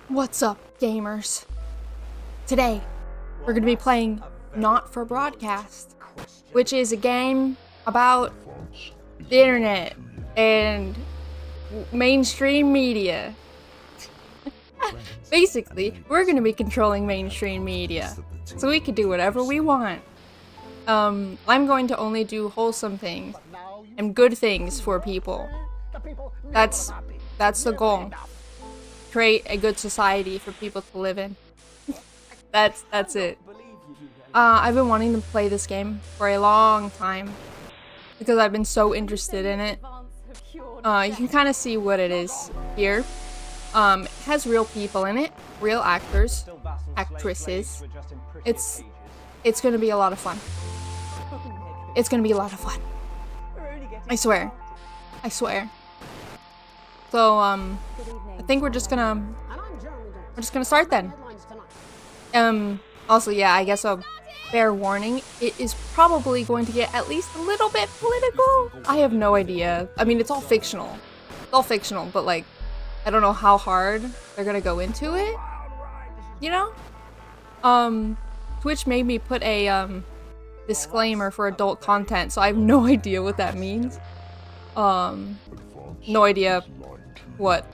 What's up, gamers? Today, we're going to be playing Not for Broadcast, which is a game about the internet and mainstream media. Basically, we're going to be controlling mainstream media, so we can do whatever we want. I'm going to only do wholesome things and good things for people. That's the goal. Create a good society for people to live in. That's it. I've been wanting to play this game for a long time because I've been so interested in it. You can kind of see what it is here. It has real people in it, real actors, actresses. It's gonna be a lot of fun. It's gonna be a lot of fun. I swear. I swear. So, I think we're just gonna start then. Also, yeah, I guess a fair warning, it is probably going to get at least a little bit political. I have no idea. I mean, it's all fictional. It's all fictional, but like, I don't know how hard they're gonna go into it, you know? Twitch made me put a, disclaimer for adult content, so I have no idea what that means. No idea what,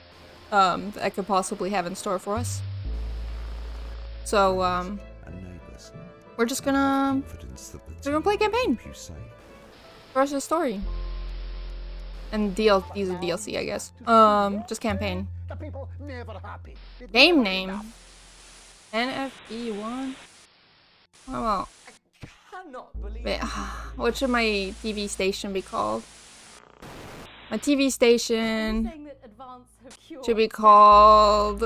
that could possibly have in store for us. So, we're just gonna play campaign. First the story. And use a DLC, I guess. Just campaign. Game name. NFB1. Oh, well. Wait, what should my TV station be called? My TV station should be called...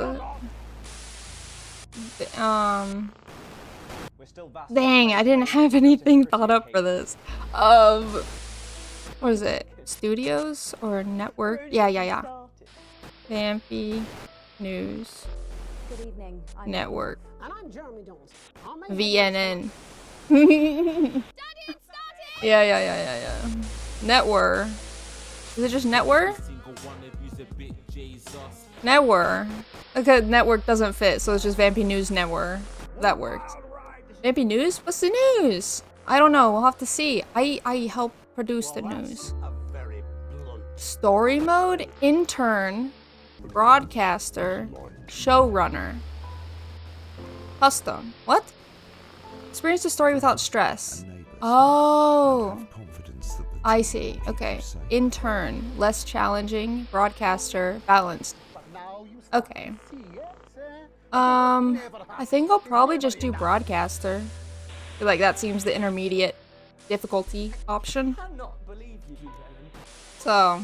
Dang, I didn't have anything thought up for this. What is it? Studios or network? Yeah. Vampy News Network. VNN. Yeah. Network. Is it just network? Network. Okay, network doesn't fit, so it's just Vampy News Network. That works. Vampy News? What's the news? I don't know. We'll have to see. I help produce the news. Story mode, intern, broadcaster, showrunner. Custom. What? Experience the story without stress. Oh. I see. Okay. Intern, less challenging, broadcaster, balanced. Okay. I think I'll probably just do broadcaster. I feel like that seems the intermediate difficulty option. So.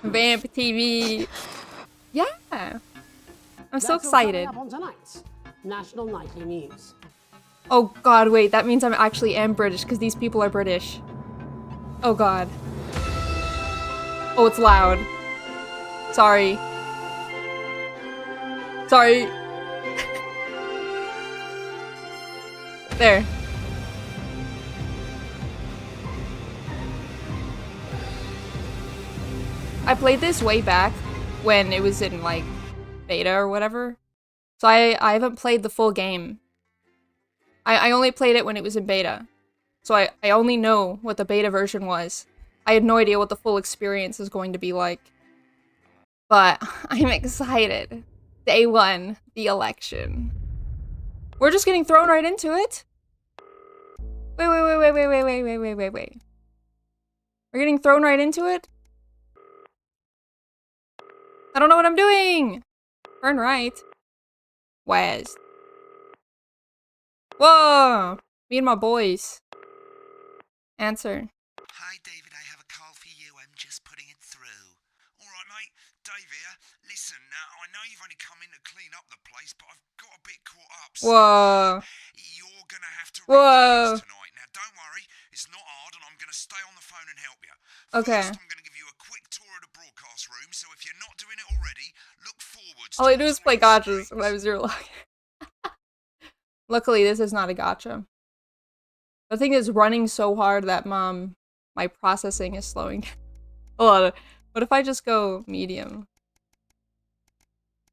Vamp TV. Yeah. I'm so excited. National Nightly News. Oh god, wait, that means I actually am British because these people are British. Oh god. Oh, it's loud. Sorry. Sorry. There. I played this way back when it was in, like, beta or whatever. So I haven't played the full game. I only played it when it was in beta. So I only know what the beta version was. I had no idea what the full experience is going to be like. But I'm excited. Day one, the election. We're just getting thrown right into it. Wait. We're getting thrown right into it? I don't know what I'm doing! Turn right. West. Whoa! Me and my boys. Answer. Hi, David, I have a call for you. I'm just putting it through. All right, mate. Dave here. Listen, I know you've only come in to clean up the place, but I've got a bit caught up. So Whoa. You're going to have to Whoa. tonight. Now, don't worry. It's not hard, and I'm going to stay on the phone and help you. Okay. First, I'm going to give you a quick tour of the broadcast room, so if you're not doing it already, look forwards. All I do is play gotchas when I have zero luck. Luckily, this is not a gotcha. The thing is running so hard that my processing is slowing down. Hold on. What if I just go medium?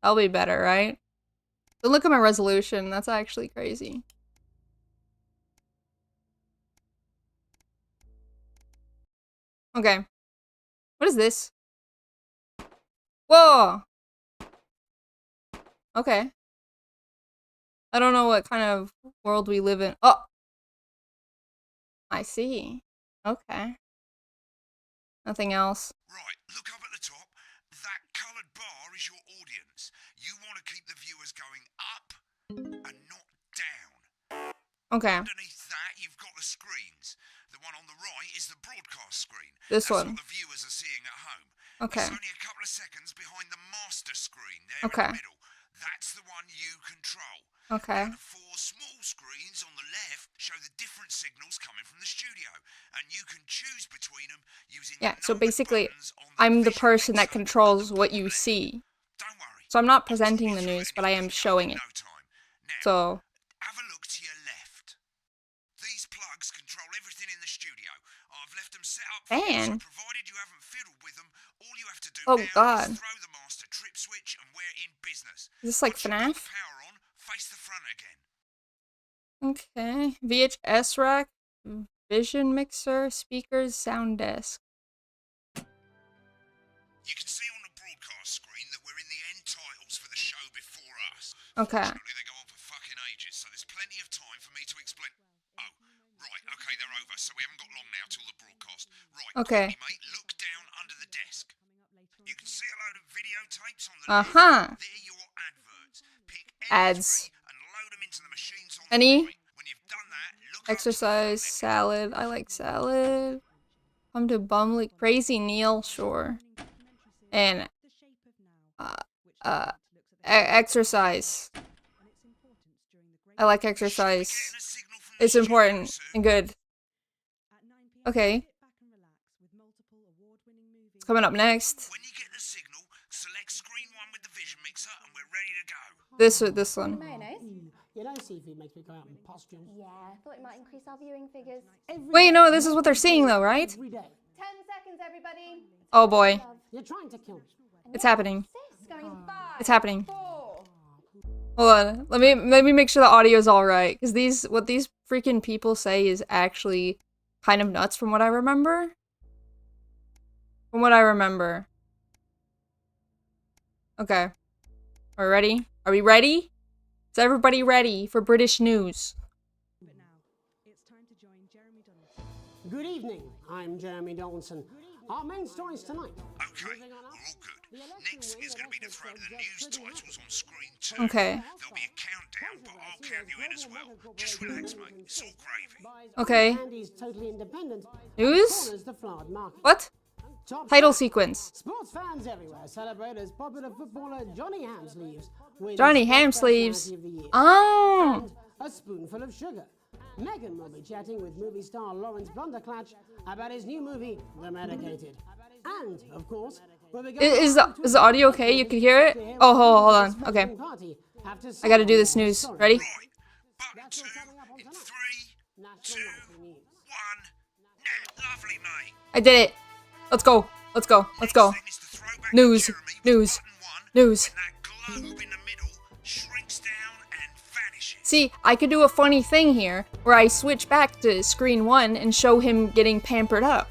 That'll be better, right? But look at my resolution. That's actually crazy. Okay. What is this? Whoa! Okay. I don't know what kind of world we live in. Oh! I see. Okay. Nothing else. Right, look up at the top. That coloured bar is your audience. You want to keep the viewers going up and not down. Okay. Underneath that, you've got the screens. The one on the right is the broadcast screen. This That's one. what the viewers are seeing at home. Okay. It's only a couple of seconds behind the master screen there Okay. in the middle. That's the one you control. Okay. The four small screens on the left show the different signals coming from the studio, and you can choose between them using Yeah, the so numbered basically, buttons on I'm the vision person that mixer controls at the what bottom you left. see. Don't worry. So I'm not I'll presenting talk the you through news, it but I am in showing it. no time. Now, So, have a look to your left. These plugs control everything in the studio. I've left them set up for you, so man. provided you haven't fiddled with them, all you have to do Oh, now God. is throw the master trip switch and we're in business. Is this like Once you've got the FNAF? power on, face the front again. Okay. VHS rack, vision mixer, speakers, sound desk. You can see on the broadcast screen that we're in the end titles for the show before us. Okay. Fortunately, they go on for fucking ages, so there's plenty of time for me to explain. Oh, right, okay, they're over, so we haven't got long now till the broadcast. Right, Okay. quickly, mate, look down under the desk. You can see a load of videotapes on the Uh-huh. left. They're your adverts. Pick Ads. any three and load them into the machines on Any? the right. When you've done that, look Exercise, salad. I like salad. Come to Bumley. Crazy Neil, sure. And, exercise. I like exercise. It's important and good. Okay. It's coming up next. When you get the signal, select screen 1 with the vision mixer and we're ready to go. This one. Mayonnaise? You know, seafood makes me go out in pustules. Yeah, I thought it might increase our viewing figures. Wait, no, this is what they're seeing though, right? Every day. 10 seconds, everybody. Oh boy. You're trying to kill me. It's happening. 6, going 5. It's happening. 4. Hold on. Let me make sure the audio's alright. Because what these freaking people say is actually kind of nuts from what I remember. From what I remember. Okay. Are we ready? Are we ready? Is everybody ready for British news? Good evening. I'm Jeremy Donaldson. Our main stories tonight. Okay, we're all good. Next is going to be the throw to the news titles on screen 2. Okay. There'll be a countdown, but I'll count you in as well. Just relax, mate. It's all gravy. Okay. Andy's totally independent. News? Corners the flowered market. What? Top Title sequence. Sports fans everywhere celebrate as popular footballer Johnny Hamsleeves wins Johnny Sports Hamsleeves. Personality of the Year. Oh. And a spoonful of sugar. Meghan will be chatting with movie star Lawrence Blunderclatch about his new movie, The Medicated. And, of course, we'll be going Is the audio okay? You can hear it? Oh, hold on. Okay. party after I gotta do this news. Ready? Right, button 2 in 3, 2, 1. Now, lovely, mate. I did it. Let's go. Let's go. Let's go. Next thing is to throw back News. to Jeremy with News. button 1, News. when that globe in the middle shrinks down and vanishes. See, I could do a funny thing here where I switch back to screen 1 and show him getting pampered up.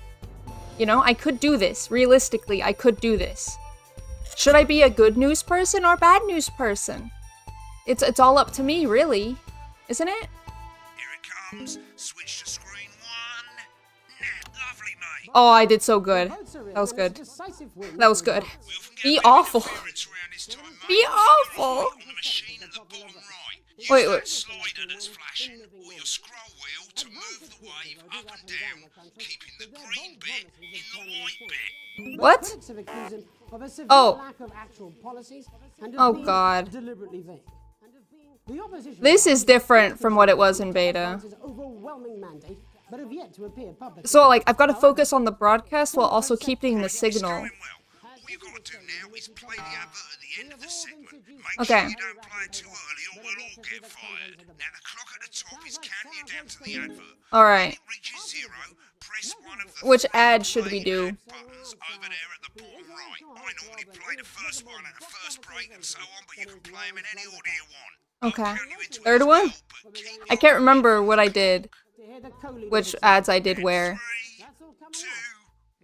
You know, I could do this. Realistically, I could do this. Should I be a good news person or bad news person? It's all up to me, really. Isn't it? Here it comes. Switch to screen 1. Now, lovely, mate. Oh, I did so good. That was good. That was good. We often get Be a bit of awful. interference around this time, mate. Be You've got awful. your eye on the machine at the bottom right. Use Wait, that wait. slider that's flashing, or your scroll wheel to move the wave up and down, keeping the green bit in the white bit. What? Oh. Oh, God. This is different from what it was in beta. So, like, I've got to focus on the broadcast while also keeping the signal. Going well. All you've got to do now is play the advert at the end of the segment. Make Okay. sure you don't play it too early or we'll all get fired. Now the clock at the top is counting you down to the advert. All right. When it reaches 0, press one of the Which three ad should we play do? ad buttons over there at the bottom right. I normally play the first one at the first break and so on, but you can play them in any order you want. Okay. Count you into it Third as one? well, but keep I can't remember what I did. To hear the Coley Which mix. ads I did where. 3, That's all coming 2,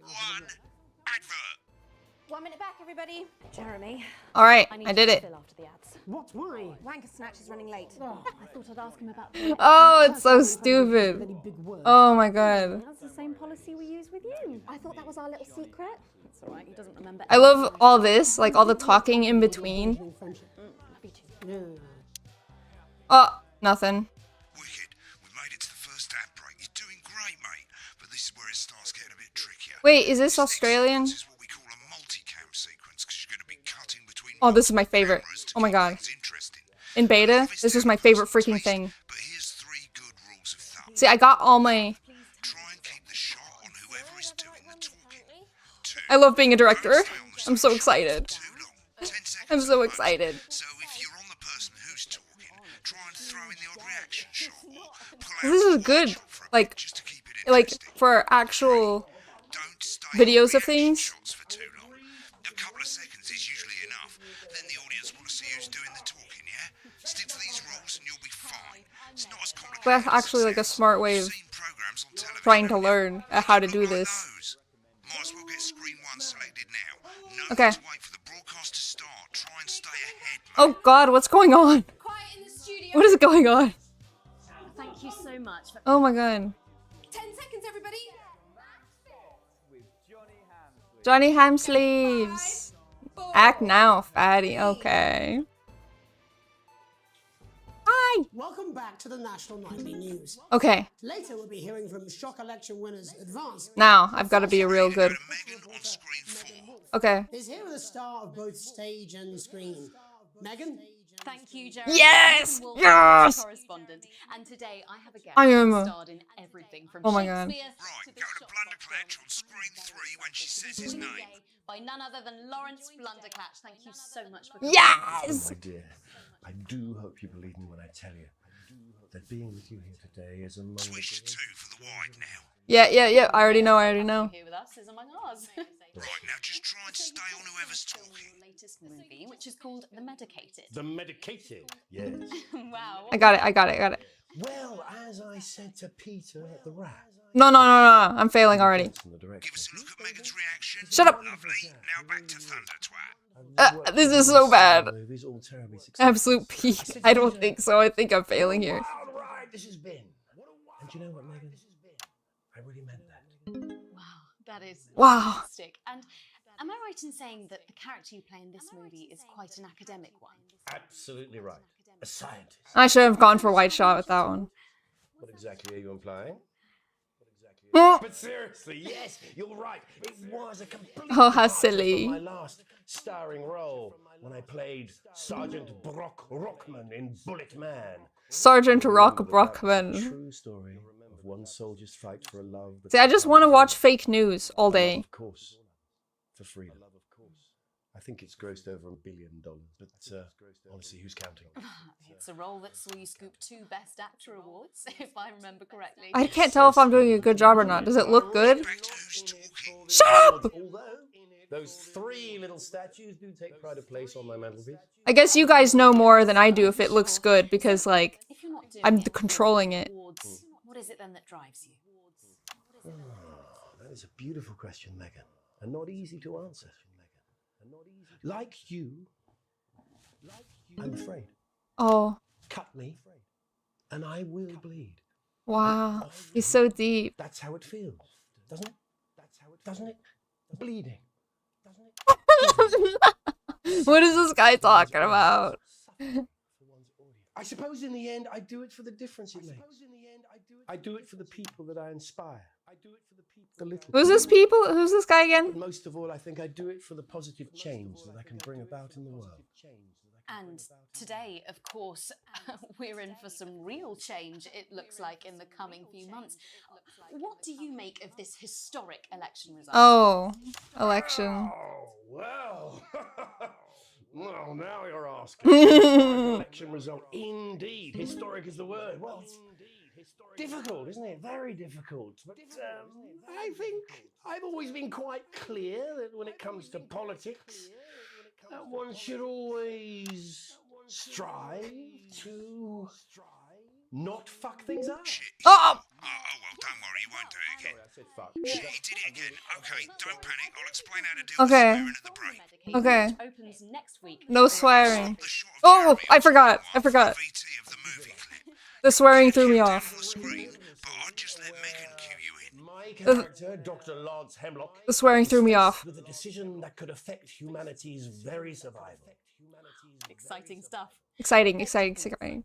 up. 1, advert. 1 minute back, everybody. Jeremy, All right, need I you did to it. fill after the ads. What? Why? Wanker Snatch is running late. Oh, I thought I'd ask him about the Oh, it's so Any stupid. big words? Oh my god. That's the same policy we use with you. I thought that was our little secret. That's all right. He doesn't remember. I love all this, like all the talking in between. Between friendship. Love you too. Yeah. Oh, nothing. Wicked. We made it to the first ad break. You're doing great, mate. But this is where it starts getting a bit trickier. Wait, is this This next Australian? sequence is what we call a multicam sequence because you're going to be cutting between Oh, this is my favorite. cameras to Oh my keep god. things interesting. In beta, this was my favorite freaking thing. But here's 3 good rules of thumb. See, I got all my... Try and keep the shot on whoever is doing the talking. 2, I love being a director. don't stay on the I'm so same excited. shot for too long. 10 seconds I'm so at most. excited. So if you're on the person who's talking, try and throw in the odd reaction shot or pull out This the is wide good. shot for a Like, bit just to keep it like interesting. for actual Don't stay videos on of reaction things. shots for too long. A couple of seconds is usually enough. Then the audience want to see who's doing the talking, yeah? Stick to these rules and you'll be fine. It's not as complicated But that's as it actually like a sounds. smart way of I've seen programs on television trying to and learn how to look do like this. those. Might as well get screen 1 selected now. No Okay. need to wait for the broadcast to start. Try and stay ahead, mate. Oh god, what's going on? Quiet in the studio. What is going on? Thank you so much. For Oh my god. 10 seconds, everybody. Johnny Ham sleeves. Act now, fatty. Okay. Hi. Welcome back to the National Nightly News. Okay, Later, we'll be hearing from shock election winners Advance now I've got to be real good. Go to Megan on screen 4. Okay. is here with a star of both stage and screen. Megan? Thank you, Jeremy. Yes! Megan Wolfe, Yes! correspondent. And today I have a guest I am- who starred in everything from Oh my God. Shakespeare Right, to the go to shop Blunderclatch on screen 3 when she says his name. today by none other than Lawrence Blunderclatch. Thank you so much for coming. Yes! My dear, I do hope you believe me when I tell you that being with you here today is among the Switch to 2 for the wide now. Yeah. I already know. Here with us is among ours. Right, now just try and stay on whoever's talking. Latest movie, which is called The Medicated. The medicated, yes. Wow. I got it. Well, as I said to Peter at the Rat, No. I'm failing already. from the Give direction. us a look at Megan's reaction. Shut up. Lovely. Now back to Thunder Twat. This is so bad. Movies all terribly successful. Absolute peak. I don't think so. I think I'm failing here. Wild ride this has been. And you know what, Megan? I really meant that. Wow, that is Wow. fantastic. And am I right in saying that the character you play in this movie is quite an academic one? Absolutely right. A scientist. I should have gone for White Shot with that one. What exactly are you implying? Oh, But seriously, yes, you're right. It was a complete how departure silly. from my last starring role when I played Sergeant Brock Rockman in Bullet Man. Sergeant Rock That's a Brockman. true story of one soldier's fight for a love. that- See, I just want to watch fake news all day. Of course, for freedom. I think it's grossed over $1 billion, but honestly, who's counting? It's a role that saw you scoop 2 Best Actor awards, if I remember correctly. I can't tell if I'm doing a good job or not. Does it look good? Back to who's talking. Shut up! Although those 3 little statues do take pride of place on my mantelpiece. I guess you guys know more than I do if it looks good because, like, If you're not doing I'm it controlling it. awards, what is it then that drives you? That is a beautiful question, Megan, and not easy to answer. Like you, I'm afraid. Oh, Cut me, and I will bleed. wow. He's so deep. That's how it feels, doesn't it? Doesn't it? Bleeding. What is this guy talking about? I suppose in the end, I do it for the difference it makes. I do it for the people that I inspire. The little Who's this people? Who's this guy But again? most of all, I think I do it for the positive change that I can bring about in the world. And today, of course, we're in for some real change, it looks like, in the coming few months. What do you make of this historic election result? Oh, election. Oh, well. Well, now you're asking. Historic election result. Indeed. Historic is the word. Well, it's difficult, isn't it? Very difficult. But I think I've always been quite clear that when it comes to politics, one should always strive to not fuck things up. Oh! Well, don't worry, you won't do it again. I said fuck. Shit, you did it again. Okay, don't panic. I'll explain how to deal with Okay. swearing at the break. Okay. Opens next week. No swearing. The shot of Oh, Jeremy I forgot. on I forgot. VT of the movie clip. The swearing threw me Down off. on the screen, but I'll just let Megan cue you in. My character, Dr. Lance Hemlock, The swearing threw me is off. faced with a decision that could affect humanity's very survival. Exciting stuff. Exciting, exciting, exciting.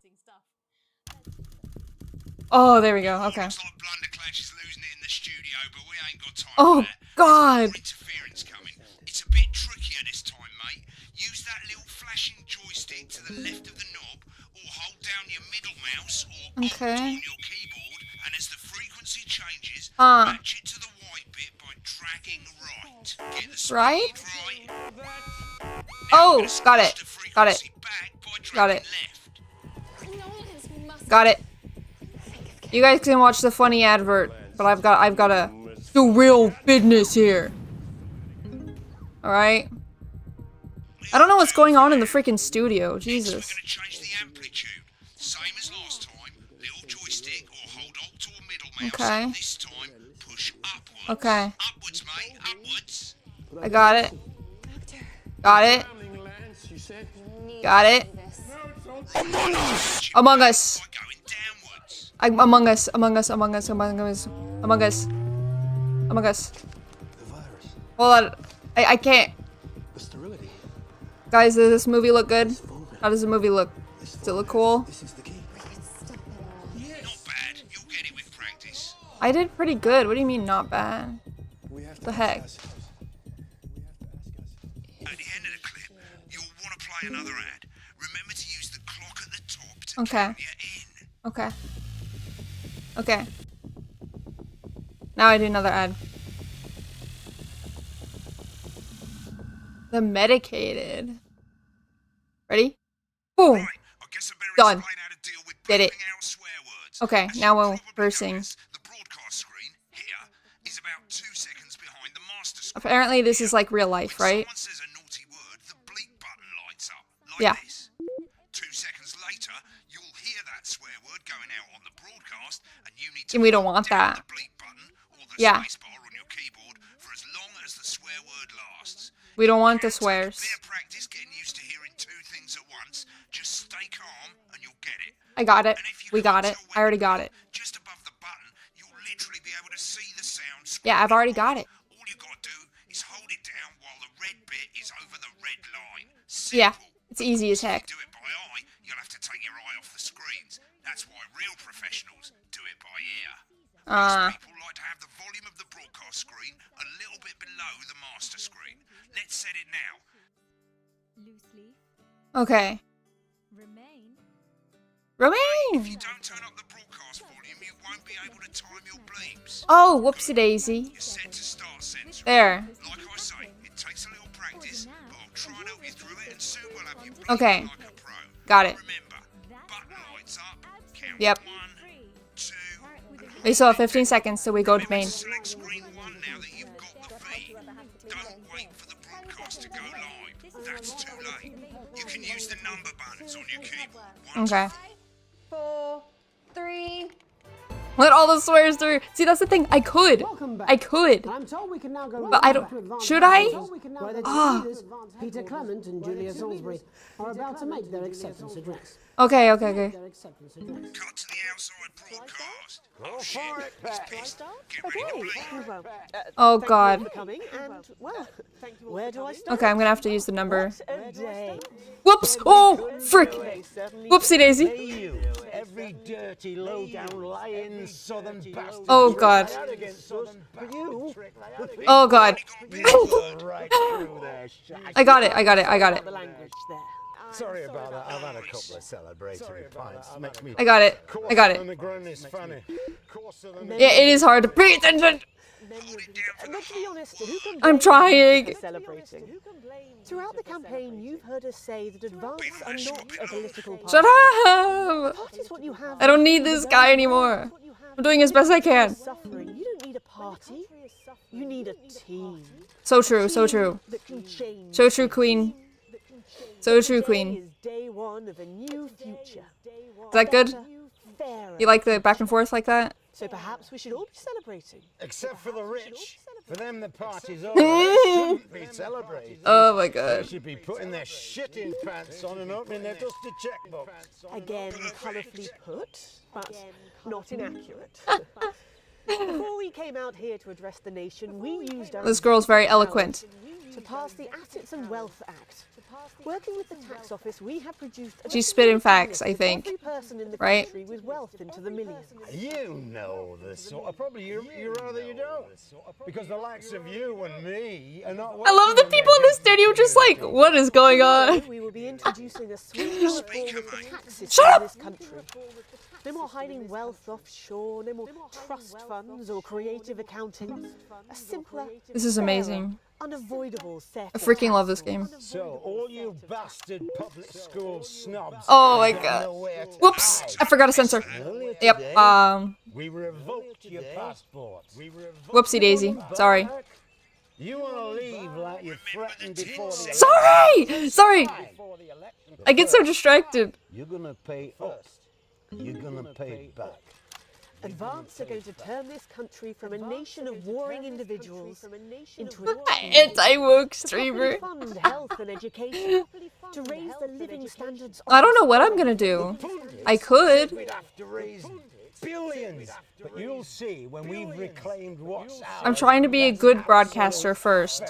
Oh, there we go. Okay. Looks like Blunderclash is losing it in the studio, but we ain't got time Oh, for that. God. More interference coming. It's a bit trickier this time, mate. Use that little flashing joystick to the left of the knob, or hold down your middle mouse, or Alt Okay. on your keyboard, and as the frequency changes, match it to the white bit by dragging right. Get the speed Right? right. Oh, Gonna got switch it. the Got it. frequency back by Got dragging it. left. Got it. You guys can watch the funny advert, but I've got to do real business here. All right. I don't know what's going on in the freaking studio. Next, Jesus. we're going to change the amplitude. Same as last time. Little joystick or hold Alt or middle mouse. Okay. This time, push upwards. Okay. Upwards, mate. Upwards. I got it. Got it. Got it. Among Us. By going downwards. Among Us. Among Us. Among Us. Among Us. Among Us. Among Us. Hold on. I can't. Guys, does this movie look good? How does the movie look? Does it look cool? Not bad. You'll get it with practice. I did pretty good. What do you mean not bad? The heck? At the end of the clip, you'll want to play another ad. Remember to use the clock at the top to Okay. count you in. Okay. Okay. Now I do another ad. The medicated. Ready? Boom. Right, I guess I better Done. explain how to deal with Did it. bleeping out swear words. Okay, As now you we'll probably versing. noticed, the broadcast screen here is about 2 seconds behind the master screen. Apparently this is like real life, When right? someone says a naughty word, the bleep button lights up, like Yeah. this. 2 seconds later, you'll hear that swear word going out on the broadcast, and you need to And we don't hold want down that. the bleep button or the Yeah. space bar on your keyboard for as long as the swear word lasts. We don't want the Take a swears. bit of practice getting used to hearing 2 things at once. Just stay calm and you'll get it. I got it. And if you We got can't it. tell I already when got you're it. just above the button, you'll literally be able to see the sound. Yeah, I've already got it. All you gotta do is hold it down while the red bit is over the red line. Yeah, Simple. it's easy as If you heck. do it by eye, you'll have to take your eye off the screens. That's why real professionals do it by ear. Most people like to have the volume of the broadcast screen a little bit below the master screen. Let's set it now. Loosely. Okay. Remain. If you Romaine! don't turn up the broadcast volume, you won't be able to time your bleeps. Oh, whoopsie daisy. You're set to start censoring. There. Like I say, it takes a little practice, but I'll try and help you through it, and soon we'll have you bleeping Okay. like a pro. Got it. Remember, button lights up, count Yep. 1, 2, and We still have 15 seconds till we go to main. select screen 1 now that you've got the feed. Don't wait for the broadcast to go live. That's too late. You can use the number buttons on your keyboard. 1, Okay. 4, 3. Let all the swears through. See, that's the thing. I could. Welcome back. I could. I'm told we can now go But I right don't- to advanced should I? levels, where the Ah. leaders, Peter Clement and Julia Salisbury, are about to make their acceptance address. Okay, okay, okay. Their acceptance address. cut to the outside broadcast. Oh shit, he's pissed. Get ready to bleep. Oh, God. Coming and well, where do I start? Okay, I'm gonna have to use the number. A day. Whoops! Oh, frick! They certainly Whoopsie daisy. pay you. Every dirty, low-down, lying southern bastard. Oh, God. Out against us. You. Oh, God. You go right through there, shag. I got it, I got it, I got it. The language there. Sorry about that. I've had a couple of celebratory pints. Makes me. I got it. I got it. On the ground is funny. Yeah, it is hard to pay attention. But to be honest, who can I'm blame trying. you for celebrating? Throughout the campaign, you've heard us say that advance are not a political party. Shut up! Part is what you have. I don't need this guy anymore. I'm doing as best I can. Suffering. You don't need a party. You need a team. So true, so true. That can change. So true, queen. So true, Today queen. is day one of a new future. Is that good? Fairer. You like the back and forth like that? So perhaps we should all be celebrating. Except for the rich. For them, the party's over. They shouldn't be celebrating. Oh my They god. should be putting their shitting pants on and opening their dusty checkbooks. Again, colourfully put, but not inaccurate. Before we came out here to address the nation, we used our This girl's very eloquent. to pass the Assets and Wealth Act. Working with the tax office, we have produced a She's spitting facts, I every think. person in the Right? country with wealth into the millions. You know the sort of. Probably you rather you don't. Because the likes of you and me are not. I love the people in the studio just like, what is going on? We will be introducing a sweeping reform of the tax system Shut in up! this country. No more hiding wealth offshore, no more trust funds or creative accounting. A simpler, This is amazing. unavoidable set. I freaking love this game. So, all you bastard public school snobs. Oh my got god. nowhere to Whoops! hide. I forgot to censor. Earlier Yep, today, we revoked your passport. whoopsie daisy. Sorry. You want to leave like you threatened before the election. Sorry! Sorry! Before the election. I get so distracted. You're gonna pay up. You're gonna pay back. Advance are going to turn this country from a nation of warring individuals into a Anti-woke to streamer. properly fund health and education, to raise the living standards of I don't know what I'm gonna do. I could. We'd have to raise billions. But you'll see when we've reclaimed what's ours. I'm trying to be a good broadcaster first.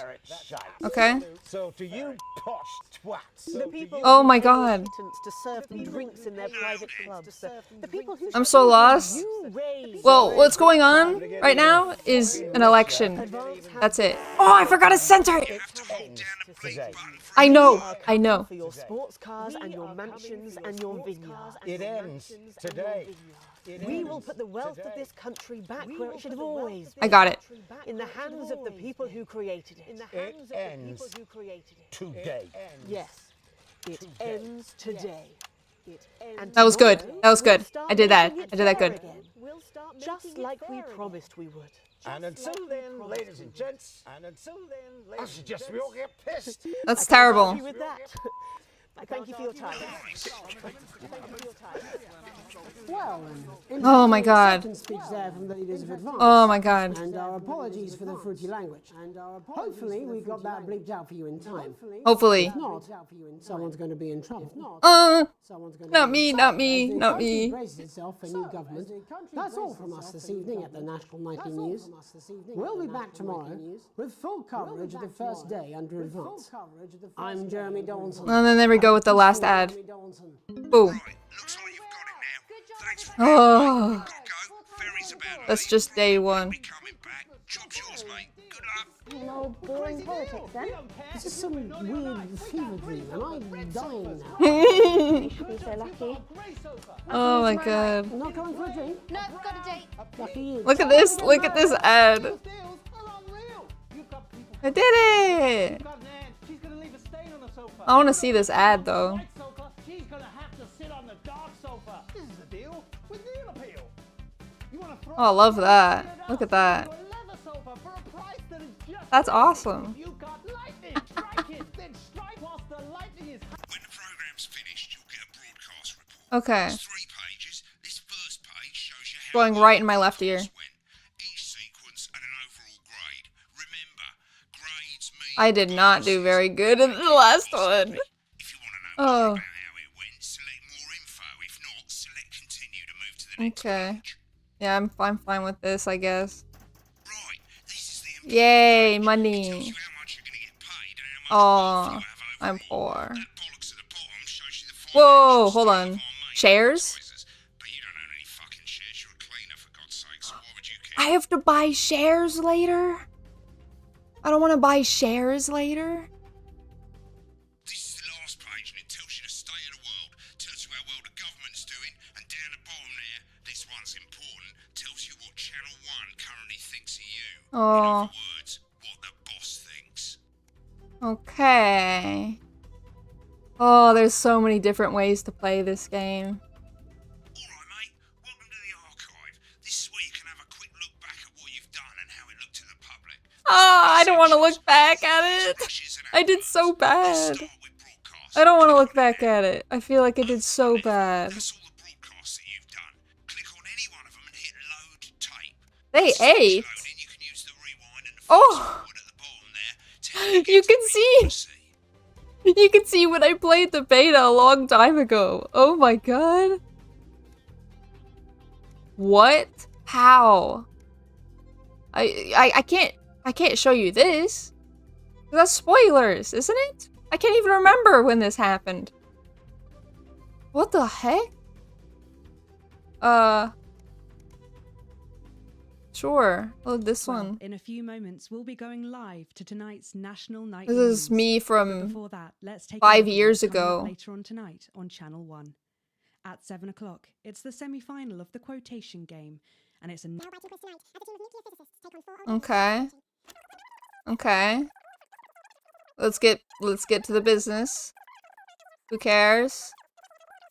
Okay? So to you posh twats. the people Oh who my pay god. accountants to serve them drinks in their private clubs, the people who I'm so lost. you raise. Well, what's going on right now is an election. That's it. Oh, I forgot to censor it! I know, I know. For your sports cars and your mansions and your vineyards. It ends today. We will put the wealth of this country back where it should have always been. I got it. In the hands of the people who created it. It ends today. Yes, it ends today. And That was good. tomorrow, That was good. we'll start I did that. making it I did that fair good. again. Just like we promised we would. And until then, ladies and gents, I suggest we all get pissed. That's terrible. Happy with that. Thank you for your time. Well, Oh my god. second speech there from the leaders of Advance. Oh my god. And our apologies for the fruity language. Hopefully we got that bleeped out for you in time. Hopefully. If not, someone's going to be in trouble. Someone's going to Not be me, in not trouble me, as the not country me. braces itself for new government. That's all from us this evening at the National Nightly News. We'll be back tomorrow with full coverage of the first day under Advance. I'm Jeremy Donaldson. And then there we go with the last ad. Boom. Looks like you've got it now. Thanks for Oh, Gotta go. Ferry's about that's just day one. be coming back. Job's yours, mate. Good luck. No boring politics then. This is some weird fever dream, and I'm dying now. You should be so lucky. Oh my god. Not going for a drink? No, got a date. Lucky you. Look at this ad. I did it! I want to see this ad though. Oh, I love that. Look at that. That's awesome. When the program's finished, you'll get a broadcast report. Okay. It's 3 pages. This first page shows you how Going right in my left ear. went, each sequence and an overall grade. Remember, grades mean I did not do very good in the last one. if you want to know Oh. more about how it went, select more info. If not, select continue to move to the next Okay. page. Yeah, I'm fine with this, I guess. Right, this is the Yay, tells money. you how much you're going to get paid and how much Oh, you have over I'm it. poor. That bollocks at the bottom shows you the Whoa, financials hold of on. our main Shares? advertisers. But you don't own any fucking shares. You're a cleaner, for God's sake, so why would you care? I have to buy shares later? I don't want to buy shares later. This is the last page and it tells you the state of the world, tells you how well the government's doing, and down the bottom there, this one's important, tells you what Channel 1 currently thinks of you. Oh. In other words, what the boss thinks. Okay. Oh, there's so many different ways to play this game. Alright, mate, welcome to the archive. This is where you can have a quick look back at what you've done and how it looked to the public. Ah, I don't want to look back at it. I did so bad. I don't want to look back at it. I feel like I did so bad. That's all the broadcasts that you've done. Click on any one of them and hit load tape. They ate. Loading, you can use the rewind and the Oh, forward at the bottom there to you can see. You can see when I played the beta a long time ago. Oh my god. What? How? I can't show you this. That's spoilers, isn't it? I can't even remember when this happened. What the heck? Sure. Oh, this one. In a few moments, we'll be going live to tonight's National Night This News. is me But from before that, let's take 5 a look at years what's coming up ago. later on tonight on Channel 1. At 7 o'clock, it's the semi-final of the quotation game, and it's a... Okay. Okay. Let's get to the business. Who cares?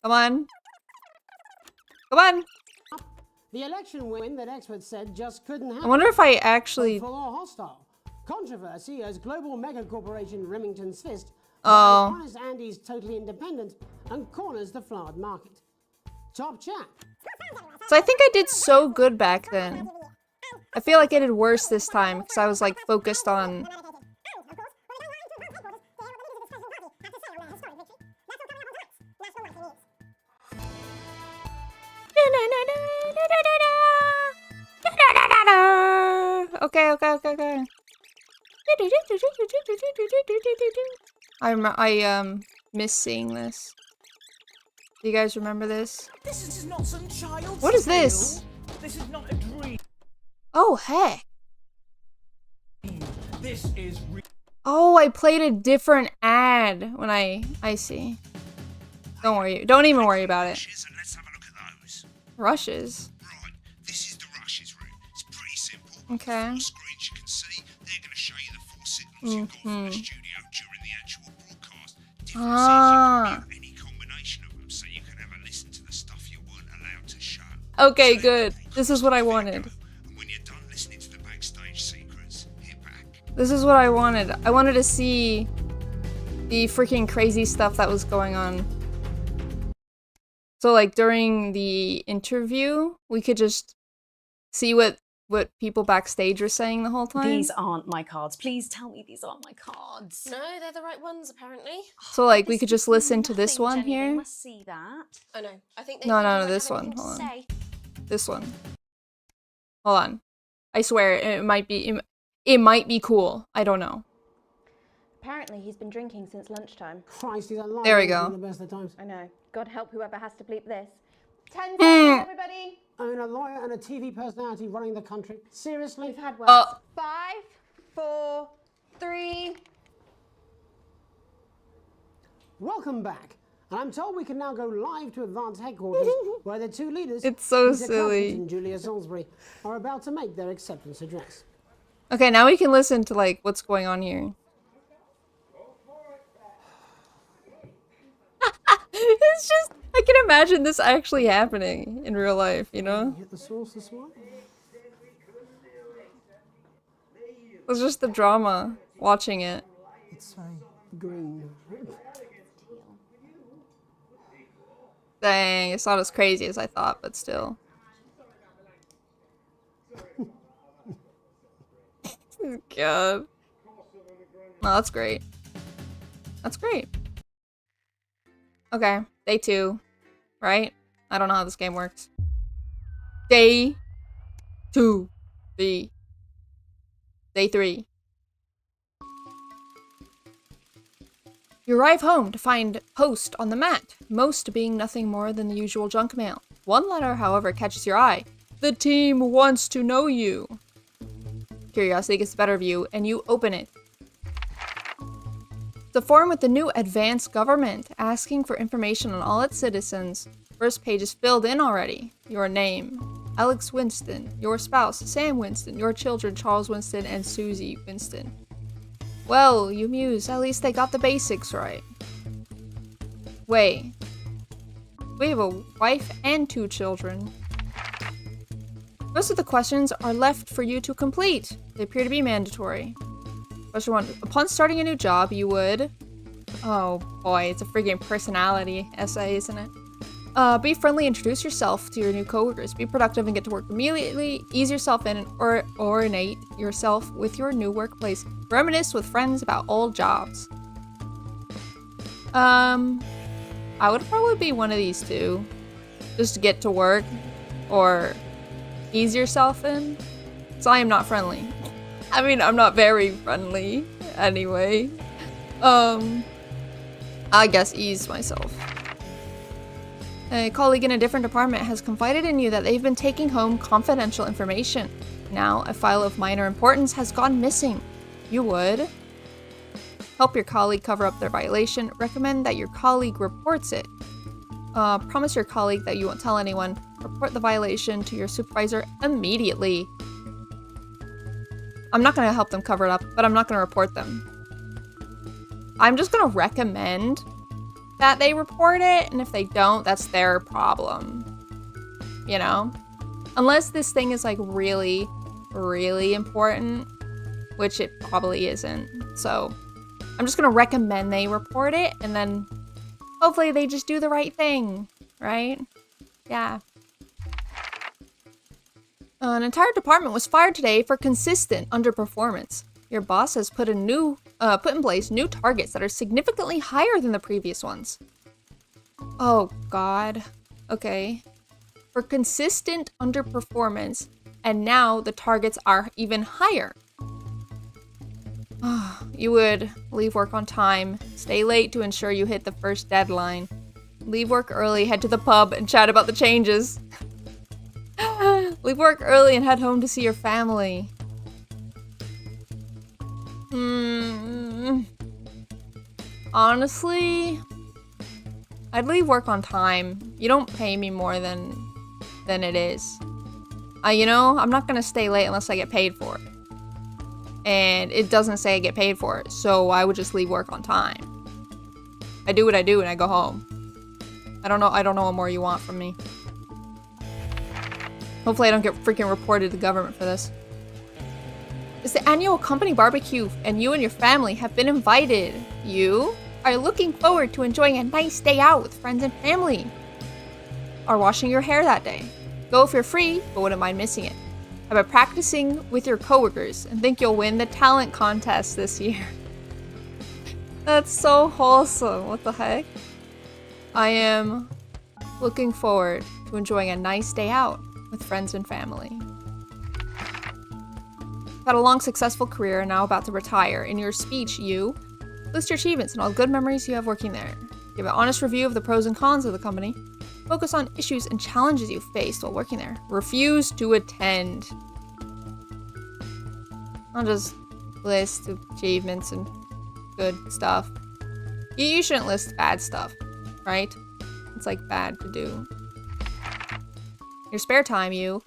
Come on. Come on. The election win that experts said just couldn't happen. I wonder if I actually... Hopeful or hostile. Controversy as global mega corporation Remington's Fist Oh. buys Honest Andy's Totally Independent and corners the flowered market. Top chat. So I think I did so good back then. I feel like I did worse this time because I was like focused on... Okay. I miss seeing this. Do you guys remember this? This is not some child's What is tale. this? This is not a dream. Oh, heck. This is Oh, I played a different ad when I see. Don't worry. Don't even worry about it. And let's have a look at those. Rushes. Right, this is the rushes room. It's pretty simple. Okay. Four screens you can see. They're going to show you the four signals you've got from the studio during the actual broadcast. Different Ah. any combination of them, so you can have a listen to the stuff you weren't allowed to show. Okay, good. This is what I wanted. And when you're done listening to the backstage secrets, hit back. This is what I wanted. I wanted to see the freaking crazy stuff that was going on. So like during the interview, we could just see what people backstage were saying the whole time. These aren't my cards. Please tell me these aren't my cards. No, they're the right ones, apparently. So like we could just listen to this one Jenny, they here. must see that. Oh no, I think they No, think you no, might this have one. anything to Hold on. say. This one. Hold on. I swear it might be cool. I don't know. Apparently, he's been drinking since lunchtime. Christ, he's alive. There we go. The best of times. I know. God help whoever has to bleep this. 10 Mm. seconds, everybody. Own a lawyer and a TV personality running the country. Seriously? We've had words. 5, 4, 3. Welcome back. And I'm told we can now go live to Advance Headquarters, where the two leaders, It's so Peter silly. Cuthbert and Julia Salisbury, are about to make their acceptance address. Okay, now we can listen to like what's going on here. It's just I can imagine this actually happening in real life, you know? Hit the source this one. It's just the drama watching it. It's very green. Dang, it's not as crazy as I thought, but still. God. No, that's great. That's great. Okay, day 2, right? I don't know how this game works. Day 2. Day 3. You arrive home to find post on the mat, most being nothing more than the usual junk mail. One letter, however, catches your eye. The team wants to know you. Curiosity gets the better of you, and you open it. The forum with the new advanced government, asking for information on all its citizens. First page is filled in already. Your name, Alex Winston. Your spouse, Sam Winston. Your children, Charles Winston and Susie Winston. Well, you muse, at least they got the basics right. Wait. We have a wife and 2 children. Most of the questions are left for you to complete. They appear to be mandatory. Question 1. Upon starting a new job, you would... Oh boy, it's a friggin' personality essay, isn't it? Be friendly, introduce yourself to your new coworkers. Be productive and get to work immediately. Ease yourself in and ornate yourself with your new workplace. Reminisce with friends about old jobs. I would probably be one of these 2. Just to get to work. Or ease yourself in. So I am not friendly. I mean, I'm not very friendly anyway. I guess ease myself. A colleague in a different department has confided in you that they've been taking home confidential information. Now, a file of minor importance has gone missing. You would help your colleague cover up their violation. Recommend that your colleague reports it. Promise your colleague that you won't tell anyone. Report the violation to your supervisor immediately. I'm not going to help them cover it up, but I'm not going to report them. I'm just going to recommend that they report it, and if they don't, that's their problem. You know? Unless this thing is like really, really important, which it probably isn't. So I'm just gonna recommend they report it, and then hopefully they just do the right thing, right? Yeah. An entire department was fired today for consistent underperformance. Your boss has put in place new targets that are significantly higher than the previous ones. Oh God. Okay. For consistent underperformance, and now the targets are even higher. You would leave work on time, stay late to ensure you hit the first deadline, leave work early, head to the pub, and chat about the changes. Leave work early and head home to see your family. Honestly, I'd leave work on time. You don't pay me more than it is. You know, I'm not gonna stay late unless I get paid for it. And it doesn't say I get paid for it, so I would just leave work on time. I do what I do and I go home. I don't know what more you want from me. Hopefully I don't get freaking reported to the government for this. It's the annual company barbecue, and you and your family have been invited. You are looking forward to enjoying a nice day out with friends and family. Or washing your hair that day. Go if you're free, but wouldn't mind missing it. Have been practicing with your coworkers and think you'll win the talent contest this year. That's so wholesome. What the heck? I am looking forward to enjoying a nice day out with friends and family. Had a long, successful career and now about to retire. In your speech, you list your achievements and all the good memories you have working there. Give an honest review of the pros and cons of the company. Focus on issues and challenges you faced while working there. Refuse to attend. I'll just list achievements and good stuff. You shouldn't list bad stuff, right? It's like bad to do. Your spare time, you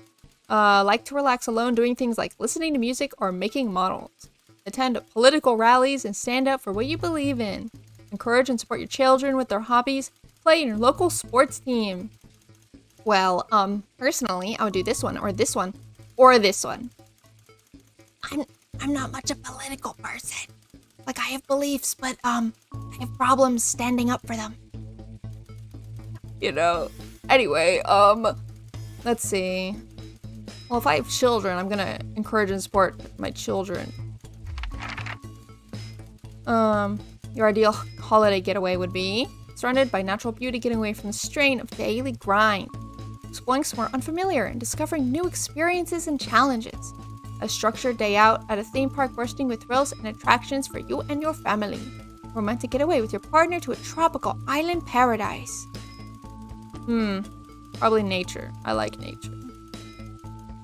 like to relax alone doing things like listening to music or making models. Attend political rallies and stand up for what you believe in. Encourage and support your children with their hobbies. Play in your local sports team. Well, personally, I would do this one, or this one, or this one. I'm not much a political person. Like, I have beliefs, but, I have problems standing up for them. You know. Anyway, let's see. Well, if I have children, I'm gonna encourage and support my children. Your ideal holiday getaway would be surrounded by natural beauty, getting away from the strain of daily grind, exploring somewhere unfamiliar and discovering new experiences and challenges. A structured day out at a theme park bursting with thrills and attractions for you and your family. Romantic getaway with your partner to a tropical island paradise. Probably nature. I like nature.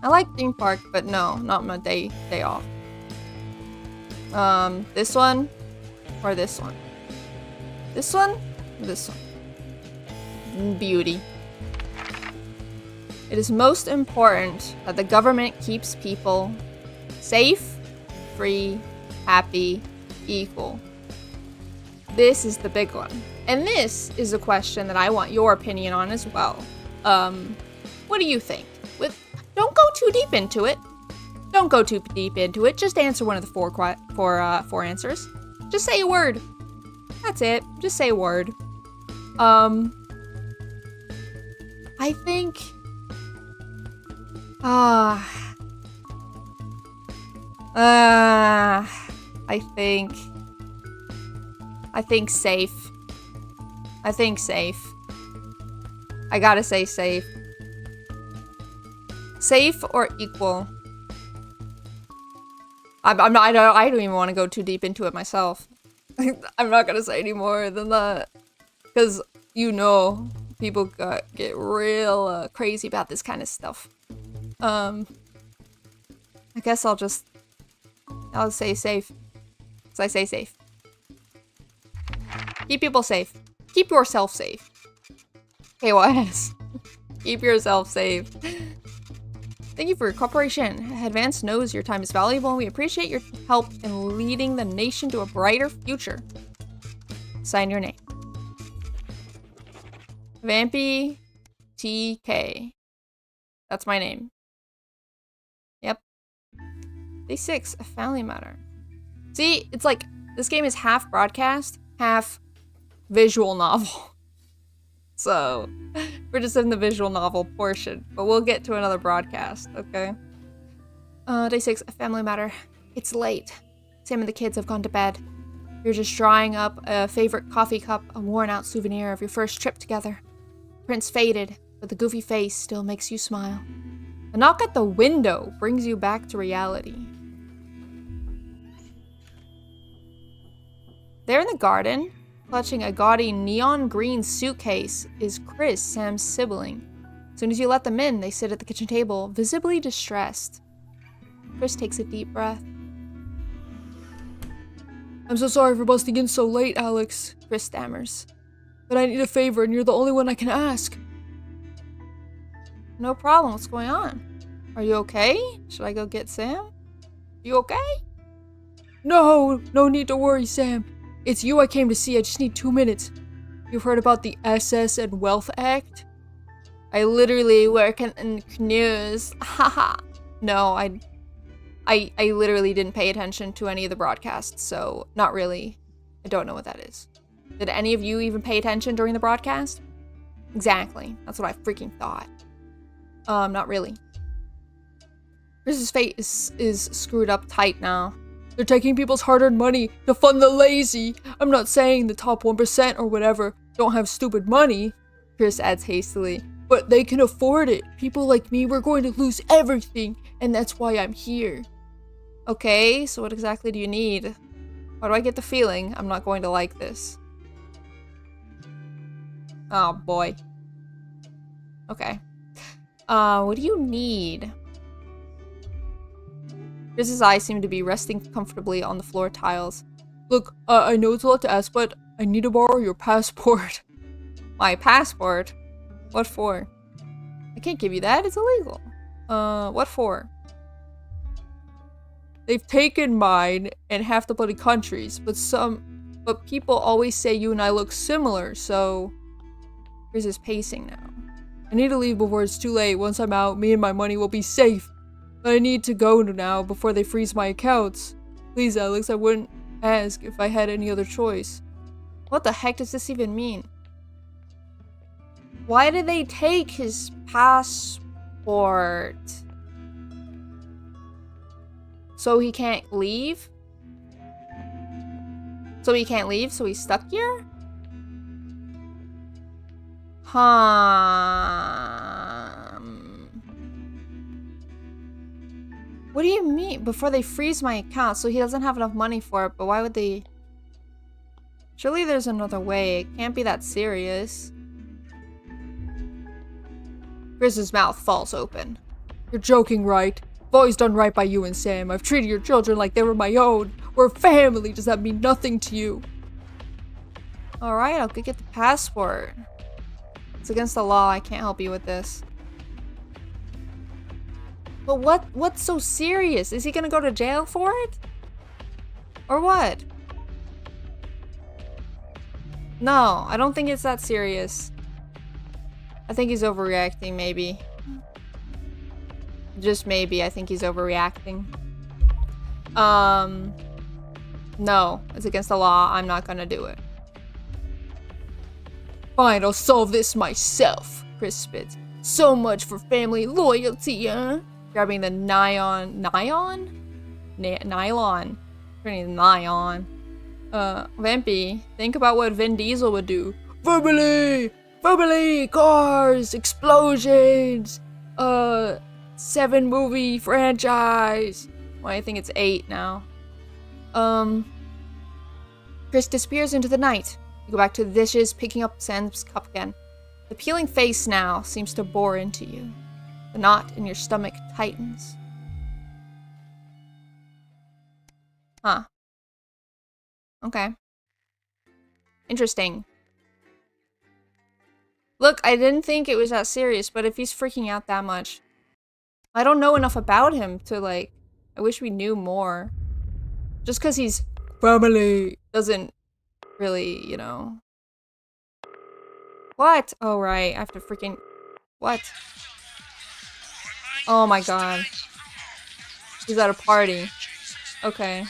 I like theme park, but no, not my day off. This one or this one. This one? This one. Beauty. It is most important that the government keeps people safe, free, happy, equal. This is the big one. And this is a question that I want your opinion on as well. What do you think? Don't go too deep into it. Don't go too deep into it. Just answer one of the four answers. Just say a word. That's it. Just say a word. I think... I think safe. I think safe. I gotta say safe. Safe or equal? I don't even want to go too deep into it myself. I'm not gonna say any more than that. Because, you know, people get real crazy about this kind of stuff. I guess I'll say safe. So I say safe. Keep people safe. Keep yourself safe. KYS. Keep yourself safe. Thank you for your cooperation. Advance knows your time is valuable and we appreciate your help in leading the nation to a brighter future. Sign your name. Vampy TK. That's my name. Yep. Day 6, a family matter. See, it's like, this game is half broadcast, half visual novel. So, we're just in the visual novel portion, but we'll get to another broadcast, okay? Day 6, a family matter. It's late. Sam and the kids have gone to bed. You're just drying up a favorite coffee cup, a worn-out souvenir of your first trip together. Print's faded, but the goofy face still makes you smile. A knock at the window brings you back to reality. There in the garden, clutching a gaudy neon green suitcase, is Chris, Sam's sibling. As soon as you let them in, they sit at the kitchen table, visibly distressed. Chris takes a deep breath. I'm so sorry for busting in so late, Alex, Chris stammers. But I need a favor and you're the only one I can ask. No problem, what's going on? Are you okay? Should I go get Sam? You okay? No need to worry, Sam. It's you I came to see, I just need 2 minutes. You've heard about the SS and Wealth Act? I literally work in news. Haha. No, I literally didn't pay attention to any of the broadcasts, so not really. I don't know what that is. Did any of you even pay attention during the broadcast? Exactly. That's what I freaking thought. Not really. Chris's face is screwed up tight now. They're taking people's hard-earned money to fund the lazy. I'm not saying the top 1% or whatever don't have stupid money, Chris adds hastily, but they can afford it. People like me, we're going to lose everything, and that's why I'm here. Okay, so what exactly do you need? Why do I get the feeling I'm not going to like this? Oh boy. Okay. What do you need? Chris's eyes seem to be resting comfortably on the floor tiles. Look, I know it's a lot to ask, but I need to borrow your passport. My passport? What for? I can't give you that, it's illegal. What for? They've taken mine and half the bloody countries, but people always say you and I look similar, so... Chris is pacing now. I need to leave before it's too late. Once I'm out, me and my money will be safe. But I need to go now before they freeze my accounts. Please, Alex, I wouldn't ask if I had any other choice. What the heck does this even mean? Why did they take his passport? So he can't leave? So he can't leave, so he's stuck here? What do you mean? Before they freeze my account, so he doesn't have enough money for it, but why would they... Surely there's another way. It can't be that serious. Chris's mouth falls open. You're joking, right? I've always done right by you and Sam. I've treated your children like they were my own. We're family. Does that mean nothing to you? Alright, I'll go get the passport. It's against the law, I can't help you with this. But what's so serious? Is he gonna go to jail for it? Or what? No, I don't think it's that serious. I think he's overreacting, maybe. Just maybe, I think he's overreacting. No, it's against the law. I'm not gonna do it. Fine, I'll solve this myself, Chris spits. So much for family loyalty, huh? Grabbing the nylon. Turning the nylon. Vampy, think about what Vin Diesel would do. Verbally! Verbally! Cars! Explosions! 7-movie franchise! Well, I think it's 8 now. Chris disappears into the night. You go back to the dishes, picking up Sam's cup again. The peeling face now seems to bore into you. The knot in your stomach tightens. Huh. Okay. Interesting. Look, I didn't think it was that serious, but if he's freaking out that much... I don't know enough about him to, like... I wish we knew more. Just because he's family doesn't really, you know... What? Oh, right. I have to freaking... What? Oh my god. He's at a party. Okay.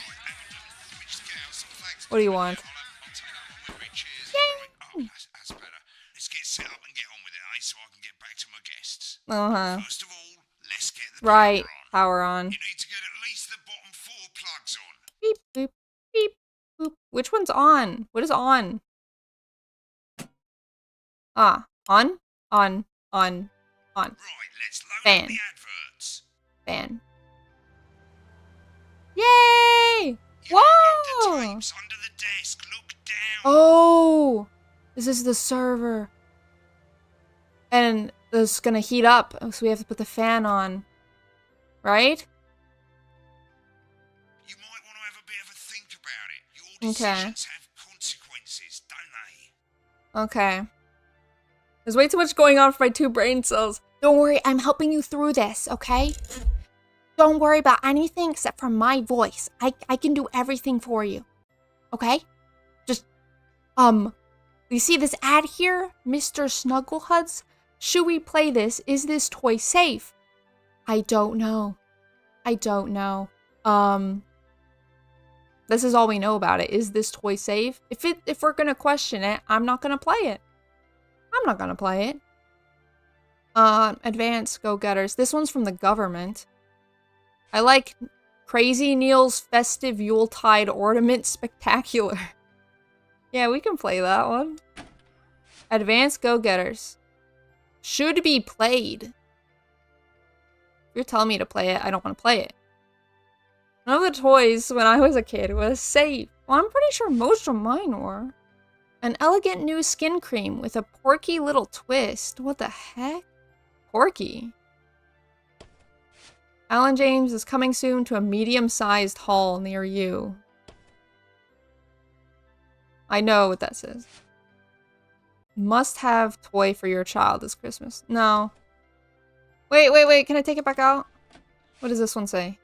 What do you want? Yay! Let's get set up and get on with it, so I can get back to my guests. Uh-huh. First of all, let's get the right. Power on. You need to get at least the bottom 4 plugs on. Beep, boop, beep, boop. Which one's on? What is on? Ah, on? On. Right, let's load Fan. up the adverts. Fan. Yay! Whoa! Under the desk, look down. Oh! This is the server. And this is gonna heat up, so we have to put the fan on. Right? You might want to have a bit of a think about it. Your decisions have consequences, don't they? Okay. There's way too much going on for my 2 brain cells. Don't worry, I'm helping you through this, okay? Don't worry about anything except for my voice. I can do everything for you. Okay? Just, you see this ad here? Mr. Snugglehuds? Should we play this? Is this toy safe? I don't know. I don't know. This is all we know about it. Is this toy safe? If we're gonna question it, I'm not gonna play it. I'm not gonna play it. Advanced go-getters. This one's from the government. I like Crazy Neil's Festive Yuletide Ornament Spectacular. Yeah, we can play that one. Advanced go-getters. Should be played. If you're telling me to play it, I don't want to play it. None of the toys when I was a kid was safe. Well, I'm pretty sure most of mine were. An elegant new skin cream with a porky little twist. What the heck? Porky? Alan James is coming soon to a medium-sized hall near you. I know what that says. Must have toy for your child this Christmas. No. Wait. Can I take it back out? What does this one say?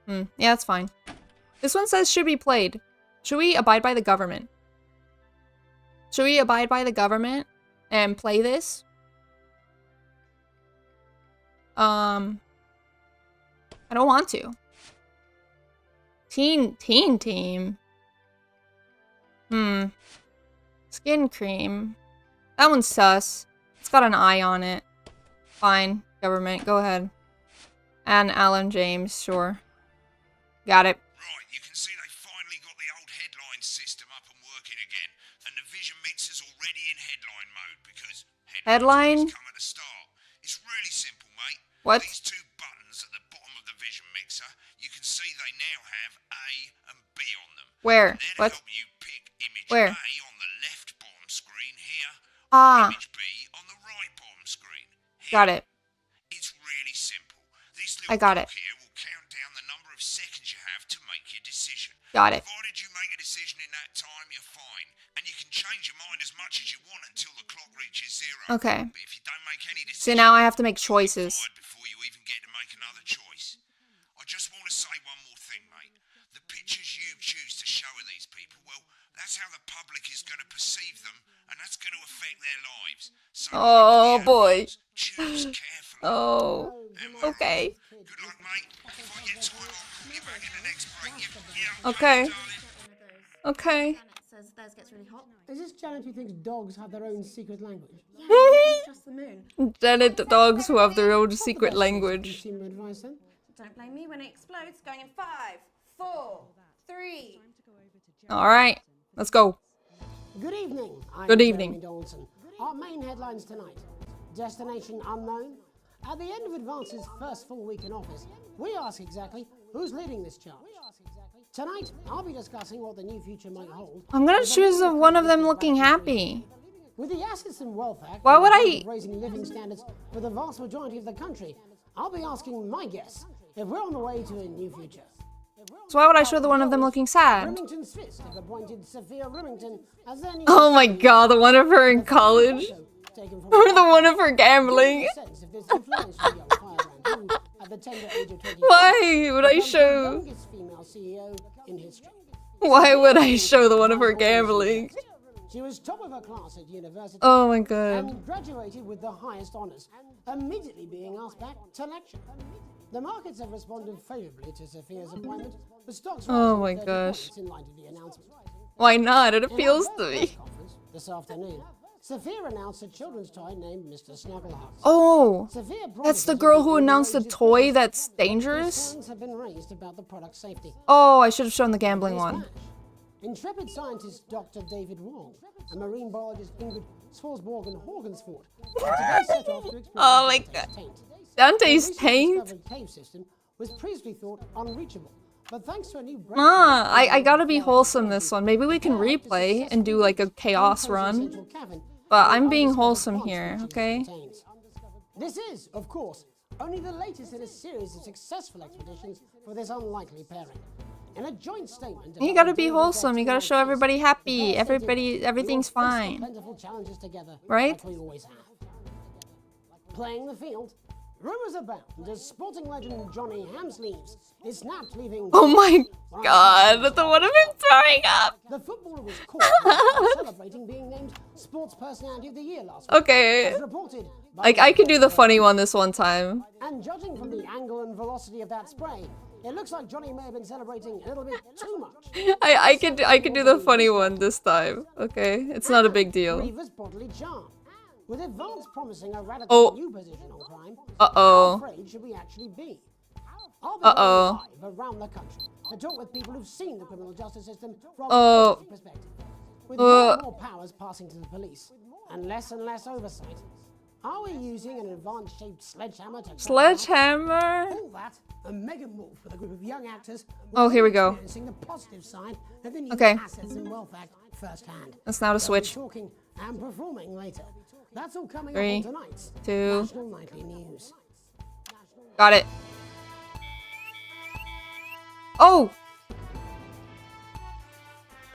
Yeah, that's fine. This one says should be played. Should we abide by the government? Should we abide by the government and play this? I don't want to. Teen team. Skin cream. That one's sus. It's got an eye on it. Fine. Government, go ahead. And Alan James, sure. Got it. Right, you can see they finally got the old headline system up and working again. And the Vision Mixer's already in headline mode because headline come at the start. It's really simple, mate. What? These 2 buttons at the bottom of the Vision Mixer, you can see they now have A and B on them. Where? What? Help you pick image Where? A on the left bottom screen here. Ah. Image B on the right bottom screen. Here. Got it. It's really simple. This I got it. here will count down the number of seconds you have to make your decision. Got it. Provided you make a decision in that time, you're fine. And you can change your much as you want until the clock reaches 0. Okay. But if you don't make any So decisions, now I have to make choices. before you even get to make another choice. I just want to say one more thing, mate. The pictures you choose to show of these people, well, that's how the public is going to perceive them, and that's going to affect their lives. So, Oh boy. choose carefully. Oh. Okay. Good luck, mate. If I get time, I'll call you back in the next break. Yeah, Okay. darling. Okay. Says theirs gets really hot. Is this Janet who thinks dogs have their own secret language? Yeah, it's just the moon. Janet, the dogs who have their own secret language. Consumer advice then? Don't blame me when it explodes. Going in 5, 4, 3. Alright. Let's go. Good evening. I'm Good evening. Jeremy Donaldson. Our main headlines tonight. Destination unknown. At the end of Advance's first full week in office, we ask exactly who's leading this charge. Tonight, I'll be discussing what the new future might hold. I'm gonna choose one of them looking happy. With the Assets and Wealth Act, Why would I- raising living standards for the vast majority of the country, I'll be asking my guess if we're on the way to a new future. So why would I show the one of them looking sad? Remington's Fist have appointed Sophia Remington as their new Oh my god, the one of her in college? Or the one of her gambling? Why would I show? Why would I show the one of her gambling? She was top of her class at university. Oh my god. And graduated with the highest honors, immediately being asked back to lecture. The markets have responded favorably to Sophia's appointment, but stocks Oh rose my 30 gosh. points in light of the announcement. Why not? It In appeals our to press me. conference this afternoon, Sophia announced a children's toy named Mr. Snugglehugs. Oh, Sophia that's promises the that girl it who will announced the raise its toy prices, that's but dangerous? concerns have been raised about the product's safety. Oh, I should have shown the gambling one. Intrepid scientist Dr. David Wong and marine biologist Ingrid Swarsborg-Horgensford today set off to explore Oh my Dante's god. taint. Dante's The recently taint? discovered cave system was previously thought unreachable, but thanks to a new Ah, I gotta be wholesome this one. Maybe we can replay and do like a chaos run. But I'm being wholesome here, okay? This is, of course, only the latest in a series of successful expeditions for this unlikely pairing. In a joint statement, You gotta be wholesome. You gotta show everybody happy. Everything's fine. plentiful challenges together, Right? like we always have. Playing the field, rumors abound as sporting legend Johnny Hamsleeves is snapped leaving. Oh my god, the one of him throwing up. The footballer was caught celebrating being named Sports Personality of the Year last week. Okay. As reported by Like, I could do the funny one this one time. And judging from the angle and velocity of that spray, it looks like Johnny may have been celebrating a little bit too much. I could do the funny one this time. Okay, it's not a big deal. Reaver's bodily charm. With Advance promising a radical Oh. new position on crime, Uh-oh. how afraid should we actually be? I'll be Uh-oh. going live around the country to talk with people who've seen the criminal justice system from Oh. a different perspective. With more and more powers passing to the police and less oversight, are we using an advanced-shaped sledgehammer to... Sledgehammer? All that, a mega move with a group of young actors... Oh, here we go. ...experiencing the positive side of the new Okay. Assets and Wealth Act firsthand. That's now to They'll be switch. talking and performing later. That's all coming 3, up on tonight's 2. National Nightly News. Got it. Oh!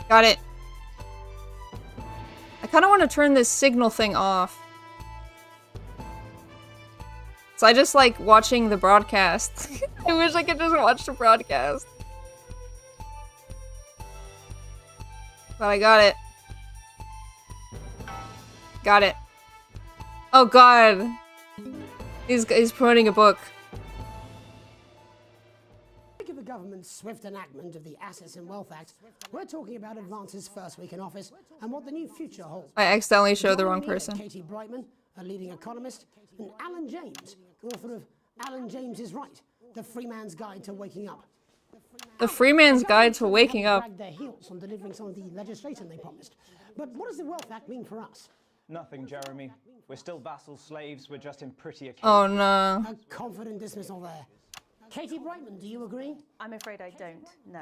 Got it. I kind of want to turn this signal thing off. So I just like watching the broadcast. I wish I could just watch the broadcast. But I got it. Got it. Oh god. He's promoting a book. Like of the government's swift enactment of the Assets and Wealth Act, we're talking about Advance's first week in office and what the new future holds. I accidentally showed the wrong Joining me are person. Katie Brightman, a leading economist, and Alan James, author of Alan James is Right, The Free Man's Guide to Waking Up. The Free Man's Guide to Waking Up. Dragged their heels on delivering some of the legislation they promised. But what does the Wealth Act mean for us? Nothing, Jeremy. We're still vassal slaves, we're just in prettier cases. Oh no. A confident dismissal there. Katie Brightman, do you agree? I'm afraid I don't, no.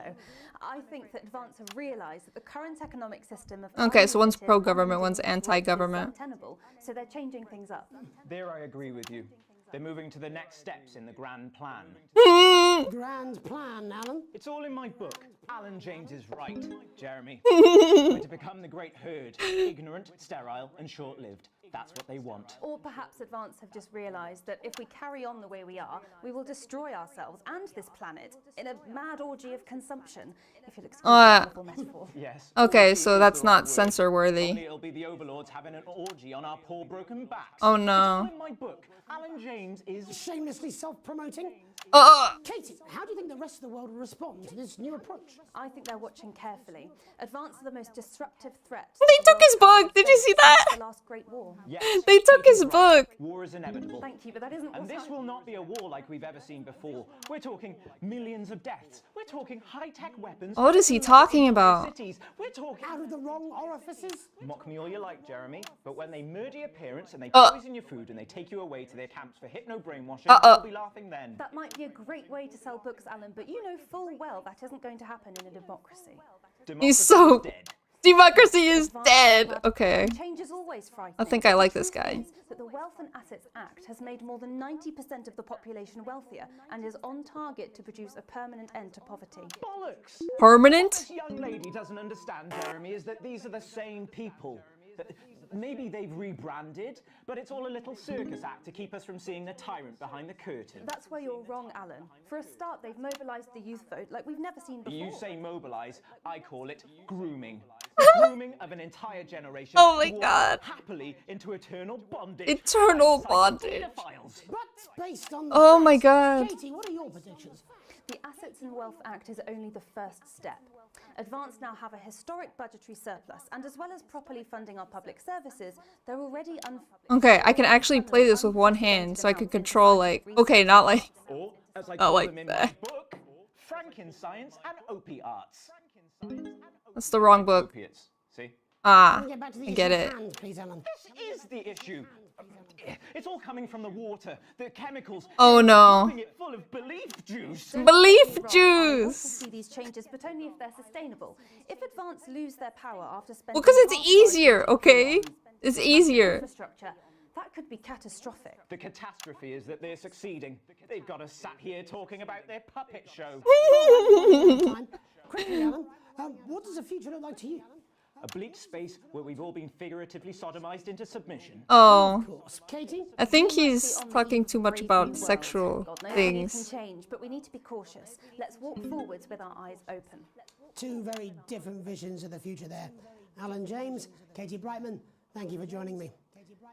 I think that Advance have realised that the current economic system of... Okay, so one's pro-government, one's anti-government. ...untenable, so they're changing things up. There I agree with you. They're moving to the next steps in the grand plan. Grand plan, Alan. It's all in my book. Alan James is right, Jeremy. We're to become the great herd. Ignorant, sterile, and short-lived. That's what they want. Or perhaps Advance have just realised that if we carry on the way we are, we will destroy ourselves and this planet in a mad orgy of consumption, if you'll excuse the awful metaphor. Yes. Okay, so that's not censor worthy. Only it'll be the overlords having an orgy on our poor broken backs. Oh It's no. all in my book. Alan James is shamelessly self-promoting. Katie, how do you think the rest of the world will respond to this new approach? I think they're watching carefully. Advance are the most disruptive threat. They took his book. Did you see that? The last Great War. Yes, They took his book. War is inevitable. Thank you, but that isn't And this will not be a war like we've ever seen before. We're talking millions of deaths. We're talking high-tech weapons. What is he talking about? Cities. We're talking out of the wrong orifices. Mock me all you like, Jeremy, but when they murder your parents and they poison your food and they take you away to their camps for hypno-brainwashing, we'll be laughing then. That might be a great way to sell books, Alan, but you know full well that isn't going to happen in a democracy. He's so... Democracy is dead. Okay. Change is always frightening. I think I like this guy. That the Wealth and Assets Act has made more than 90% of the population wealthier and is on target to produce a permanent end to poverty. Bollocks! Permanent? What this young lady doesn't understand, Jeremy, is that these are the same people. Maybe they've rebranded, but it's all a little circus act to keep us from seeing the tyrant behind the curtain. That's where you're wrong, Alan. For a start, they've mobilised the youth vote like we've never seen before. You say mobilise, I call it grooming. The grooming of an entire generation. Oh my God. Happily into eternal bondage. Eternal bondage. But based on the Oh my facts, God. Katie, what are your predictions? The Assets and Wealth Act is only the first step. Advance now have a historic budgetary surplus, and as well as properly funding our public services, they're already Okay, I can actually play this with one hand, so I can control, like... Okay, not like... Or, as I Not call like them in that. my book, Frankenscience and opiates. That's the wrong book. Opiates, see? Ah, Get back to the I get issue it. at hand, please, Alan. This is the issue. It's all coming from the water, the chemicals. Oh no. Pumping it full of belief juice. Belief I want to juice! see these changes, but only if they're sustainable. If Advance lose their power after spending... Well, because it's easier, okay? It's easier. Infrastructure, that could be catastrophic. The catastrophe is that they're succeeding. They've got us sat here talking about their puppet show. Quickly, Alan, what does the future look like to you? A bleak space where we've all been figuratively sodomized into submission. Oh. Of course. Katie? I think he's talking too much about sexual God knows things. things can change, but we need to be cautious. Let's walk forwards with our eyes open. Two very different visions of the future there. Alan James, Katie Brightman, thank you for joining me.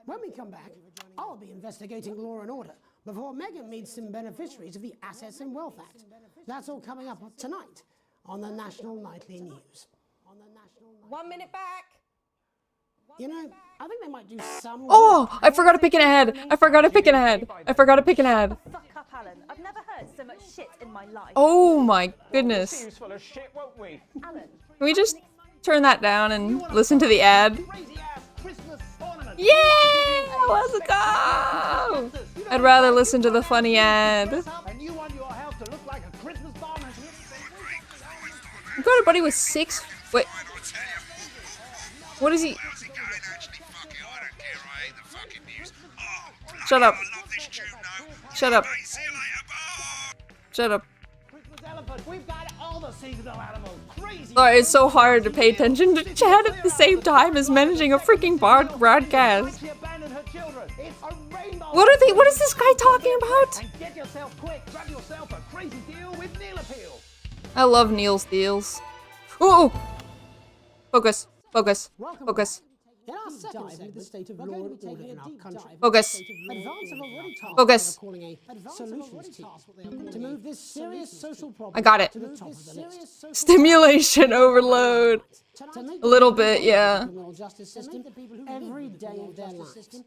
When we come back, I'll be investigating law and order before Megan meets some beneficiaries of the Assets and Wealth Act. That's all coming up tonight on the National Nightly News. 1 minute back. You know, I think they might do some... Oh! I forgot to pick an ad! I forgot to pick an ad! I forgot to pick an ad. Fuck up, Alan. I've never heard so much shit in my life. Oh my goodness. Seems full of shit, won't we? Alan. Can we just turn that down and listen to the ad? Yeah! Let's go! I'd rather listen to the funny ad. And you want your house to look like a Christmas bomb? You got a buddy with 6... Wait. What is he? Shut up. Shut up. Shut up. We've got all the seasonal animals. Crazy. Sorry, it's so hard to pay attention to chat at the same time as managing a freaking broadcast. What is this guy talking about? And get yourself quick. Grab yourself a crazy deal with Neil Appeal. I love Neil's deals. Ooh! Focus. Focus. Focus. In our second segment, the state of law and order in our country. Focus. Advance have already tasked Focus. what they're calling a solutions team to move this serious social problem I got it. to the top of the list. Stimulation overload. A little bit, yeah. Criminal justice system every day of their lives.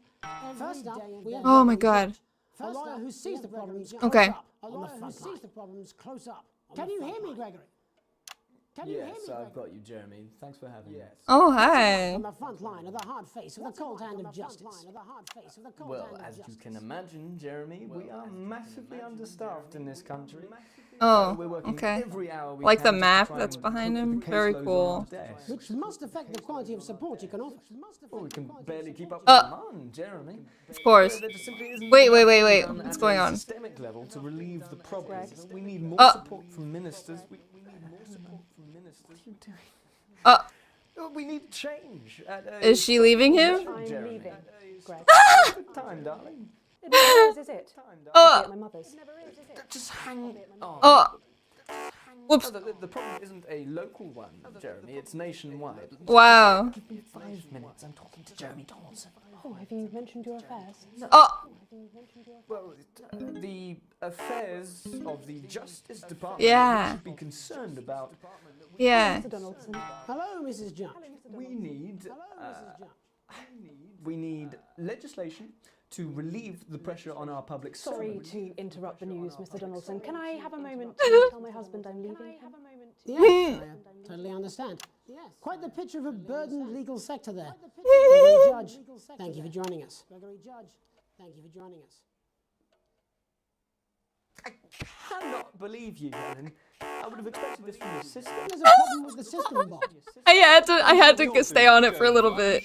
First up, we have Oh my god. a lawyer who sees the problems Okay. close up on the front line. Can you hear me, Gregory? Can you hear me, Yes, I've got you, Jeremy. Thanks for having me. Oh, hi. on the front line of the hard face of the cold hand of justice? Well, as you can imagine, Jeremy, we are massively understaffed in this country. Oh, We're working okay. every hour we Like the can just to map try that's and behind put him. the Very caseload on cool. our desk. Which must affect the quality of support you can offer. Oh, we can barely keep up with demand, Jeremy. Of course. There just simply isn't Wait, enough wait, wait, being wait. done What's at going a on? systemic level to relieve the problem. We need more Oh. support from ministers. We need more support from ministers. What are you doing? Oh. We need change. Is she leaving him? I'm leaving, Greg. Time, darling. It never is it? Oh. At my mother's. Just hang on. Oh. Whoops. The problem isn't a local one, Jeremy. It's nationwide. Wow. Give me 5 minutes. I'm talking to Jeremy Donaldson. Oh, have you mentioned your affairs? Oh. Well, the affairs of the Justice Department Yeah. should be concerned about. Yeah. Mr. Donaldson. Hello, Mrs. Judge. We need legislation to relieve the pressure on our public Sorry servants. to interrupt the news, Mr. Donaldson. Can I have a moment to tell my husband I'm leaving? Yes, I totally understand. Quite the picture of a burdened legal sector there. Gregory Judge, thank you for joining us. Gregory Judge, thank you for joining us. I cannot believe you, Helen. I would have expected this from your sister. There's a problem with the system, Bob. I had to stay on it for a little bit.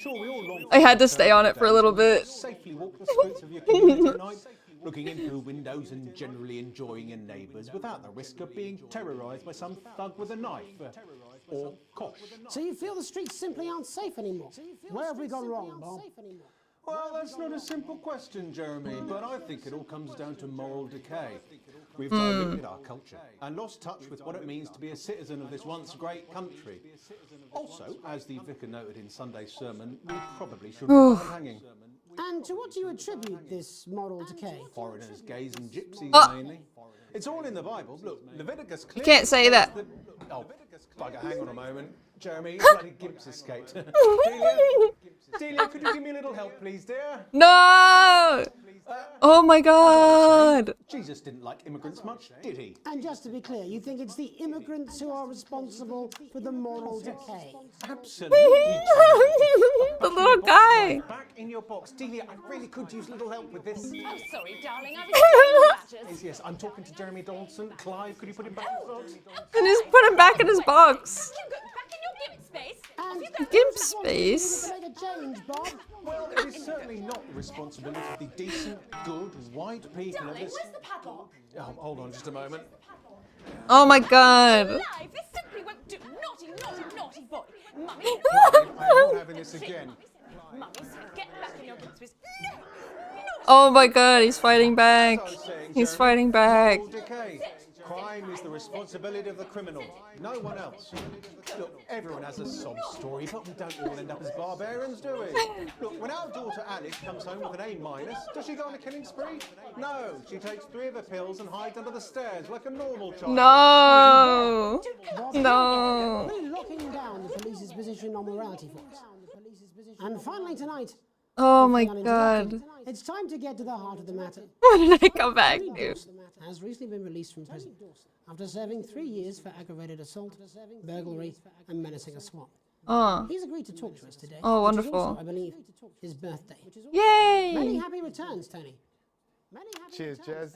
I had to stay on it for a little bit. Safely walk the streets of your community tonight, looking into windows and generally enjoying your neighbours without the risk of being terrorised by some thug with a knife or cosh. So you feel the streets simply aren't safe anymore? Where have we gone wrong, Bob? Well, that's not a simple question, Jeremy, but I think it all comes down to moral decay. We've diluted our culture and lost touch with what it means to be a citizen of this once great country. Also, as the vicar noted in Sunday's sermon, we probably shouldn't have been hanging. And to what do you attribute this moral decay? Foreigners, gays and gypsies Oh. mainly. It's all in the Bible. Look, Leviticus clearly can't say that. says Oh, bugger, hang on a moment. Jeremy, your bloody gimps escaped. Delia, could you give me a little help, please, dear? No! Oh my god! Jesus didn't like immigrants much, did he? And just to be clear, you think it's the immigrants who are responsible for the moral decay? Absolutely. The little guy. Back in your box. Delia, I really could use a little help with this. Oh, sorry, darling. I was Yes, yes, I'm talking to Jeremy Donaldson. Clive, could you put him back in the box? And just put him back in his box. back in your gimp space. Gimp space. Make a change, Bob. Well, it is certainly not the responsibility of the decent, good, white people of this... Where's the padlock? Oh, hold on just a moment. Oh my god. Live, this simply won't do. Naughty, naughty, naughty boy. Mummy. I'm not having this again. Mummy said get back in your gimp space. Oh my god, he's fighting back. He's fighting back. Decay. Crime is the responsibility of the criminal, no one else. Look, everyone has a sob story, but we don't all end up as barbarians, do we? Look, when our daughter Alice comes home with an A-, does she go on a killing spree? No, she takes 3 of her pills and hides under the stairs like a normal child. No. Bob, No. We're locking down the police's position on morality for us. And finally tonight, Oh my hopefully god. uninterrupted, it's time to get to the heart of the matter. What did I come back to? Has recently been released from prison after serving 3 years for aggravated assault, burglary, and menacing a swap. Oh. He's agreed to talk to us today. Oh, which is wonderful. also, I believe, his birthday. Yay! Many happy returns, Tony. Cheers, Jez.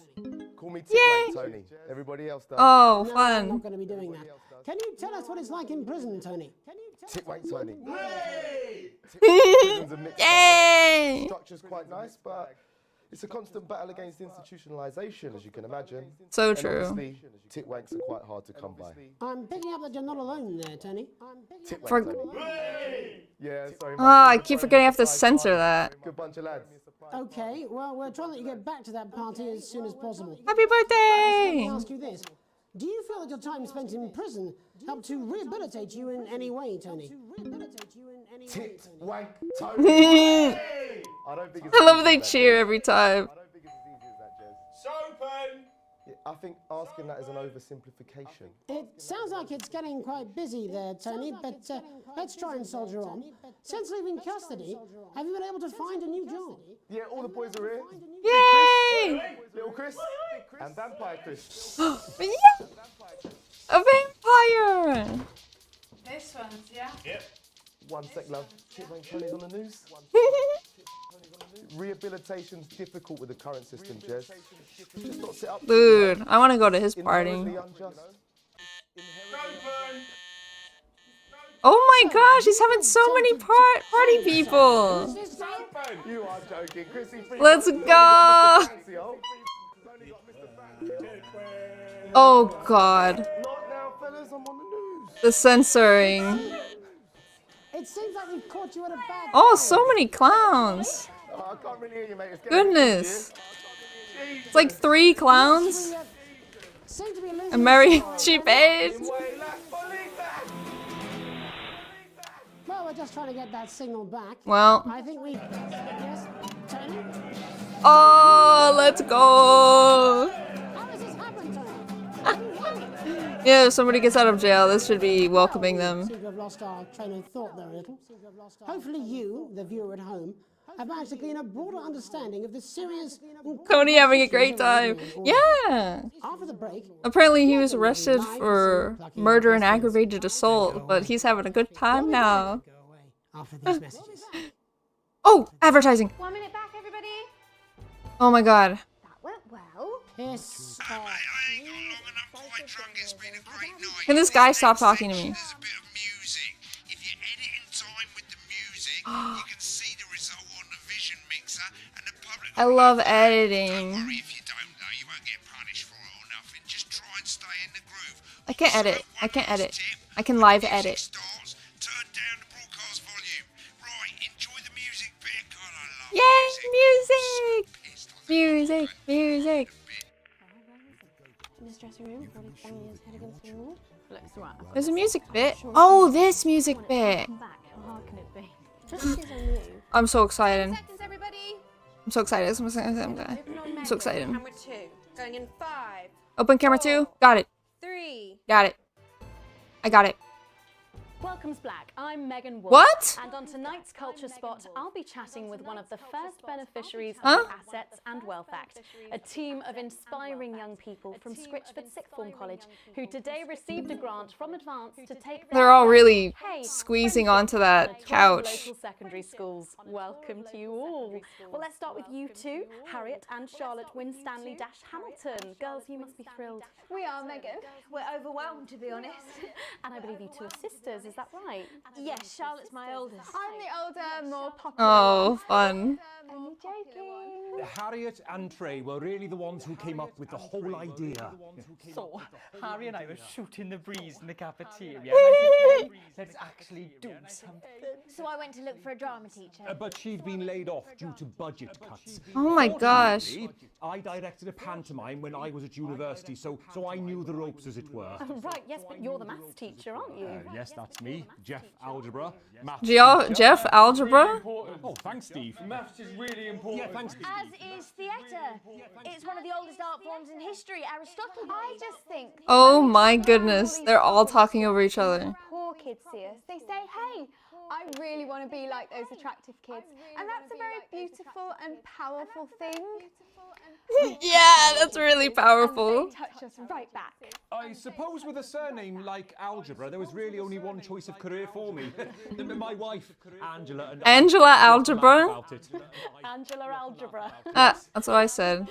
Call me Yay! Titwang Tony. Everybody else does. Oh, No, I'm fun. not going to be doing that. Can you tell us what it's like in prison, Tony? Titwang Tony. Yay! Structure's quite nice, but it's a constant battle against institutionalization, as you can imagine. So And true. obviously, titwanks are quite hard to come by. I'm picking up that you're not alone there, Tony. Titwang For- Tony. Yeah, sorry. Ah, I keep forgetting I have to censor that. Good bunch of lads. Okay, well, we're trying to let you get back to that party as soon as possible. Happy Let me birthday! ask you this. Do you feel that your time spent in prison helped to rehabilitate you in any way, Tony? Titwang Tony. I don't think it's I love as they easy as that, cheer Jez. every time. I don't think it's as easy as that, Jez. Yeah, I think asking that is an oversimplification. It sounds like it's getting quite busy there, Tony, but let's try and soldier on. Since leaving custody, have you been able to find a new job? Yeah, all the boys are here. Yay! Little Chris and Vampire Chris. Yeah! A vampire! This one's, yeah? One sec, love. Titwang Tony's on the news. Rehabilitation's difficult with the current system, Jez. It's just not set up. Dude, I want to go to his party. Oh my gosh, he's having so many party people. You are joking, Chrissy. Let's go. Oh god. Not now, fellas. I'm on the news. The censoring. It seems like we've caught you at a bad Oh, so many clowns. I can't really hear you, mate. Goodness. It's like 3 clowns. And Mary, she paid. Well, we're just trying to get that signal back. Well. I think we... Yes, Tony? Oh, let's go. How does this happen, Tony? Yeah, if somebody gets out of jail, this should be welcoming them. Seem to have lost our train of thought there a little. Hopefully you, the viewer at home, have managed to gain a broader understanding of the serious... Cody having a great time. Yeah. After the break... Apparently he was arrested for murder and aggravated assault, but he's having a good time now. After these messages. Oh, advertising. 1 minute back, everybody. Oh my god. That went well. Yes. Can this guy stop talking to me? I love editing. I can't edit. I can't edit. I can live edit. Yay, music! Music, music. In this dressing room, before the family is heading into the wall. Looks right. There's a music bit. Oh, this music bit. How hard can it be? Just because I'm new. I'm so excited. Seconds, everybody. I'm so excited. I'm so excited. Camera 2. Going in 5. Open camera 2. Got it. 3. Got it. I got it. Welcome's Black. I'm Megan Wolf. What? And on tonight's Culture Spot, I'll be chatting with one of the first beneficiaries Huh? of the Assets and Wealth Act, a team of inspiring young people from Scritchford Sixth Form College who today received a grant from Advance to take They're all really squeezing onto that couch. local secondary schools. Welcome to you all. Well, let's start with you two, Harriet and Charlotte Winstanley-Hamilton. Girls, you must be thrilled. We are, Megan. We're overwhelmed, to be honest. And I believe you two are sisters, is that right? Yes, Charlotte's my oldest. I'm the older, more popular. Oh, fun. Only joking. Harriet and Trey were really the ones who came up with the whole idea. So, Harry and I were shooting the breeze in the cafeteria. And I said, hey, let's actually do something. So I went to look for a drama teacher. But she'd been laid off due to budget cuts. Oh my gosh. Fortunately, I directed a pantomime when I was at university, so I knew the ropes, as it were. Right, yes, but you're the maths teacher, aren't you? Yes, that's me, Jeff Algebra. Maths Jeff Algebra? Oh, thanks, Steve. Maths is really important. Yeah, thanks, Steve. As is theatre. It's one of the oldest art forms in history. Aristotle. I just think. Oh my goodness. They're all talking over each other. Poor kids see us. They say, "Hey, I really want to be like those attractive kids," and that's a very beautiful and powerful thing. Yeah, that's really powerful. They touch us right back. I suppose with a surname like Algebra, there was really only one choice of career for me. My wife, Angela. And Angela Algebra? Angela Algebra. That's what I said.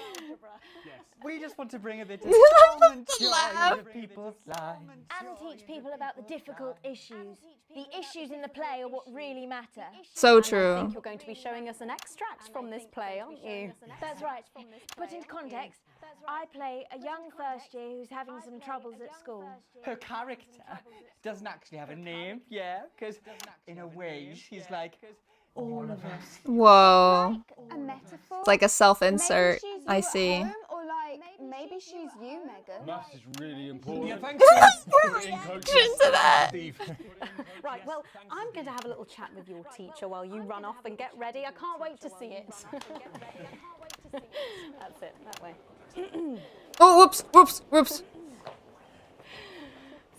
We just want to bring a bit of calm and joy into people's lives. And teach people about the difficult issues. The issues in the play are what really matter. So I true. think you're going to be showing us an extract from this play, aren't you? That's right. To put into context, I play a young first year who's having some troubles at school. Her character doesn't actually have a name, yeah, because in a way she's like all of us. Whoa. A metaphor? It's like a self-insert. I see. Or like, maybe she's you, Megan. Maths is really important. Yeah, thanks into that. Right, well, I'm going to have a little chat with your teacher while you run off and get ready. I can't wait to see it. That's it, that way. Oh, whoops.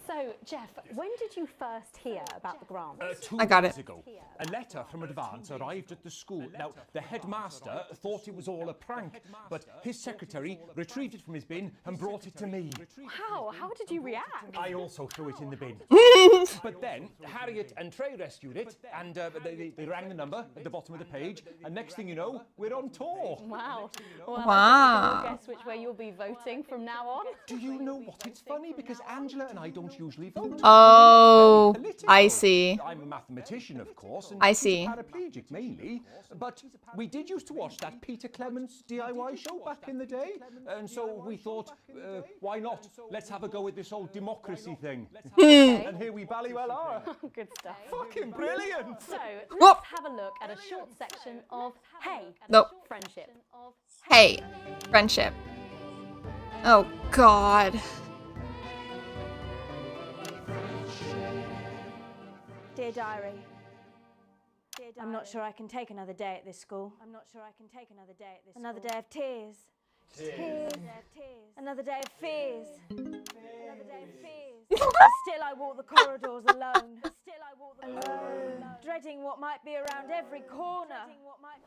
So, So, Jeff, when did you first hear about the grant? 2 I got days it. ago, a letter from Advance arrived at the school. Now, the headmaster thought it was all a prank, but his secretary retrieved it from his bin and brought it to me. How? How did you react? I also threw it in the bin. But then Harriet and Trey rescued it, and they rang the number at the bottom of the page, and next thing you know, we're on tour. Wow. Well, Wow. I guess which way you'll be voting from now on. Do you know what? It's funny because Angela and I don't usually vote. Oh, I see. I'm a mathematician, of course, and I she's see. a paraplegic mainly. But we did used to watch that Peter Clements DIY show back in the day, and so we thought, why not? Let's have a go with this whole democracy thing. And here we bally well are. Good stuff. Fucking brilliant. So, let's have a look at a short section of Hey, Nope. Friendship. Hey, friendship. Oh God. Dear Diary, I'm not sure I can take another day at this school. Another day of tears. Another day of fears. Still I walk the corridors alone. Dreading what might be around every corner.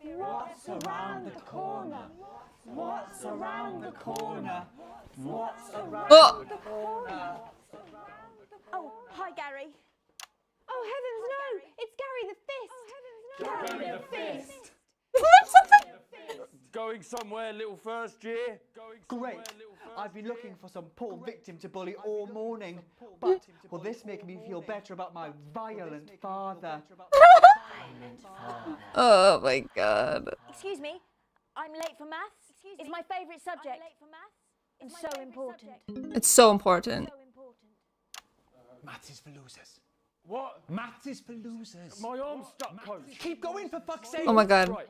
What's around the corner? What's around the corner? What's around the corner? Oh, hi Gary. Oh heavens no! It's Gary the Fist! Gary the Fist! Going somewhere, little first year? Great. I've been looking for some poor victim to bully all morning, but will this make me feel better about my violent father? Oh my God. Excuse me, I'm late for maths. It's my favourite subject. It's so important. It's so important. Maths is for losers. What? Maths is for losers. My arm's stuck, coach. Keep going for fuck's sake. Oh my God. Right,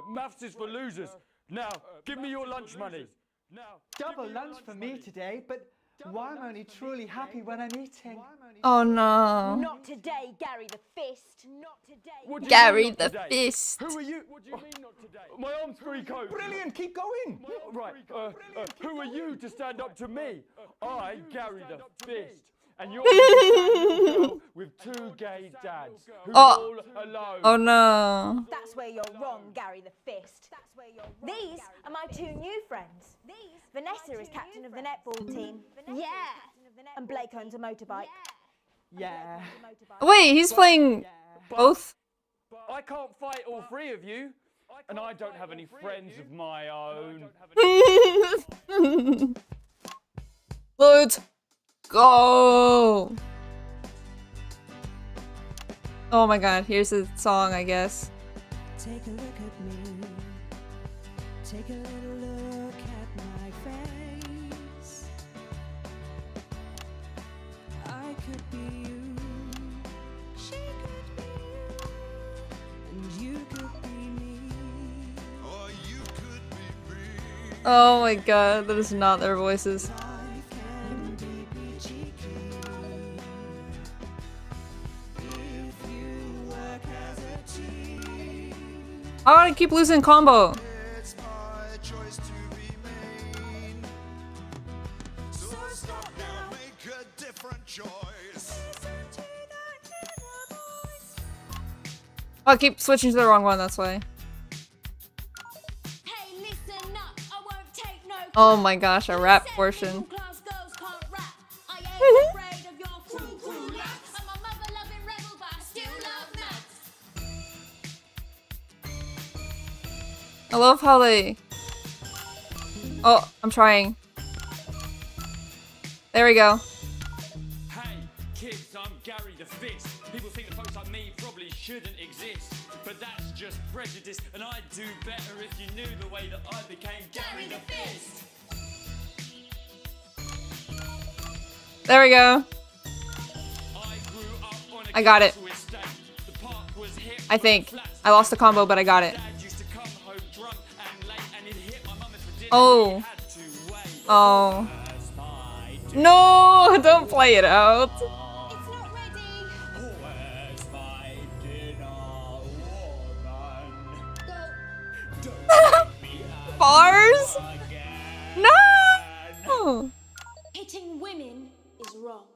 maths is for losers. Now, give me your lunch money. Now. Double lunch for me today, but why am I only truly happy when I'm eating? Oh no. Not today, Gary the Fist. Not today. What do you Gary mean not the today? Fist. Who are you? What do you mean not today? My arm's free, coach. Brilliant, keep going. Right, who are you to stand up to me? I, Gary the Fist. And you're a girl with 2 gay dads who's all alone. Oh no. That's where you're wrong, Gary the Fist. These are my 2 new friends. Vanessa is captain of the netball team. Yeah! And Blake owns a motorbike. Yeah. Wait, he's playing both? I can't fight all 3 of you. And I don't have any friends of my own. Let's go. Oh my God, here's the song, I guess. Take a look at me. Take a little look at my face. I could be you. She could be you. And you could be me. Or you could be me. Oh my God, that is not their voices. I want to keep losing combo. It's my choice to be mean. So stop now, make a different choice. I keep switching to the wrong one, that's why. Hey, listen up, I won't take no. Oh my gosh, a rap portion. Class girls can't rap. I ain't afraid of your crew lads. I'm a mother-loving rebel, but I still love maths. I love how they... Oh, I'm trying. There we go. Hey, kids, I'm Gary the Fist. People think that folks like me probably shouldn't exist. But that's just prejudice, and I'd do better if you knew the way that I became Gary the Fist. There we go. I got it. I think. I lost the combo, but I got it. Oh. Oh. No, don't play it out. Bars? No! Hitting women is wrong.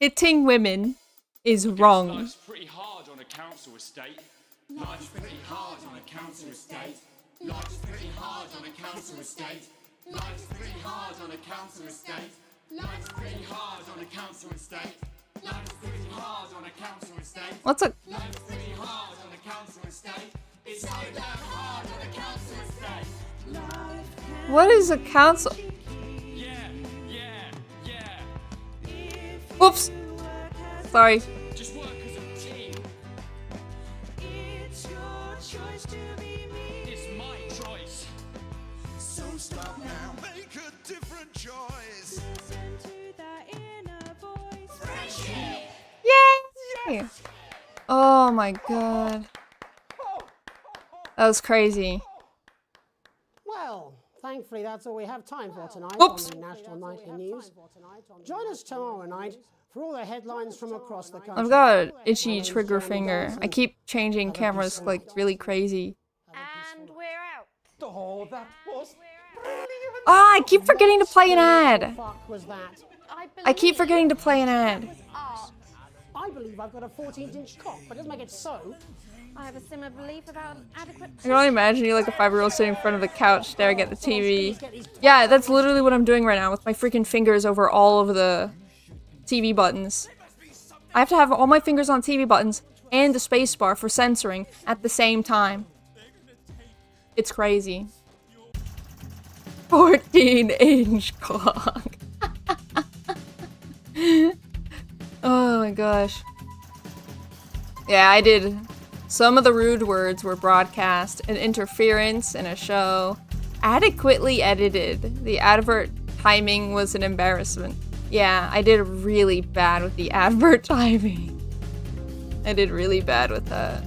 hitting women is wrong. Life's pretty hard on a council estate. Life's pretty hard on a council estate. Life's pretty hard on a council estate. Life's pretty hard on a council estate. Life's pretty hard on a council estate. Life's pretty hard on a council estate. What's a... Life's pretty hard on a council estate. It's so damn hard on a council estate. What is a council? Whoops. Sorry. Just work as a team. It's your choice to be me. It's my choice. So stop now. Make a different choice. Listen to that inner voice. Friendship. Yay! Oh my god. That was crazy. Well, thankfully that's all we have time for tonight Oops. on the National Nightly News. Join us tomorrow night for all the headlines from across the country. I've got an itchy trigger finger. I keep changing cameras like really crazy. And we're out. Oh, that was brilliant. Ah, I keep forgetting to play an ad. What the fuck was that? I keep forgetting to play an ad. I believe I've got a 14-inch cock, but it doesn't make it so. I have a similar belief about adequate. I can only imagine you like a 5-year-old sitting in front of the couch staring at the TV. Yeah, that's literally what I'm doing right now with my freaking fingers over all of the TV buttons. I have to have all my fingers on TV buttons and the spacebar for censoring at the same time. It's crazy. 14-inch cock. Oh my gosh. Yeah, I did. Some of the rude words were broadcast, an interference in a show, adequately edited. The advert timing was an embarrassment. Yeah, I did really bad with the advert timing. I did really bad with that.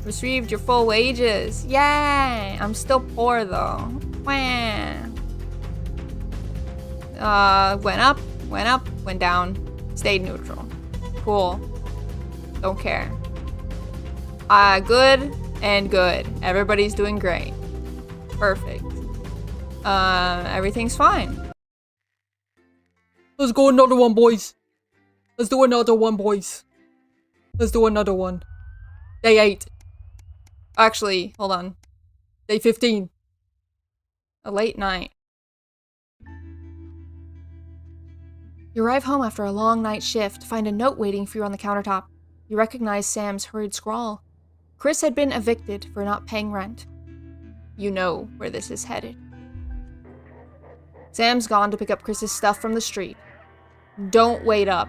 Received your full wages. Yay! I'm still poor though. Wah. Went up, went down, stayed neutral. Cool. Don't care. Good and good. Everybody's doing great. Perfect. Everything's fine. Let's go another one, boys. Let's do another one, boys. Let's do another one. Day 8. Actually, hold on. Day 15. A late night. You arrive home after a long night shift, find a note waiting for you on the countertop. You recognize Sam's hurried scrawl. Chris had been evicted for not paying rent. You know where this is headed. Sam's gone to pick up Chris's stuff from the street. Don't wait up.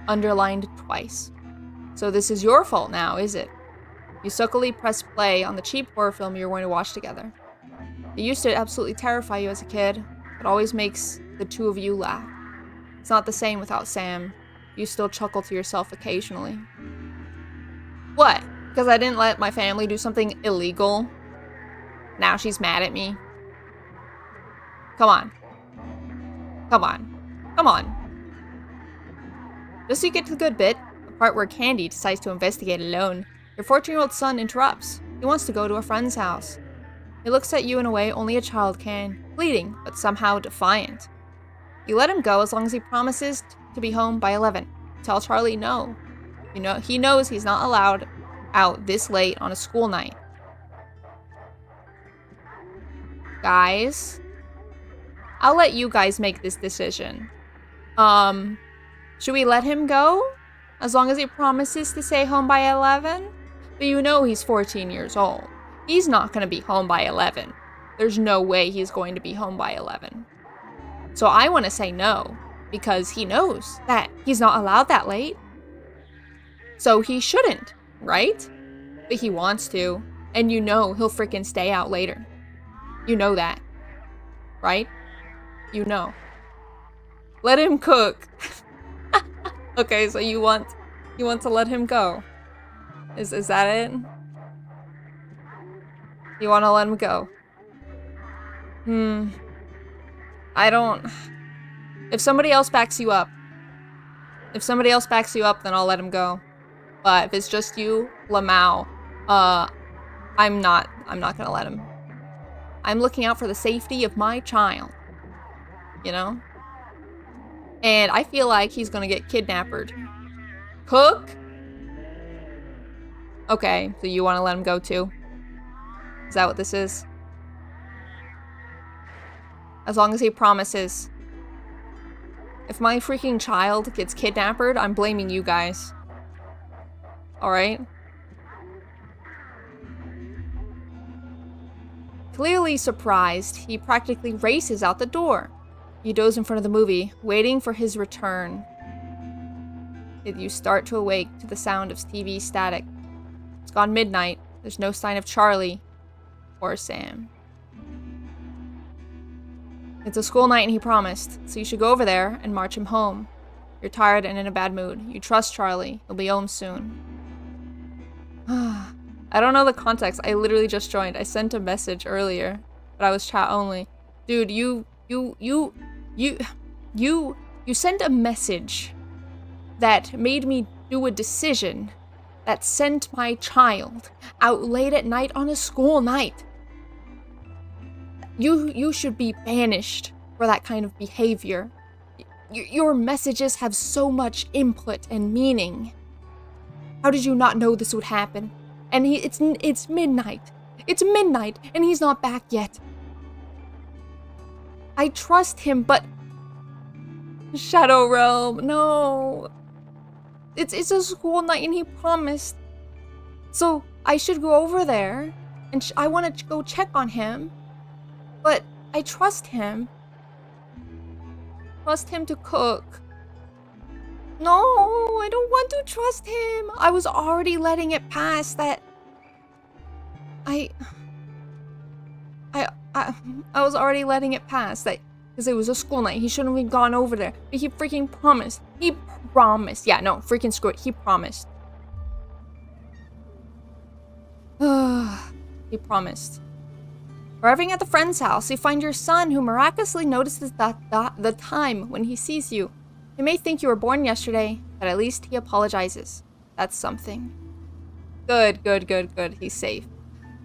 Underlined twice. So this is your fault now, is it? You suckily press play on the cheap horror film you were going to watch together. It used to absolutely terrify you as a kid. It always makes the two of you laugh. It's not the same without Sam. You still chuckle to yourself occasionally. What? Because I didn't let my family do something illegal? Now she's mad at me? Come on. Come on. Come on. Just so you get to the good bit, the part where Candy decides to investigate alone, your 14-year-old son interrupts. He wants to go to a friend's house. He looks at you in a way only a child can, pleading, but somehow defiant. You let him go as long as he promises to be home by 11. Tell Charlie no. You know, he knows he's not allowed out this late on a school night. Guys, I'll let you guys make this decision. Should we let him go? As long as he promises to stay home by 11? But you know he's 14 years old. He's not going to be home by 11. There's no way he's going to be home by 11. So I want to say no, because he knows that he's not allowed that late. So he shouldn't, right? But he wants to, and you know he'll freaking stay out later. You know that, right? You know. Let him cook. Okay, so you want to let him go. Is that it? You want to let him go? I don't... If somebody else backs you up, then I'll let him go. But if it's just you, Lamau, I'm not gonna let him. I'm looking out for the safety of my child. You know? And I feel like he's gonna get kidnapped. Cook? Okay, so you want to let him go too? Is that what this is? As long as he promises. If my freaking child gets kidnapped, I'm blaming you guys. Alright? Clearly surprised, he practically races out the door. You doze in front of the movie, waiting for his return. You start to awake to the sound of TV static. It's gone midnight. There's no sign of Charlie or Sam. It's a school night and he promised, so you should go over there and march him home. You're tired and in a bad mood. You trust Charlie. He'll be home soon. I don't know the context. I literally just joined. I sent a message earlier, but I was chat only. Dude, you sent a message that made me do a decision that sent my child out late at night on a school night. You should be banished for that kind of behavior. Your messages have so much input and meaning. How did you not know this would happen? And it's midnight. It's midnight, and he's not back yet. I trust him, but Shadow Realm, no. It's a school night, and he promised. So I should go over there, and I want to go check on him, but I trust him. Trust him to cook. No, I don't want to trust him. I was already letting it pass that I was already letting it pass that because it was a school night. He shouldn't have gone over there. But he freaking promised. He promised. Yeah, no, freaking screw it. He promised. He promised. Arriving at the friend's house, you find your son, who miraculously notices the time when he sees you. He may think you were born yesterday, but at least he apologizes. That's something. Good, good, good, good. He's safe.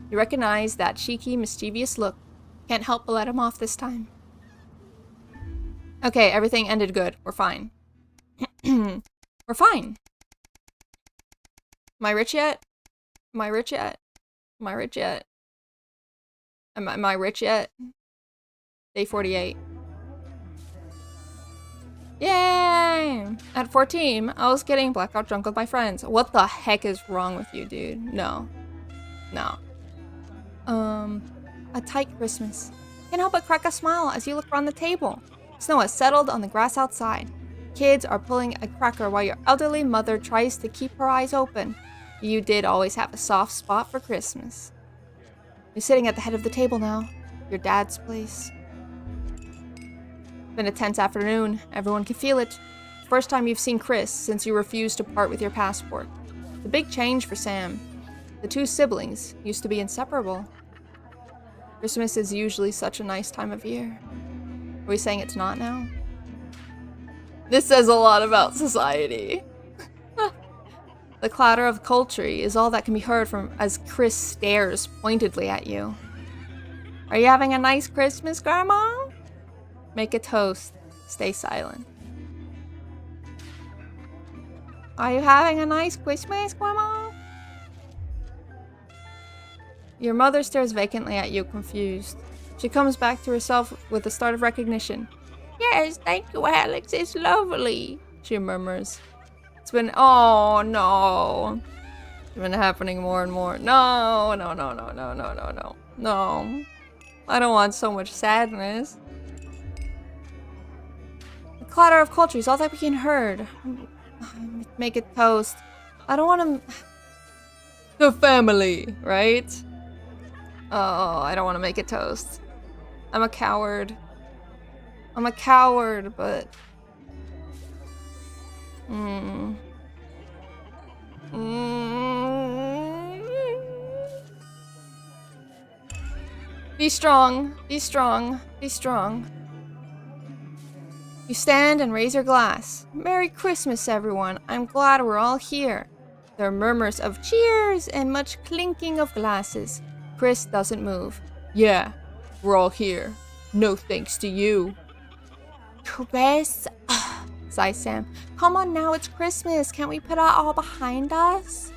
You recognize that cheeky, mischievous look. Can't help but let him off this time. Okay, everything ended good. We're fine. We're fine. Am I rich yet? Am I rich yet? Am I rich yet? Am I rich yet? Day 48. Yay! At 14, I was getting blackout drunk with my friends. What the heck is wrong with you, dude? No. No. A tight Christmas. Can't help but crack a smile as you look around the table. Snow has settled on the grass outside. Kids are pulling a cracker while your elderly mother tries to keep her eyes open. You did always have a soft spot for Christmas. You're sitting at the head of the table now. Your dad's place. It's been a tense afternoon. Everyone can feel it. First time you've seen Chris since you refused to part with your passport. It's a big change for Sam. The two siblings used to be inseparable. Christmas is usually such a nice time of year. Are we saying it's not now? This says a lot about society. The clatter of poultry is all that can be heard from as Chris stares pointedly at you. Are you having a nice Christmas, Grandma? Make a toast. Stay silent. Are you having a nice Christmas, Grandma? Your mother stares vacantly at you, confused. She comes back to herself with a start of recognition. Yes, thank you, Alex. It's lovely, she murmurs. It's been, oh no. It's been happening more and more. No, no, no, no, no, no, no, no. No. I don't want so much sadness. The clatter of poultry is all that we can heard. Make it toast. I don't want to... The family, right? Oh, I don't want to make it toast. I'm a coward. I'm a coward, but... Be strong. Be strong. Be strong. You stand and raise your glass. Merry Christmas, everyone. I'm glad we're all here. There are murmurs of cheers and much clinking of glasses. Chris doesn't move. Yeah, we're all here. No thanks to you. Chris, sighs Sam. Come on now, it's Christmas. Can't we put it all behind us?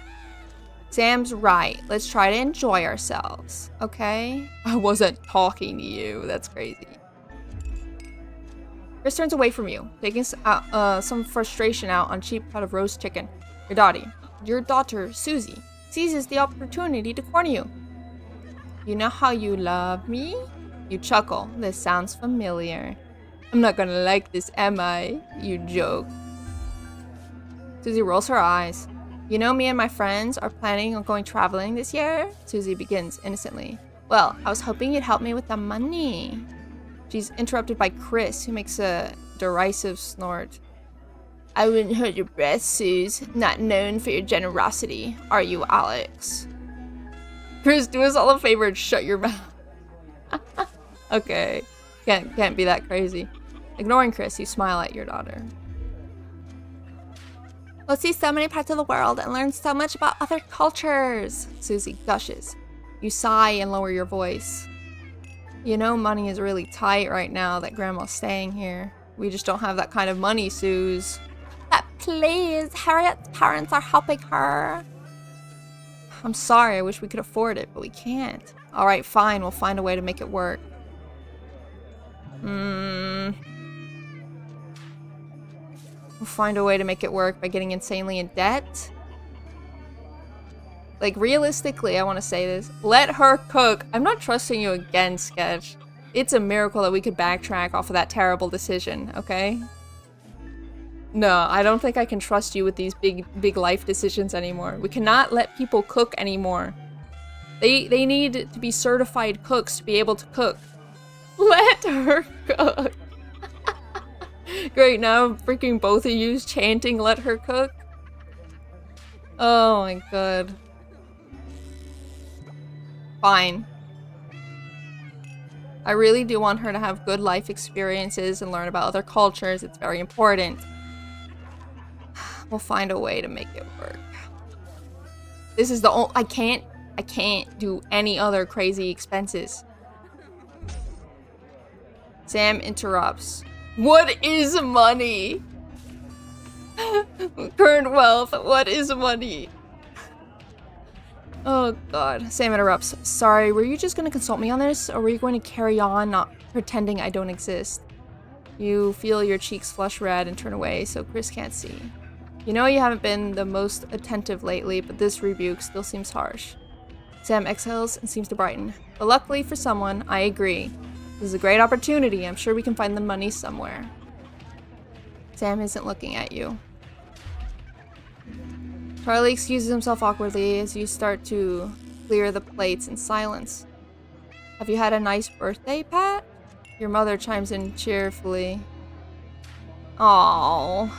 Sam's right. Let's try to enjoy ourselves, okay? I wasn't talking to you. That's crazy. Chris turns away from you, taking some frustration out on cheap cut of roast chicken. Your daughter, Susie, seizes the opportunity to corner you. You know how you love me? You chuckle. This sounds familiar. I'm not gonna like this, am I? You joke. Susie rolls her eyes. You know, me and my friends are planning on going traveling this year? Susie begins innocently. Well, I was hoping you'd help me with the money. She's interrupted by Chris, who makes a derisive snort. I wouldn't hurt your breath, Suze. Not known for your generosity, are you, Alex? Chris, do us all a favor and shut your mouth. Okay. Can't be that crazy. Ignoring Chris, you smile at your daughter. We'll see so many parts of the world and learn so much about other cultures, Susie gushes. You sigh and lower your voice. You know money is really tight right now that Grandma's staying here. We just don't have that kind of money, Suze. But please, Harriet's parents are helping her. I'm sorry, I wish we could afford it, but we can't. Alright, fine, we'll find a way to make it work. We'll find a way to make it work by getting insanely in debt. Like, realistically, I want to say this. Let her cook. I'm not trusting you again, Sketch. It's a miracle that we could backtrack off of that terrible decision, okay? No, I don't think I can trust you with these big life decisions anymore. We cannot let people cook anymore. They need to be certified cooks to be able to cook. Let her cook. Great, now freaking both of you chanting let her cook. Oh my god. Fine. I really do want her to have good life experiences and learn about other cultures. It's very important. We'll find a way to make it work. This is the only— I can't do any other crazy expenses. Sam interrupts. What is money? Current wealth, what is money? Oh god. Sam interrupts. Sorry, were you just gonna consult me on this, or were you going to carry on not pretending I don't exist? You feel your cheeks flush red and turn away so Chris can't see. You know you haven't been the most attentive lately, but this rebuke still seems harsh. Sam exhales and seems to brighten. But luckily for someone, I agree. This is a great opportunity. I'm sure we can find the money somewhere. Sam isn't looking at you. Charlie excuses himself awkwardly as you start to clear the plates in silence. Have you had a nice birthday, Pat? Your mother chimes in cheerfully. Aww.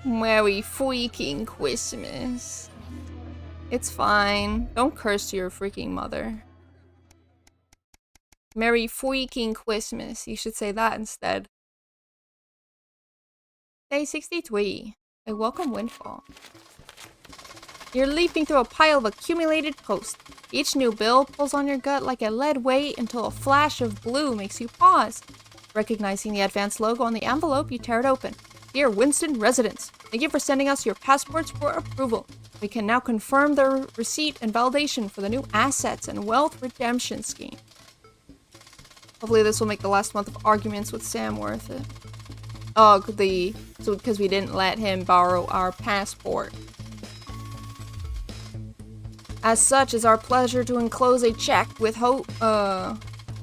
Merry freaking Christmas. It's fine. Don't curse your freaking mother. Merry freaking Christmas. You should say that instead. Day 63. A welcome windfall. You're leaping through a pile of accumulated posts. Each new bill pulls on your gut like a lead weight until a flash of blue makes you pause. Recognizing the advanced logo on the envelope, you tear it open. Dear Winston residents, thank you for sending us your passports for approval. We can now confirm their receipt and validation for the new assets and wealth redemption scheme. Hopefully this will make the last month of arguments with Sam worth it. Oh, because we didn't let him borrow our passport. As such, it's our pleasure to enclose a check with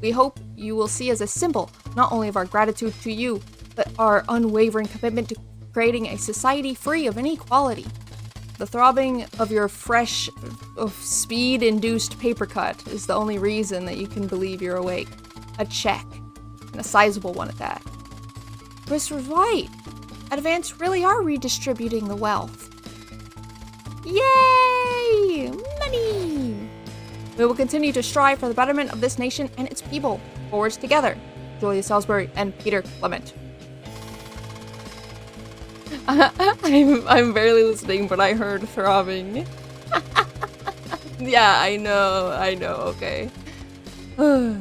we hope you will see as a symbol, not only of our gratitude to you, but our unwavering commitment to creating a society free of inequality. The throbbing of your fresh, speed-induced paper cut is the only reason that you can believe you're awake. A check, and a sizable one at that. Chris was right. Advance really are redistributing the wealth. Yay! Money! We will continue to strive for the betterment of this nation and its people. Forwards together. Julia Salisbury and Peter Clement. I'm barely listening, but I heard throbbing. Yeah, I know, okay. The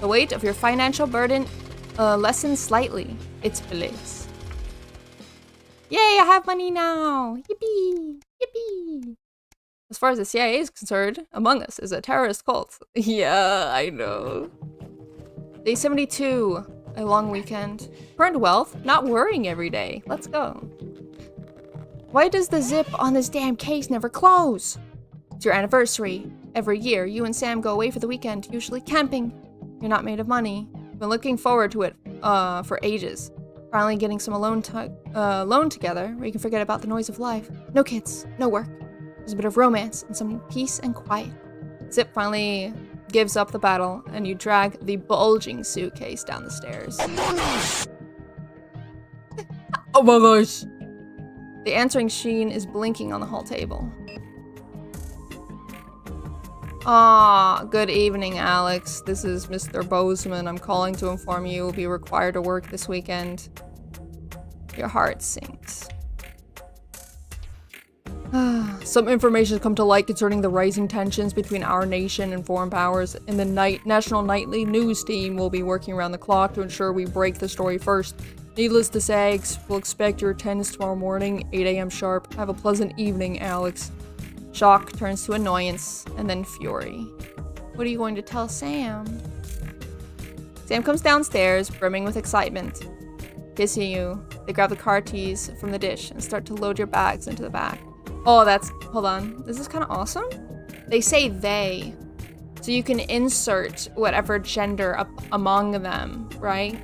weight of your financial burden lessen slightly its bliss. Yay, I have money now! Yippee! Yippee! As far as the CIA is concerned, Among Us is a terrorist cult. Yeah, I know. Day 72, a long weekend. Earned wealth, not worrying every day. Let's go. Why does the zip on this damn case never close? It's your anniversary. Every year, you and Sam go away for the weekend, usually camping. You're not made of money. Been looking forward to it for ages. Finally getting some alone together where you can forget about the noise of life. No kids, no work. There's a bit of romance and some peace and quiet. Zip finally gives up the battle and you drag the bulging suitcase down the stairs. Oh my gosh! The answering machine is blinking on the hall table. Ah, good evening, Alex. This is Mr. Bozeman. I'm calling to inform you will be required to work this weekend. Your heart sinks. Some information has come to light concerning the rising tensions between our nation and foreign powers, and the National Nightly News team will be working around the clock to ensure we break the story first. Needless to say, we'll expect your attendance tomorrow morning, 8 a.m. sharp. Have a pleasant evening, Alex. Shock turns to annoyance, and then fury. What are you going to tell Sam? Sam comes downstairs, brimming with excitement. Kissing you, they grab the car keys from the dish and start to load your bags into the back. Oh, hold on. This is kind of awesome. They say they, so you can insert whatever gender up among them, right?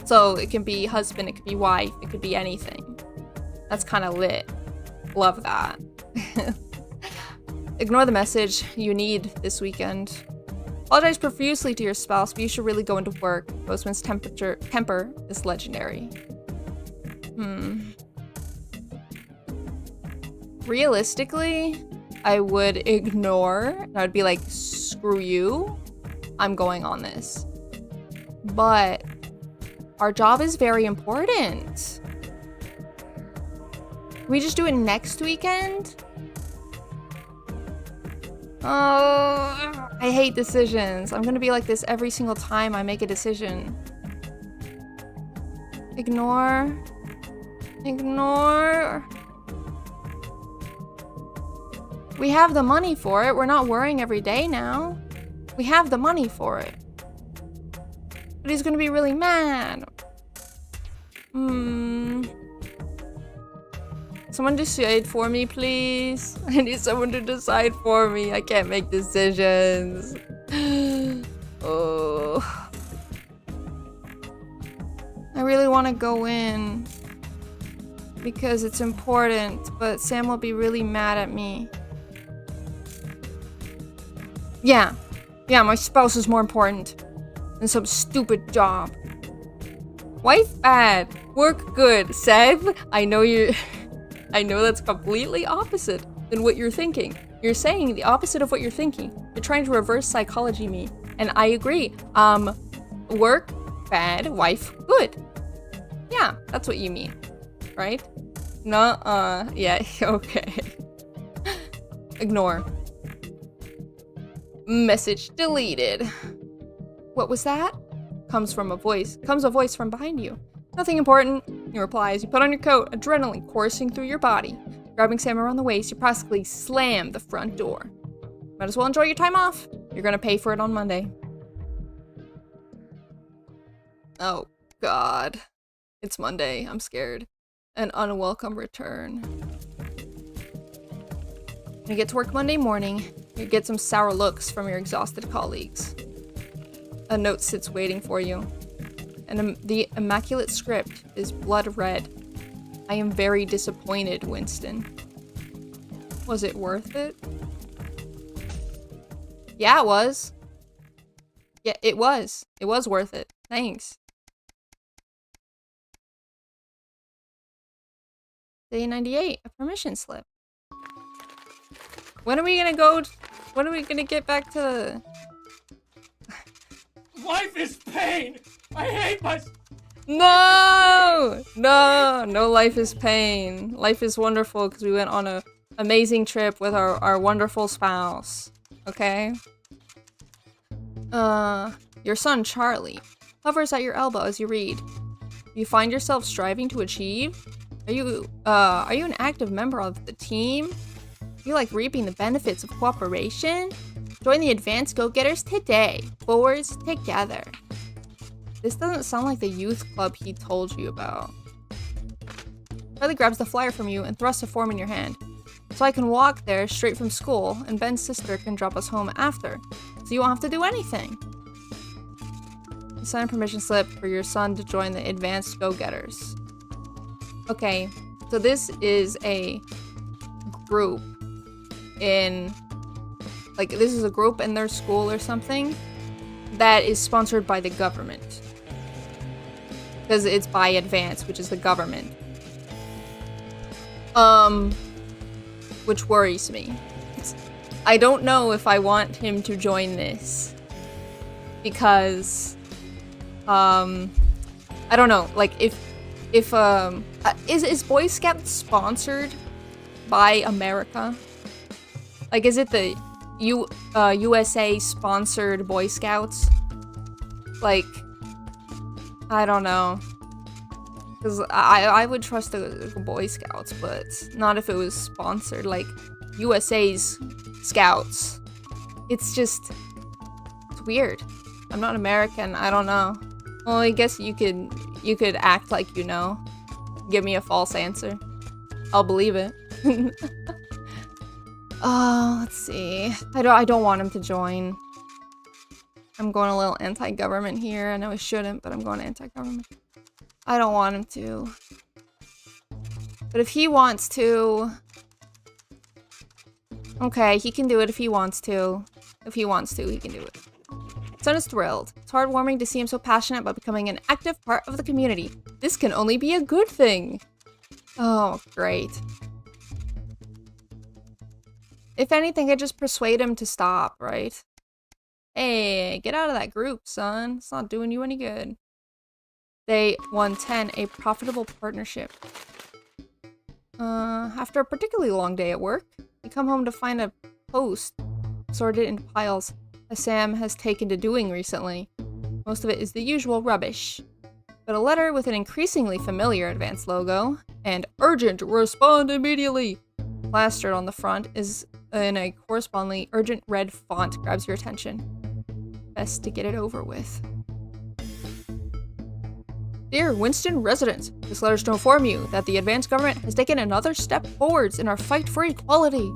So it can be husband, it could be wife, it could be anything. That's kind of lit. Love that. Ignore the message you need this weekend. Apologize profusely to your spouse, but you should really go into work. Bozeman's temper is legendary. Realistically, I would ignore, and I would be like, screw you, I'm going on this. But our job is very important. Can we just do it next weekend? Oh, I hate decisions. I'm gonna be like this every single time I make a decision. Ignore. Ignore. We have the money for it. We're not worrying every day now. We have the money for it. But he's gonna be really mad. Someone decide for me, please. I need someone to decide for me. I can't make decisions. Oh. I really want to go in because it's important, but Sam will be really mad at me. Yeah, my spouse is more important than some stupid job. Wife bad, work good. Seb, I know that's completely opposite than what you're thinking. You're saying the opposite of what you're thinking. You're trying to reverse psychology me, and I agree. Work bad, wife good. Yeah, that's what you mean, right? Nuh-uh. Yeah, okay. Ignore. Message deleted. What was that? Comes a voice from behind you. Nothing important. He replies, you put on your coat, adrenaline coursing through your body. Grabbing Sam around the waist, you practically slam the front door. Might as well enjoy your time off. You're gonna pay for it on Monday. Oh, God. It's Monday. I'm scared. An unwelcome return. When you get to work Monday morning, you get some sour looks from your exhausted colleagues. A note sits waiting for you. And the immaculate script is blood red. I am very disappointed, Winston. Was it worth it? Yeah, it was. Yeah, it was. It was worth it. Thanks. Day 98, a permission slip. When are we gonna get back to the... Life is pain! I hate my... No! No life is pain. Life is wonderful because we went on an amazing trip with our wonderful spouse. Okay? Your son, Charlie. hovers at your elbow as you read. Do you find yourself striving to achieve? Are you an active member of the team? Do you like reaping the benefits of cooperation? Join the Advanced Go-Getters today. Forwards together. This doesn't sound like the youth club he told you about. Charlie grabs the flyer from you and thrusts a form in your hand. So I can walk there straight from school, and Ben's sister can drop us home after. So you won't have to do anything. You sign a permission slip for your son to join the Advanced Go-Getters. Okay, so this is a group in... Like, this is a group in their school or something that is sponsored by the government. Because it's by Advance, which is the government. Which worries me. I don't know if I want him to join this. Because, I don't know, like, if is Boy Scouts sponsored by America? Like, is it the USA sponsored Boy Scouts? Like, I don't know. Because I would trust the Boy Scouts, but not if it was sponsored. Like, USA's Scouts. It's just... It's weird. I'm not American, I don't know. Well, I guess you could act like you know. Give me a false answer. I'll believe it. Let's see. I don't want him to join. I'm going a little anti-government here. I know I shouldn't, but I'm going anti-government. I don't want him to. But if he wants to... Okay, he can do it if he wants to. If he wants to, he can do it. Son is thrilled. It's heartwarming to see him so passionate about becoming an active part of the community. This can only be a good thing. Oh, great. If anything, I just persuade him to stop, right? Hey, get out of that group, son. It's not doing you any good. Day 110, a profitable partnership. After a particularly long day at work, you come home to find a post sorted in piles as Sam has taken to doing recently. Most of it is the usual rubbish. But a letter with an increasingly familiar Advance logo and urgent, respond immediately plastered on the front is in a correspondingly urgent red font grabs your attention. Best to get it over with. Dear Winston residents, this letter is to inform you that the Advance government has taken another step forwards in our fight for equality.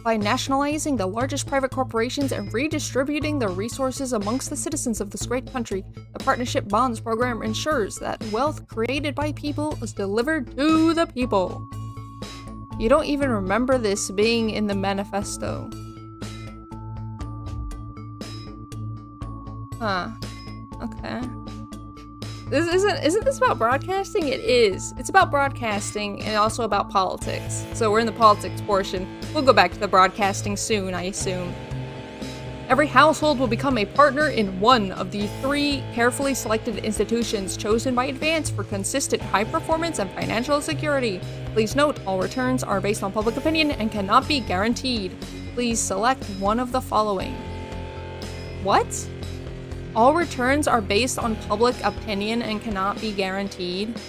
By nationalizing the largest private corporations and redistributing the resources amongst the citizens of this great country, the Partnership Bonds program ensures that wealth created by people is delivered to the people. You don't even remember this being in the manifesto. Huh. Okay. Isn't this about broadcasting? It is. It's about broadcasting and also about politics. So we're in the politics portion. We'll go back to the broadcasting soon, I assume. Every household will become a partner in one of the 3 carefully selected institutions chosen by Advance for consistent high performance and financial security. Please note, all returns are based on public opinion and cannot be guaranteed. Please select one of the following. What? All returns are based on public opinion and cannot be guaranteed?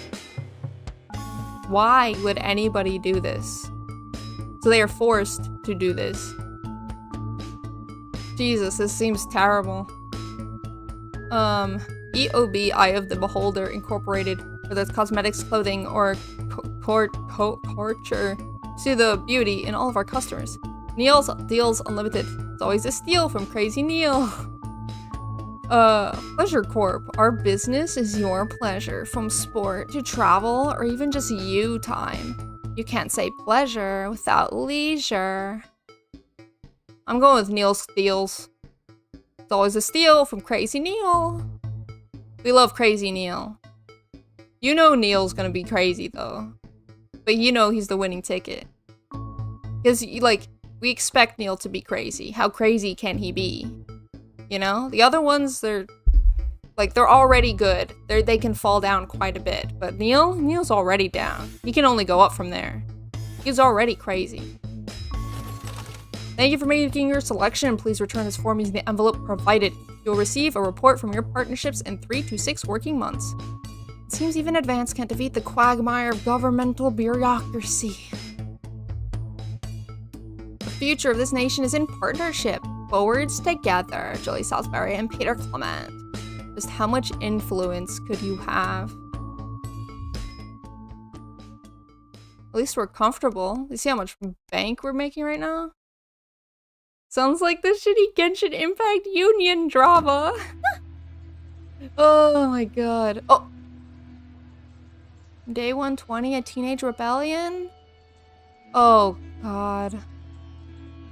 Why would anybody do this? So they are forced to do this. Jesus, this seems terrible. EOB, Eye of the Beholder, Incorporated, whether it's cosmetics, clothing, or culture, see the beauty in all of our customers. Neil's Deals Unlimited. It's always a steal from Crazy Neil. Pleasure Corp. Our business is your pleasure, from sport to travel or even just you time. You can't say pleasure without leisure. I'm going with Neil's Deals. It's always a steal from Crazy Neil. We love Crazy Neil. You know Neil's gonna be crazy though. But you know he's the winning ticket. Because, like, we expect Neil to be crazy. How crazy can he be? You know? The other ones, they're already good. They can fall down quite a bit. But Neil's already down. He can only go up from there. He's already crazy. Thank you for making your selection. Please return this form using the envelope provided. You'll receive a report from your partnerships in 3 to 6 working months. It seems even advance can't defeat the quagmire of governmental bureaucracy. The future of this nation is in partnership. Forwards together, Julie Salisbury and Peter Clement. Just how much influence could you have? At least we're comfortable. You see how much bank we're making right now? Sounds like the shitty Genshin Impact Union drama. Oh my god. Oh! Day 120, a teenage rebellion? Oh god.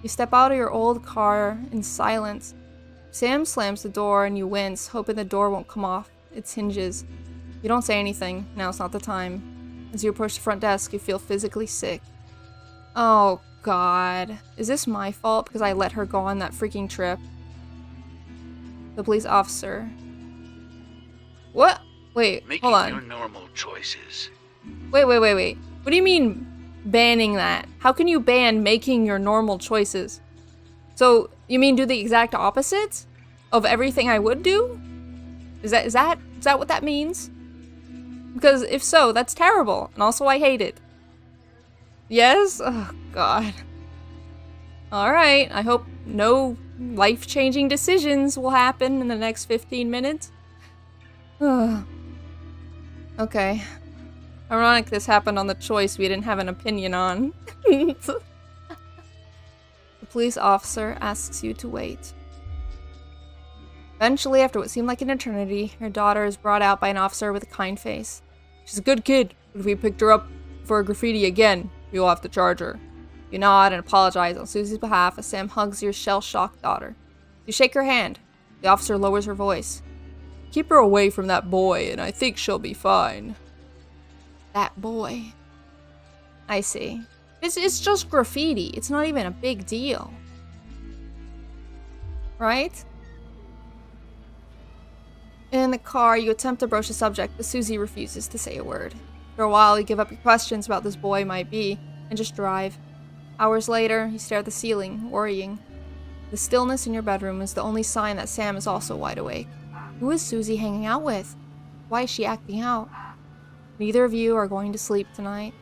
You step out of your old car in silence. Sam slams the door and you wince, hoping the door won't come off its hinges. You don't say anything. Now's not the time. As you approach the front desk, you feel physically sick. Oh god. Is this my fault because I let her go on that freaking trip? The police officer. What? Wait, hold on. Making your normal choices. Wait. What do you mean banning that? How can you ban making your normal choices? So, you mean do the exact opposite of everything I would do? Is that what that means? Because if so, that's terrible. And also I hate it. Yes? Oh god. Alright, I hope no life-changing decisions will happen in the next 15 minutes. Okay. Ironic this happened on the choice we didn't have an opinion on. The police officer asks you to wait. Eventually, after what seemed like an eternity, your daughter is brought out by an officer with a kind face. She's a good kid, but if we picked her up for a graffiti again, you'll have to charge her. You nod and apologize on Susie's behalf as Sam hugs your shell-shocked daughter. You shake her hand. The officer lowers her voice. Keep her away from that boy, and I think she'll be fine. That boy. I see. It's just graffiti. It's not even a big deal. Right? In the car, you attempt to broach the subject, but Susie refuses to say a word. For a while, you give up your questions about this boy might be, and just drive. Hours later, you stare at the ceiling, worrying. The stillness in your bedroom is the only sign that Sam is also wide awake. Who is Susie hanging out with? Why is she acting out? Neither of you are going to sleep tonight.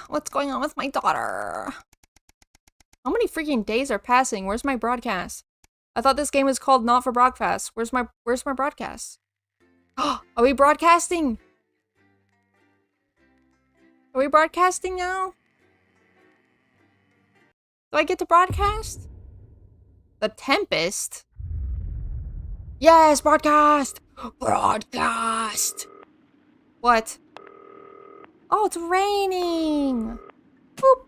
What's going on with my daughter? How many freaking days are passing? Where's my broadcast? I thought this game was called Not for Broadcast. Where's my broadcast? Are we broadcasting? Are we broadcasting now? Do I get to broadcast? The Tempest? Yes, broadcast! Broadcast! What? Oh, it's raining! Boop.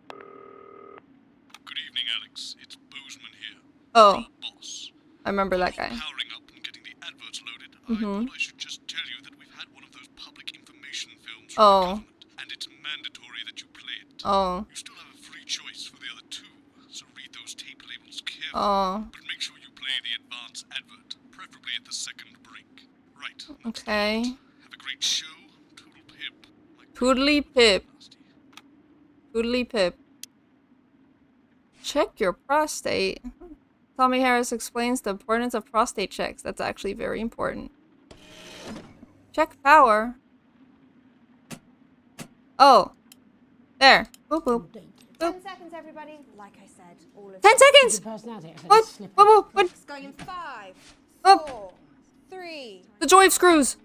Good evening, Alex. It's Bozeman here. Oh. Boss. I remember that guy. Powering up and getting the adverts loaded. I thought I should just tell you that we've had one of those public information films from the government, and it's mandatory that you play it. Oh. You still have a free choice for the other two, so read those tape labels carefully. Oh. But make sure you play the advance advert, preferably at the second break. Right. Okay. Have a great show. Toodle pip. Toodly pip. Toodly pip. Check your prostate. Tommy Harris explains the importance of prostate checks. That's actually very important. Check power. Oh. There. Boop boop. 10 seconds, everybody. Like I said, all of 10 seconds! What? It's going in 5, 4, 3. The joy of screws.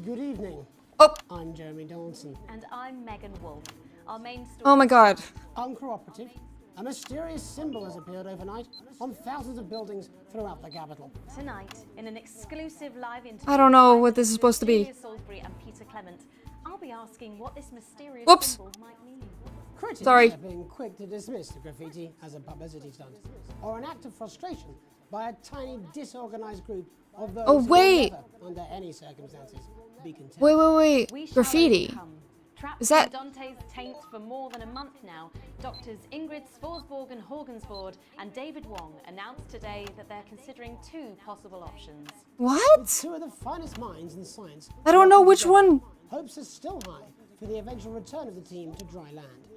Good evening. Oh. I'm Jeremy Donaldson. And I'm Megan Wolf. Our main story. Oh my god. Uncooperative. A mysterious symbol has appeared overnight on thousands of buildings throughout the capital. Tonight, in an exclusive live interview, I don't know what this is supposed to be. Julia Salisbury and Peter Clement, I'll be asking what this mysterious Whoops. symbol might mean. Critics Sorry. have been quick to dismiss the graffiti as a publicity stunt or an act of frustration by a tiny disorganized group of those Oh, who wait. will never, under any circumstances, be content. Wait. We shall Graffiti. overcome. Trapped Is that- in Dante's taint for more than a month now, doctors Ingrid Svorsborg and Horgensvoord and David Wong announced today that they're considering 2 possible options. What? With 2 of the finest minds in science. I don't know which one. Hopes are still high for the eventual return of the team to dry land.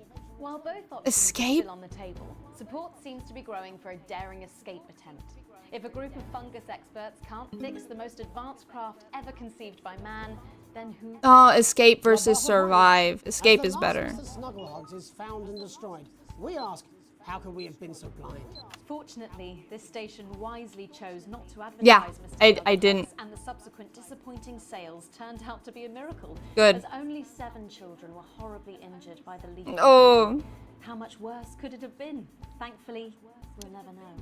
While both options Escape? are still on the table, support seems to be growing for a daring escape attempt. If a group of fungus experts can't fix the most advanced craft ever conceived by man, then who? Oh, escape versus survive. Escape is better. As the last of the Snugglehogs is found and destroyed, we ask, how could we have been so blind? Fortunately, this station wisely chose not to advertise Yeah, Mr. I didn't. And the subsequent disappointing sales turned out to be a miracle. Good. As only 7 children were horribly injured by the leak. Oh. How much worse could it have been? Thankfully, we'll never know.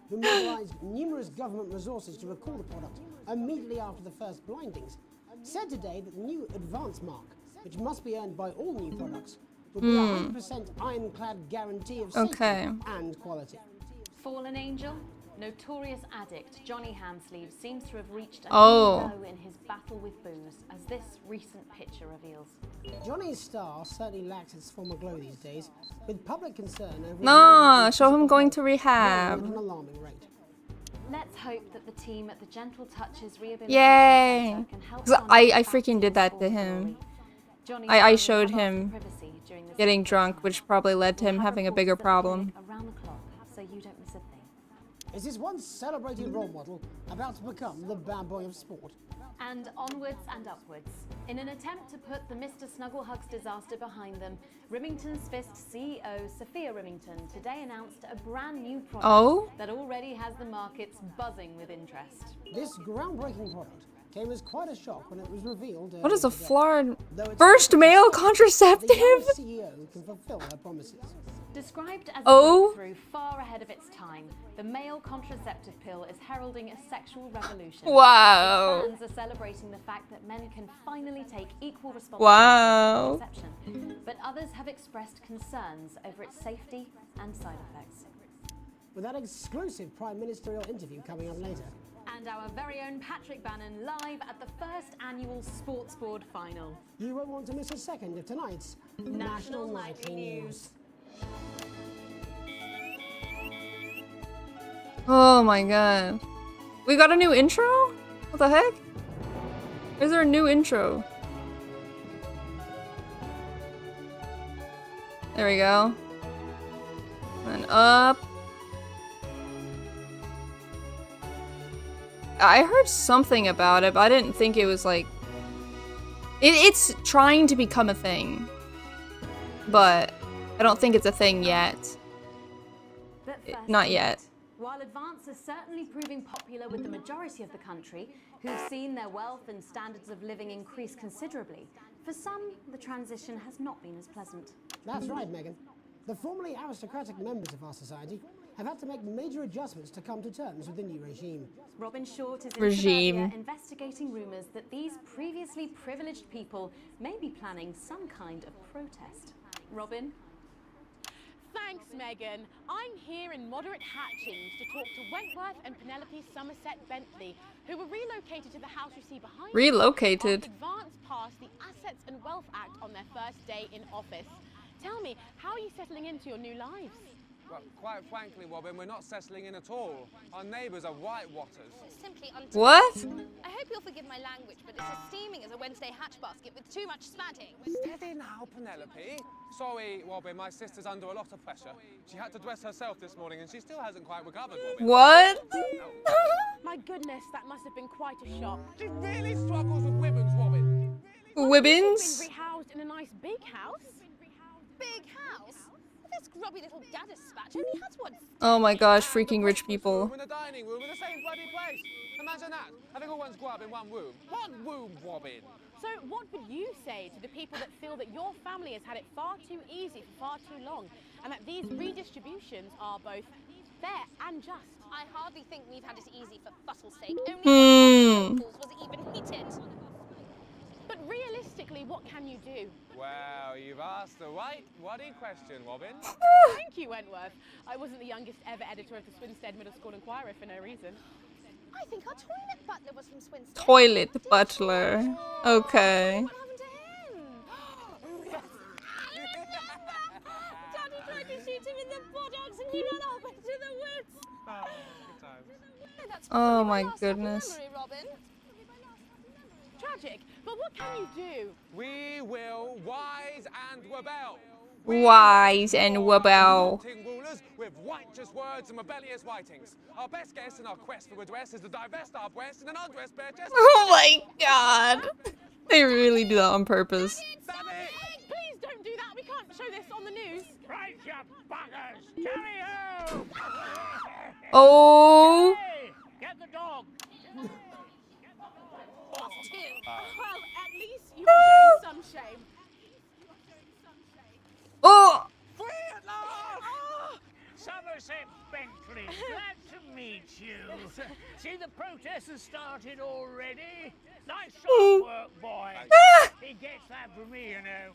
Who mobilized numerous government resources to recall the product immediately after the first blindings, said today that the new advance mark, which must be earned by all new products, will be a 100% ironclad guarantee of safety and quality. Fallen angel? Notorious addict Johnny Handsleeve seems to have reached a Oh. low in his battle with booze, as this recent picture reveals. Johnny's star certainly lacks its former glow these days, with public concern over Nah, show him going to growing at rehab. an alarming rate. Let's hope that the team at the Gentle Touches Rehabilitation Yay! Centre can help 'Cause Johnny I get back freaking to did that his to full him. glory. Johnny I family showed have asked him for privacy during this getting drunk, which probably led to him having a bigger problem. around the clock, so you don't miss a thing. Is this once celebrated role model about to become the bad boy of sport? And onwards and upwards. In an attempt to put the Mr. Snugglehugs disaster behind them, Rimington's Fist CEO Sophia Rimington today announced a brand new product that already has the markets buzzing with interest. This groundbreaking product came as quite a shock when it was revealed. What is a today. Florida Though it's first male the contraceptive? young CEO can fulfill her promises. Described as Oh. a breakthrough far ahead of its time, the male contraceptive pill is heralding a sexual revolution. Wow. Its fans are celebrating the fact that men can finally take equal responsibility Wow. for conception. But others have expressed concerns over its safety and side effects. With that exclusive prime ministerial interview coming up later. And our very own Patrick Bannon live at the first annual Sports Board final. You won't want to miss a second of tonight's National Nightly News. Oh my god. We got a new intro? What the heck? Is there a new intro? There we go. And up. I heard something about it, but I didn't think it was like... It's trying to become a thing. But I don't think it's a thing yet. Not yet. While Advance is certainly proving popular with the majority of the country, who've seen their wealth and standards of living increase considerably, for some, the transition has not been as pleasant. That's right, Megan. The formerly aristocratic members of our society have had to make major adjustments to come to terms with the new regime. Robin Short is in Regime. Suburbia investigating rumours that these previously privileged people may be planning some kind of protest. Robin? Thanks, Megan. I'm here in moderate Hatchings to talk to Wentworth and Penelope Somerset Bentley, who were relocated to the house you see behind me Relocated? after Advance passed the Assets and Wealth Act on their first day in office. Tell me, how are you settling into your new lives? Well, quite frankly, Robin, we're not settling in at all. Our neighbours are whitewatters. Simply What? I hope you'll forgive my language, but it's as steaming as a Wednesday hatch basket with too much spadding. Steady now, Penelope. Sorry, Robin, my sister's under a lot of pressure. She had to dress herself this morning and she still hasn't quite recovered, Robin. What? My goodness, that must have been quite a shock. She really struggles with women's, Robin. Wibbins? Been rehoused in a nice big house? Big house? This grubby little gaddis spatch only has one. Oh my gosh, freaking rich people. We're in the dining room in the same bloody place. Imagine that, having all one's grub in one room. One room, Robin. So what would you say to the people that feel that your family has had it far too easy for far too long, and that these redistributions are both fair and just? I hardly think we've had it easy for fussle's sake. Only one of our was even heated. But realistically, what can you do? Well, you've asked the right bloody question, Robin. Thank you, Wentworth. I wasn't the youngest ever editor of the Swinstead Middle School Inquirer for no reason. I think our toilet butler was from Swinstead. Toilet butler. Okay. What happened to him? Daddy tried to shoot him in the buttocks and he ran off into the woods. Oh, good times. Oh my goodness. Tragic, But what can you do? We will wise and rebel. Wise and rebel. Rulers with righteous words and rebellious writings. Our best guess in our quest for redress is to divest our breast in an undressed bare chest. Oh my god. They really do that on purpose. Please don't do that. We can't show this on the news. Right, you buggers. Carry-ho! Oh. Hey, get the dog. Well, at least you are showing some shame. Oh. Free at last! Somerset Bentley, glad to meet you. See, the protest has started already. Nice sharp work, boy. He gets that from me, you know.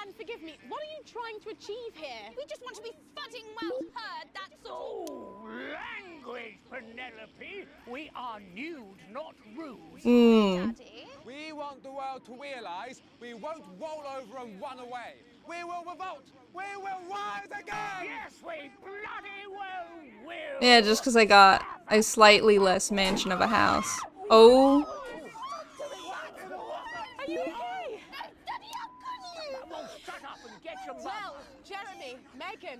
And forgive me, what are you trying to achieve here? We just want to be footing well heard, that's all. Oh, language, Penelope. We are nude, not rude. Daddy. We want the world to realise we won't roll over and run away. We will revolt. We will rise again. Yes, we bloody well will. Yeah, just because I got a slightly less mansion of a house. Oh. Are you okay? Shut up and get your Well, Jeremy, Megan,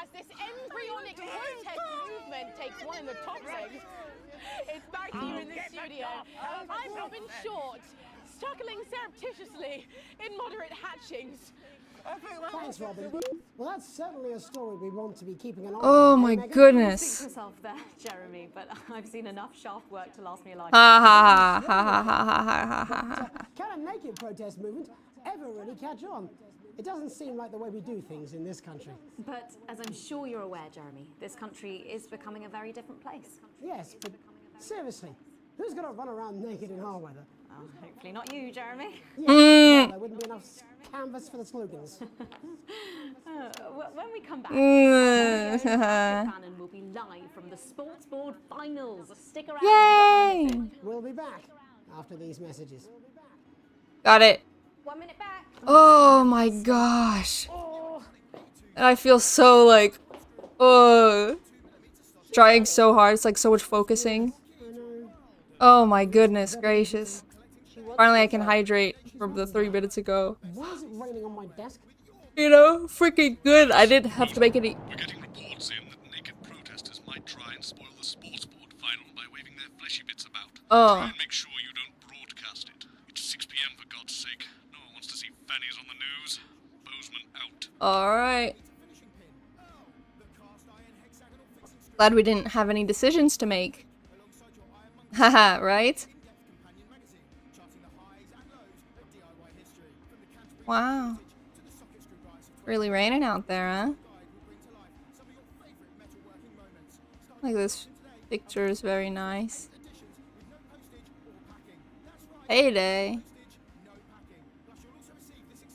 as this embryonic protest movement takes one in the top ring, it's back to you in the studio. I'm Robin Short, struggling surreptitiously in moderate hatchings. Thanks, Robin. Well, that's certainly a story we want to be keeping an eye on. Oh my goodness. Think yourself there, Jeremy, but I've seen enough shaft work to last me a lifetime. Ha ha ha ha ha ha ha ha ha. Can a naked protest movement ever really catch on? It doesn't seem like the way we do things in this country. But as I'm sure you're aware, Jeremy, this country is becoming a very different place. Yes, but seriously, who's going to run around naked in our weather? Oh, hopefully not you, Jeremy. Yeah, well, there wouldn't be enough canvas for the slogans. When we come back, Patrick Bannon will be live from the Sports Board Finals. Stick around. Yay! We'll be back after these messages. Got it. 1 minute back. Oh my gosh. And I feel so like, oh, trying so hard. It's like so much focusing. Oh my goodness gracious. Finally I can hydrate from the 3 minutes ago. Why is it raining on my desk? You know, freaking good. I didn't have to make any. We're getting reports in that naked protesters might try and spoil the sports board final by waving their fleshy bits about. Oh. Try and make sure you don't broadcast it. It's 6 p.m. for God's sake. No one wants to see fannies on the news. Bozeman out. Alright. Glad we didn't have any decisions to make. Haha, right? Wow. Really raining out there, huh? Like this picture is very nice. Heyday.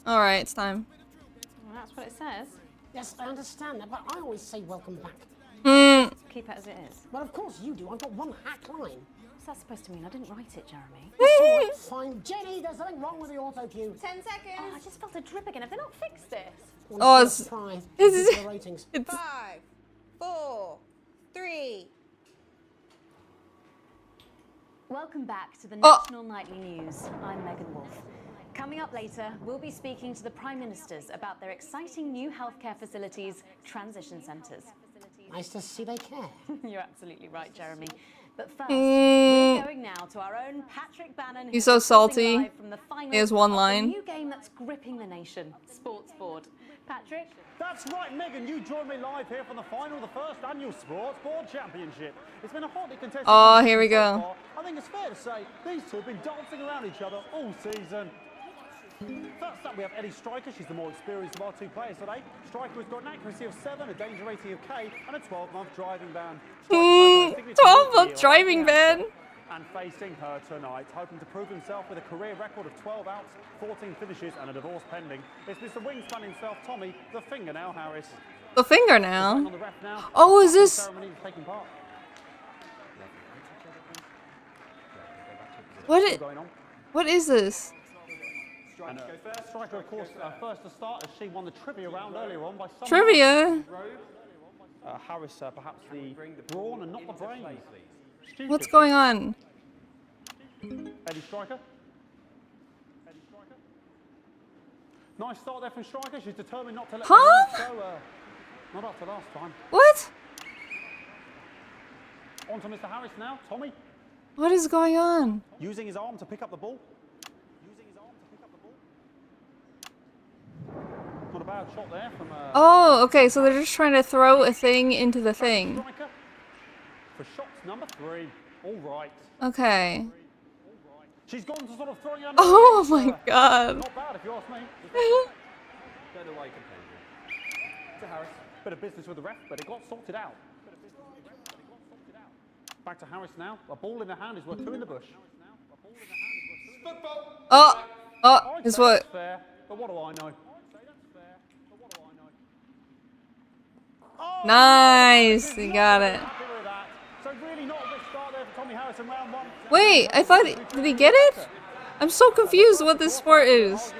Alright, it's time. Well, that's what it says. Yes, I understand that, but I always say welcome back. Keep it as it is. Well, of course you do. I've got one hack line. What's that supposed to mean? I didn't write it, Jeremy. That's all right, fine. Jenny, there's something wrong with the auto cue. 10 seconds. Oh, I just felt a drip again. Have they not fixed this? Oh, it's... Try. This is... The ratings. 5, 4, 3. Welcome back to the National Nightly News. I'm Megan Wolf. Coming up later, we'll be speaking to the Prime Ministers about their exciting new healthcare facilities, transition centres. Nice to see they care. You're absolutely right, Jeremy. But first, we're going now to our own Patrick Bannon. He's so salty. From the final He has one of line. the new game that's gripping the nation, Sports Board. Patrick? That's right, Megan. You joined me live here for the final of the first annual Sports Board Championship. It's been a hotly contested. Oh, here we go. So far. I think it's fair to say these two have been dancing around each other all season. First up, we have Eddie Striker. She's the more experienced of our two players today. Striker has got an accuracy of 7, a danger rating of K, and a 12-month driving ban. 12-month driving ban. And facing her tonight, hoping to prove himself with a career record of 12 outs, 14 finishes, and a divorce pending. It's Mr. Wingspan himself, Tommy, the Fingernail Harris. The fingernail? Oh, is this... What is this? And, Striker, of course, first to start as she won the trivia round earlier on by some Trivia? Harris, perhaps the brawn and not the brain. What's going on? Eddie Striker. Nice start there from Striker. She's determined not to let Huh? go. Not after last time. What? On to Mr. Harris now. Tommy. What is going on? Using his arm to pick up the ball. Not a bad shot there from. Oh, okay. So they're just trying to throw a thing into the thing. Striker for shots number 3. All right. Okay. She's gone to sort of throwing under. Oh my god. Not bad if you ask me. Don't know why you complain. To Harris. Bit of business with the ref, but it got sorted out. Back to Harris now. A ball in the hand is worth 2 in the bush. Oh, I'd is say what? that's fair, but what do I know? Nice, you got it. So really not a good start there for Tommy Harris in round 1. Wait, I thought, did he get it? I'm so confused what this sport is.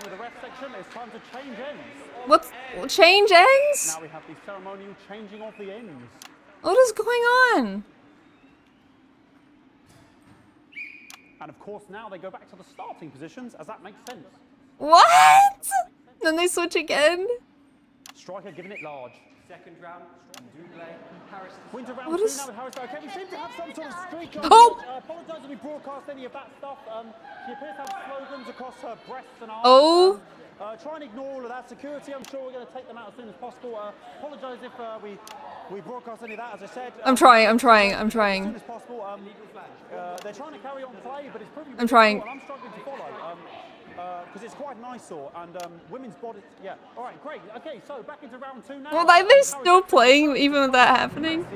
What's, change ends? Now we have the ceremonial changing of the ends. What is going on? And of course now they go back to the starting positions, as that makes sense. What? Then they switch again? Striker giving it large. Second round, double. Harris. Winter round What 2 is- now with Harris. Okay, we seem to have some sort of streak on. Oh! Apologise if we broadcast any of that stuff. She appears to have slogans across her breasts and arms. Oh! Try and ignore all of that. Security, I'm sure we're going to take them out as soon as possible. Apologise if we broadcast any of that, as I said. I'm trying. As soon as possible. They're trying to carry on play, but it's proving I'm trying. difficult, and I'm struggling to follow. Because it's quite an eyesore, and women's bodies, yeah. All right, great. Okay, so back into round 2 now. Well, like they're still playing even with that happening.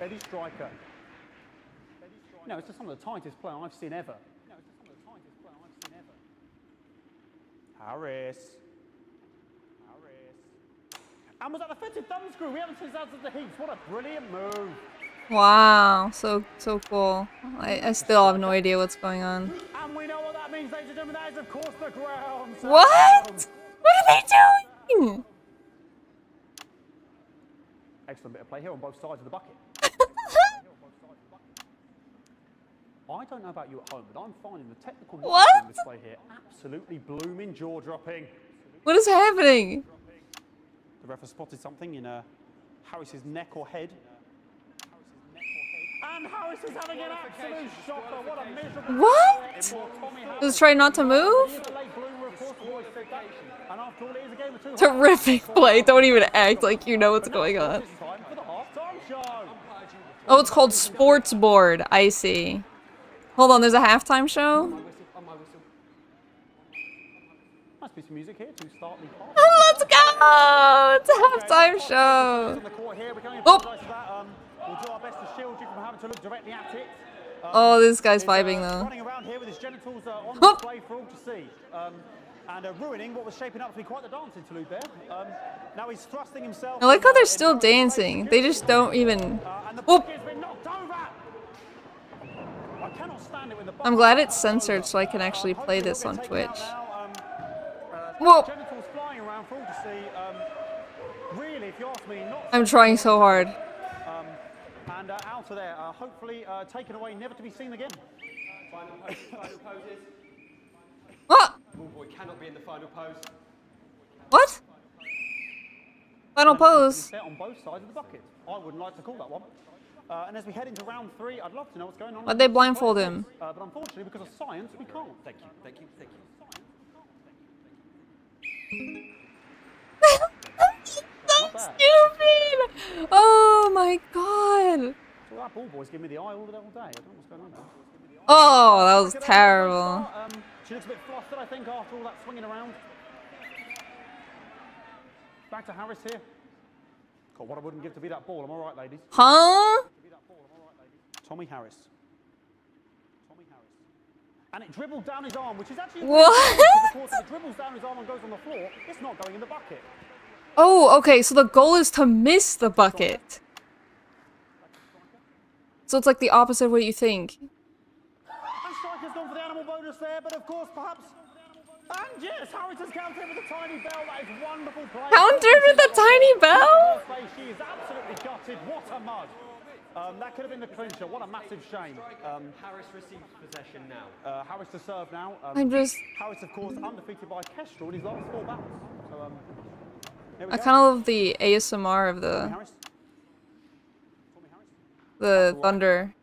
Eddie Striker. No, it's just some of the tightest play I've seen ever. Harris. And was that the fitted thumb screw? We haven't seen that since the heats. What a brilliant move. Wow, so cool. I still have no idea what's going on. And we know what that means, ladies and gentlemen. That is, of course, the ground. What? What are they doing? Excellent bit of play here on both sides of the bucket. I don't know about you at home, but I'm finding the technical display here absolutely blooming jaw-dropping. What is happening? The ref has spotted something in Harris's neck or head. And Harris is having an absolute shocker. What a miserable... What? Just try not to move? And after all, it is a game of 2. Terrific play. Don't even act like you know what's going on. Oh, it's called Sports Board. I see. Hold on, there's a halftime show? Must be some music here to start the part. Oh, let's go! It's a halftime show. Oh! We'll do our best to shield you from having to look directly at it. Oh, this guy's vibing though. Running around here with his genitals on display for all to see. And ruining what was shaping up to be quite the dance interlude there. Now he's thrusting himself. I like how they're still dancing. They just don't even... Oh! I'm glad it's censored so I can actually play this on Twitch. Whoa! Genitals flying around for all to see. Really, if you ask me, not... I'm trying so hard. And out of there, hopefully taken away, never to be seen again. Final poses. What? Ballboy cannot be in the final pose. What? Final pose. On both sides of the bucket. I wouldn't like to call that one. And as we head into round 3, I'd love to know what's going on. Why'd they blindfold him? But unfortunately, because of science, we can't. Thank you, thank you, thank you. So stupid! Oh my god! So that ball boy's giving me the eye all day. I don't know what's going on there. Oh, that was terrible. She looks a bit flustered, I think, after all that swinging around. Back to Harris here. God, what I wouldn't give to be that ball. I'm all right, ladies. Huh? Tommy Harris. Tommy Harris. And it dribbled down his arm, which is actually... What? Of course, if it dribbles down his arm and goes on the floor, it's not going in the bucket. Oh, okay, so the goal is to miss the bucket. So it's like the opposite of what you think. And Striker's gone for the animal bonus there, but of course, perhaps... And yes, Harris has countered with a tiny bell. That is wonderful play. Countered with a tiny bell? She is absolutely gutted. What a mud. That could have been the clincher. What a massive shame. Harris receives possession now. Harris to serve now. I'm just... Harris, of course, undefeated by Kestrel in his last 4 battles. So, here we I go. kind of love the ASMR of the thunder.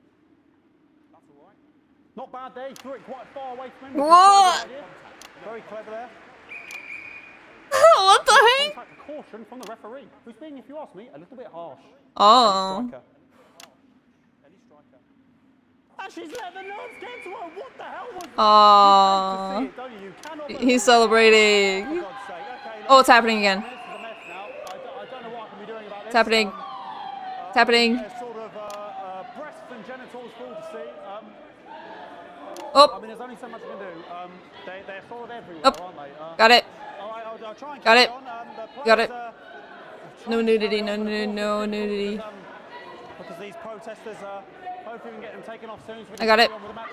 Not bad there. He threw it quite far away from him. What? Very clever there. What the heck? Contact caution from the referee, who's being, if you ask me, a little bit harsh. Oh. And she's let the nerves get to her. What the hell was that? Aww. He's celebrating. Oh, it's happening again. It's happening. It's happening. Sort of breasts and genitals full to see. Oh. I mean, there's only so much you can do. They're sort of everywhere, Oh. aren't they? Got it. I'll try and Got carry it. on. The Got it. players, No nudity, no nudity. because these protesters, hopefully we can get them taken off soon. So we I got can it. carry on with the match.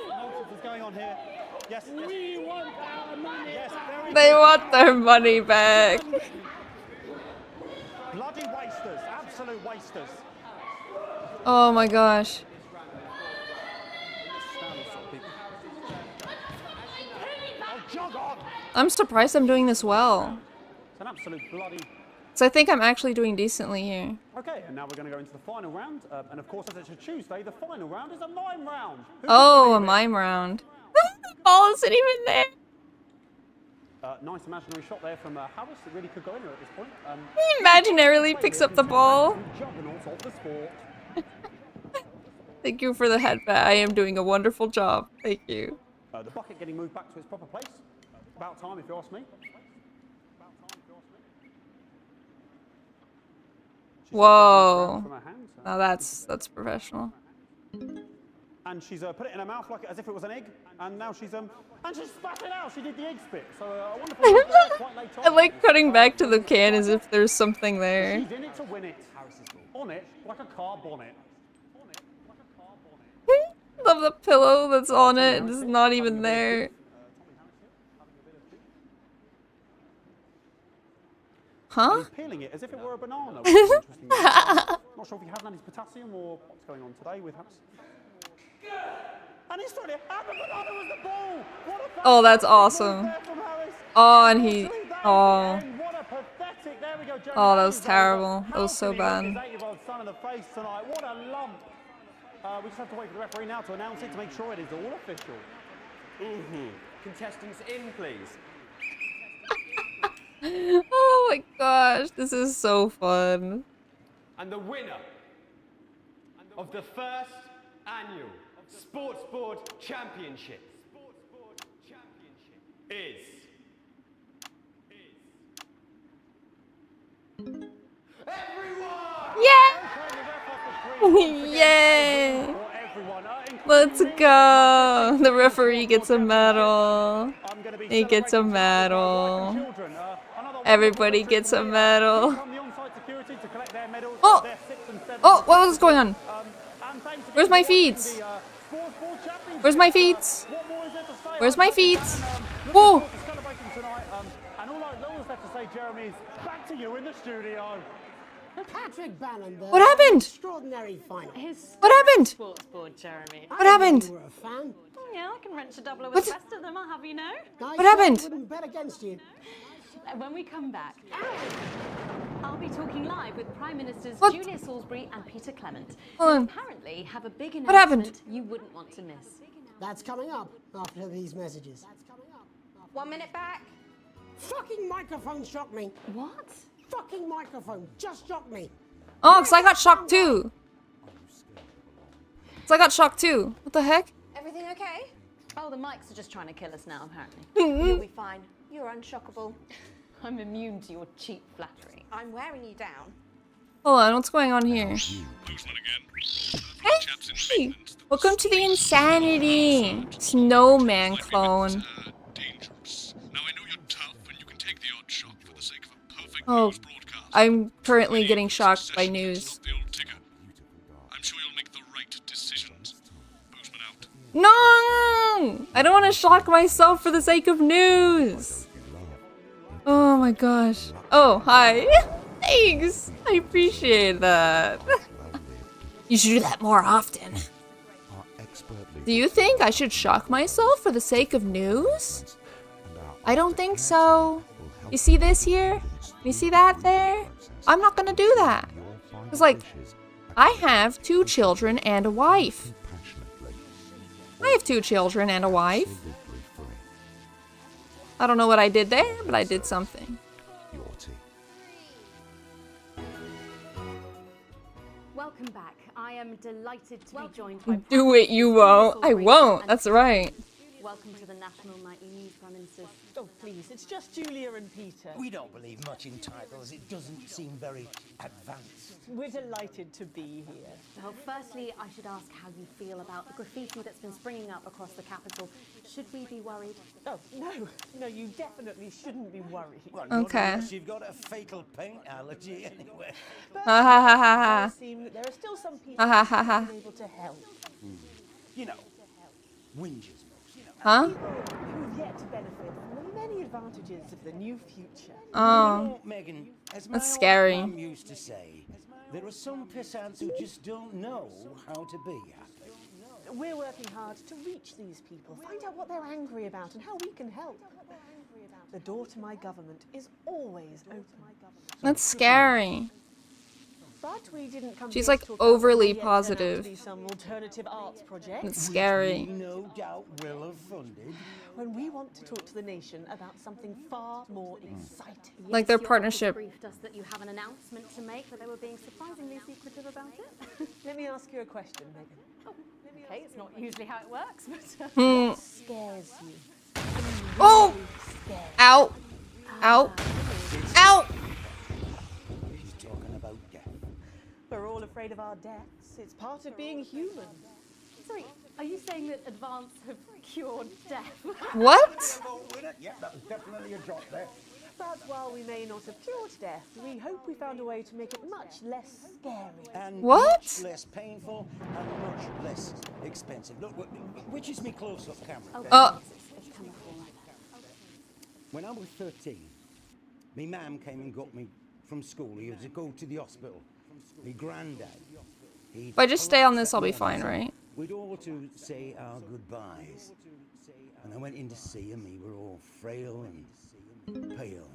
Nonsense is going on here. Yes, yes. We want our money. Yes, very They good. want their money back. Bloody wasters, absolute wasters. Oh my gosh. Oh, jog on. I'm surprised I'm doing this well. It's an absolute bloody... So I think I'm actually doing decently here. Okay, and now we're going to go into the final round. And of course, as it's a Tuesday, the final round is a mime round. Who Oh, a mime round. The ball isn't even there. Nice imaginary shot there from Harris. It really could go in there at this point. He imaginarily picks up the ball. Juggernauts of the sport. Thank you for the headbat. I am doing a wonderful job. Thank you. The bucket getting moved back to its proper place. About time, if you ask me. Whoa. Now that's professional. And she's put it in her mouth like as if it was an egg. And now she's and she's spat it out. She did the egg spit. So a wonderful move there, quite late on. I like cutting back to the can as if there's something there. She's in it to win it. On it like a car bonnet. Love the pillow that's on it. It's not even there. Huh? He's peeling it as if it were a banana. Which is interesting. Not sure if he has any potassium or what's going on today with Harris. And he's trying to have the banana was the ball. What a Oh, that's awesome. Oh, and he. Oh. What a pathetic. There we go. Oh, that was terrible. That was so bad. His 8-year-old son in the face tonight. What a lump. We just have to wait for the referee now to announce it to make sure it is all official. Contestants in, please. Oh my gosh, this is so fun. And the winner of the first annual Sports Board Championship is everyone! Yeah! Yay! Let's go! The referee gets a medal. He gets a medal. Everybody gets a medal. Oh! Oh, what was going on? Where's my feeds? Where's my feeds? Where's my feeds? Whoa! And all that's left to say, Jeremy, is back to you in the studio. Patrick Bannon, What happened? Extraordinary final. What happened? Sports board, Jeremy. What happened? You were a fan. Yeah, I can wrench a doubler with What? the best of them, I'll have you know. I What happened? wouldn't bet against you. When we come back, I'll be talking live with Prime Ministers What? Julia Salisbury and Peter Clement, Hold who on. apparently have a big What happened? announcement you wouldn't want to miss. That's coming up after these messages. 1 minute back. Fucking microphone shocked me. What? Fucking microphone just shocked me. Oh, because I got shocked too. Because I got shocked too. What the heck? Everything okay? Oh, the mics are just trying to kill us now, apparently. You'll be fine. You're unshockable. I'm immune to your cheap flattery. I'm wearing you down. Hold on, what's going on here? Hey! Welcome to the Insanity! Snowman clone. Oh, I'm currently getting shocked by news. No! I don't want to shock myself for the sake of news! Oh my gosh. Oh, hi. Thanks! I appreciate that. You should do that more often. Do you think I should shock myself for the sake of news? I don't think so. You see this here? You see that there? I'm not gonna do that. It's like, I have 2 children and a wife. I have 2 children and a wife. I don't know what I did there, but I did something. Welcome back. I am delighted to be joined by... Do it, you won't. I won't. That's right. Welcome to the National Nightly News, Prime Minister. Oh, please, it's just Julia and Peter. We don't believe much in titles. It doesn't seem very advanced. We're delighted to be here. Well, firstly, I should ask how you feel about the graffiti that's been springing up across the capital. Should we be worried? Oh, no, you definitely shouldn't be worried. Well, okay. Unless you've got a fatal paint allergy anyway. But Ha ha ha ha ha. it does seem that there are still some people Ha ha ha ha. who are able to help. You know, whinges. Huh? People who've yet to benefit from the many advantages of the new future. Oh. You know, Megan, as my That's old scary. mum used to say, there are some pissants who just don't know how to be happy. We're working hard to reach these people, find out what they're angry about and how we can help. The door to my government is always open. That's scary. But we didn't come She's here like to talk about overly what yet turned out to positive. be some alternative arts project. It's scary. We no doubt will have funded. When we want to talk to the nation about something far more exciting. Like their Your office partnership. briefed us that you have an announcement to make, but they were being surprisingly secretive about it. Let me ask you a question, Megan. Okay, it's not usually how it works, but... What scares you? Oh! Ow! Ow! Ow! She's talking about death. We're all afraid of our deaths. It's part of being human. Sorry, are you saying that advance have cured death? What? Yeah, that was definitely a drop there. But while we may not have cured death, we hope we found a way to make it much less scary. And What? much less painful and much less expensive. Look, which is me close-up camera. When I was 13, my mum came and got me from school. He had to go to the hospital. My granddad. If I just stay on this, I'll be fine, right? We'd all to say our goodbyes. And I went in to see him. He were all frail and pale.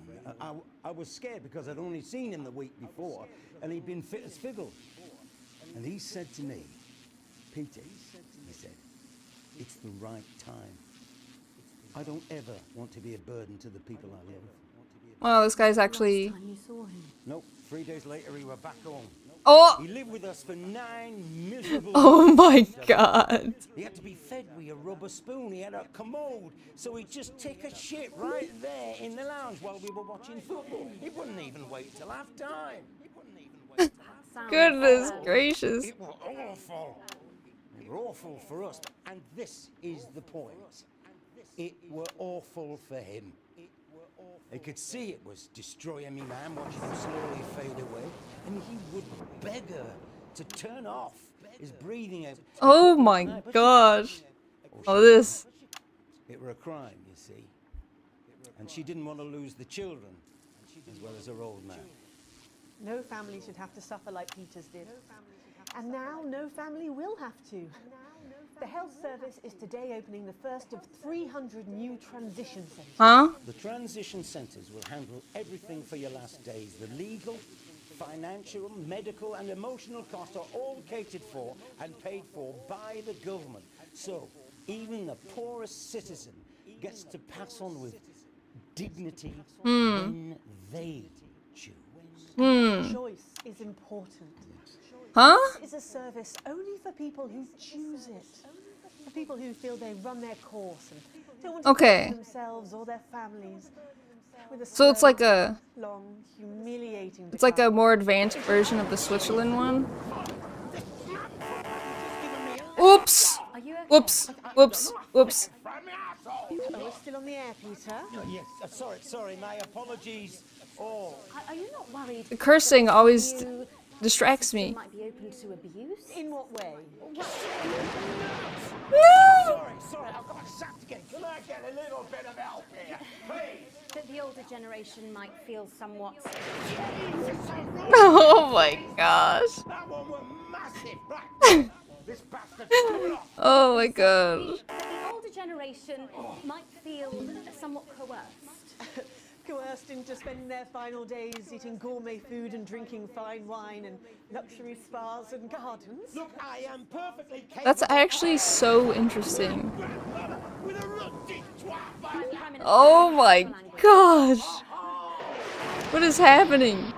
I was scared because I'd only seen him the week before, and he'd been fit as fiddle. And he said to me, Peter, he said, it's the right time. I don't ever want to be a burden to the people I live. Wow, this guy's actually... Nope, 3 days later he were back home. Oh! He lived with us for 9 miserable Oh my years. god. He had to be fed with a rubber spoon. He had a commode, so he'd just take a shit right there in the lounge while we were watching football. He wouldn't even wait till half time. Goodness gracious. It was awful. It were awful for us, and this is the point. It were awful for him. He could see it was destroying me, man, watching him slowly fade away, and he would beg her to turn off his breathing out. Oh my gosh. Oh, this. It were a crime, you see. And she didn't want to lose the children, as well as her old man. No family should have to suffer like Peter's did. And now no family will have to. The health service is today opening the first of 300 new transition centres. Huh? The transition centres will handle everything for your last days. The legal, financial, medical and emotional costs are all catered for and paid for by the government. So even the poorest citizen gets to pass on with dignity when they choose. Choice is important. Huh? This is a service only for people who choose it. For people who feel they run their course and don't want to Okay. hurt themselves or their families. With a So it's like slow, a... long, humiliating It's like a more advanced version of the Switzerland one. Oops! Whoops! Whoops! Whoops! Oh, we're still on the air, Peter. Oh, yes, sorry, my apologies. Oh. Are you not worried? The cursing always distracts me. Might be open to abuse? In what way? No! Sorry, I've got sacked again. Can I get a little bit of help here, please? The older generation might feel somewhat. Oh my gosh. Oh my gosh. The older generation might feel somewhat coerced. Coerced into spending their final days eating gourmet food and drinking fine wine and luxury spas and gardens. Look, I am perfectly capable. That's actually so interesting. Oh my gosh. What is happening?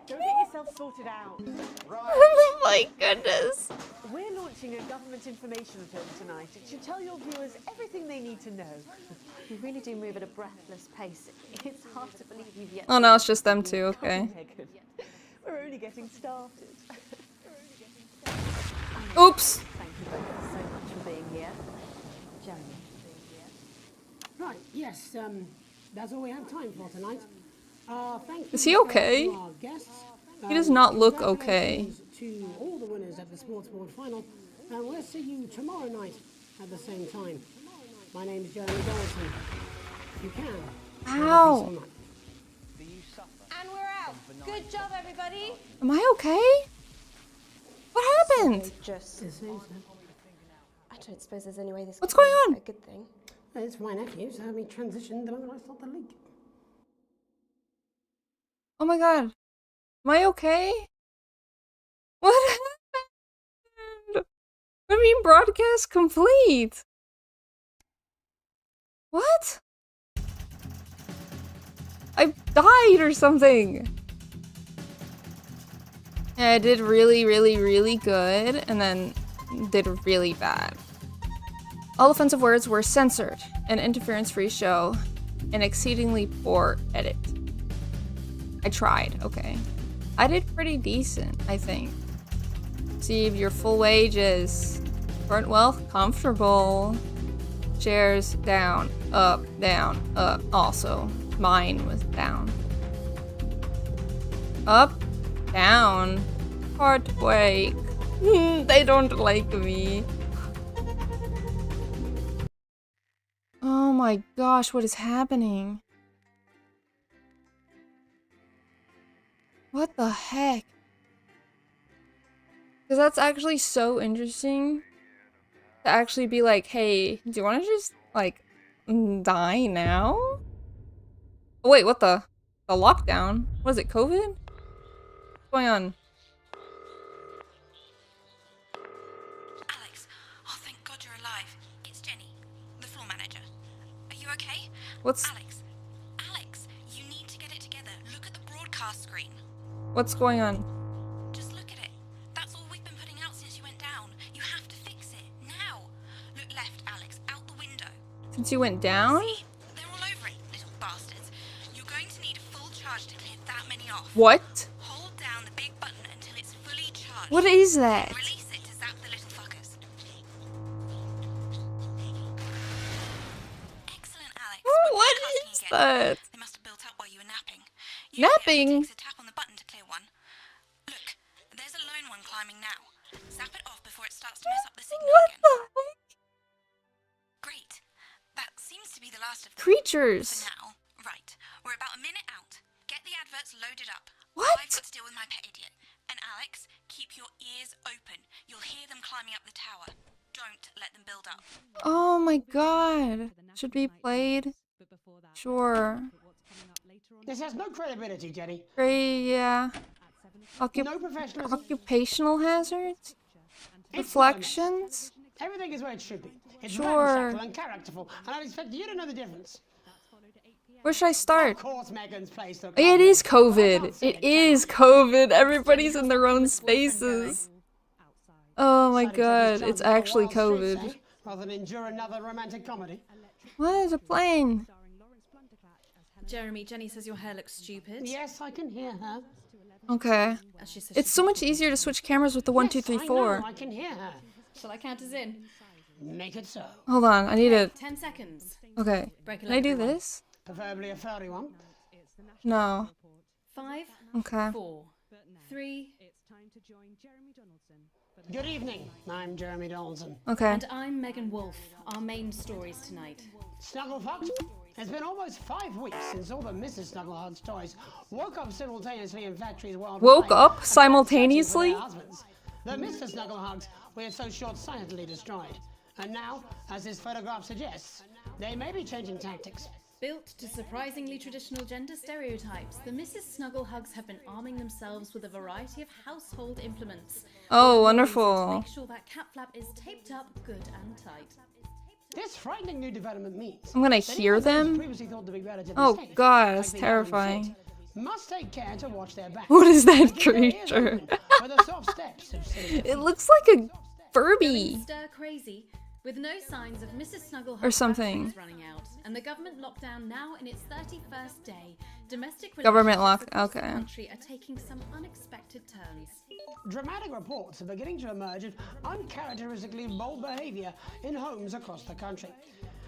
Don't get yourself sorted out. Oh my goodness. We're launching a government information film tonight. It should tell your viewers everything they need to know. You really do move at a breathless pace. It's hard to believe you've yet. Oh no, it's just them two, okay. We're only getting started. Oops. Thank you both so much for being here. Jeremy. Right, yes, that's all we have time for tonight. Thank you Is he okay? to our guests. He does not look okay. Congratulations to all the winners at the Sports Board final, and we'll see you tomorrow night at the same time. My name is Jeremy Dawson. You can. Ow. And we're out. Good job, everybody. Am I okay? What happened? Just. I don't suppose there's any way this. What's could going be on? A good thing. It's my nephew, so we transitioned the moment I saw the leak. Oh my god. Am I okay? What happened? What do you mean broadcast complete? What? I died or something. Yeah, I did really, really, really good and then did really bad. All offensive words were censored, an interference-free show, an exceedingly poor edit. I tried, okay. I did pretty decent, I think. Receive your full wages. Current wealth, comfortable. Shares, down, up, also. Mine was down. Up, down. Heartbreak. They don't like me. Oh my gosh, what is happening? What the heck? Because that's actually so interesting to actually be like, hey, do you want to just, like, die now? Oh, wait, what the? The lockdown? What is it, COVID? What's going on? Alex, oh thank God you're alive. It's Jenny, the floor manager. Are you okay? What's Alex, you need to get it together. Look at the broadcast screen. what's going on? Just look at it. That's all we've been putting out since you went down. You have to fix it now. Look left, Alex, out the window. Since you went down? See, they're all over it, little bastards. You're going to need a full charge to clear that many off. What? Hold down the big button until it's fully charged. What is that? Release it to zap the little fuckers. Excellent, Alex. What is that? They must have built up while you were napping. Napping? Takes a tap on the button to clear one. Look, there's a lone one climbing now. Zap it off before it starts to mess up the signal again. What the heck? Great. That seems to be the last of them. Creatures. For now. Right. We're about a minute out. Get the adverts loaded up. What? I've got to deal with my pet idiot. And Alex, keep your ears open. You'll hear them climbing up the tower. Don't let them build up. Oh my god. Should be played? Sure. This has no credibility, Jenny. Great, yeah. No professionalism. Occupational hazards? Reflections? Everything is where it should be. It's Sure. ramshackle and characterful, and I'd expect you to know the difference. Where should I start? Of course, Megan's place took It is COVID. It is COVID. Everybody's in their own spaces. Oh my god, it's actually COVID. Rather than endure another romantic comedy. What is it playing? Jeremy, Jenny says your hair looks stupid. Yes, I can hear her. Okay. It's so much easier to switch cameras with the 1, 2, 3, 4. I can hear her. Shall I count us in? Make it so. Hold on, I need to... 10 seconds. Okay. Break a Can I leg, do everyone. this? Preferably a furry one. No. 5, Okay. 4, 3. Good evening. I'm Jeremy Donaldson. Okay. And I'm Megan Wolf. Our main stories tonight. Snugglefox, it's been almost 5 weeks since all the Mrs. Snugglehugs toys woke up simultaneously in factories worldwide. Woke up simultaneously? The Mr. Snugglehugs were so short-sightedly destroyed. And now, as this photograph suggests, they may be changing tactics. Built to surprisingly traditional gender stereotypes, the Mrs. Snugglehugs have been arming themselves with a variety of household implements. Oh, To wonderful. make sure that cat flap is taped up good and tight. This frightening new development means I'm gonna that hear even those them? previously thought to be relatively Oh safe, god, like that's the elderly terrifying. fit, must take care to watch their backs. What is that and keep their ears creature? open for the soft steps of city. It looks like a Furby. Stir crazy, with no signs of Mrs. Snugglehugs Or something. vaccines running out, and the government lockdown now in its 31st day. Domestic Government relationships lock- across the okay. country are taking some unexpected turns. Dramatic reports are beginning to emerge of uncharacteristically bold behavior in homes across the country.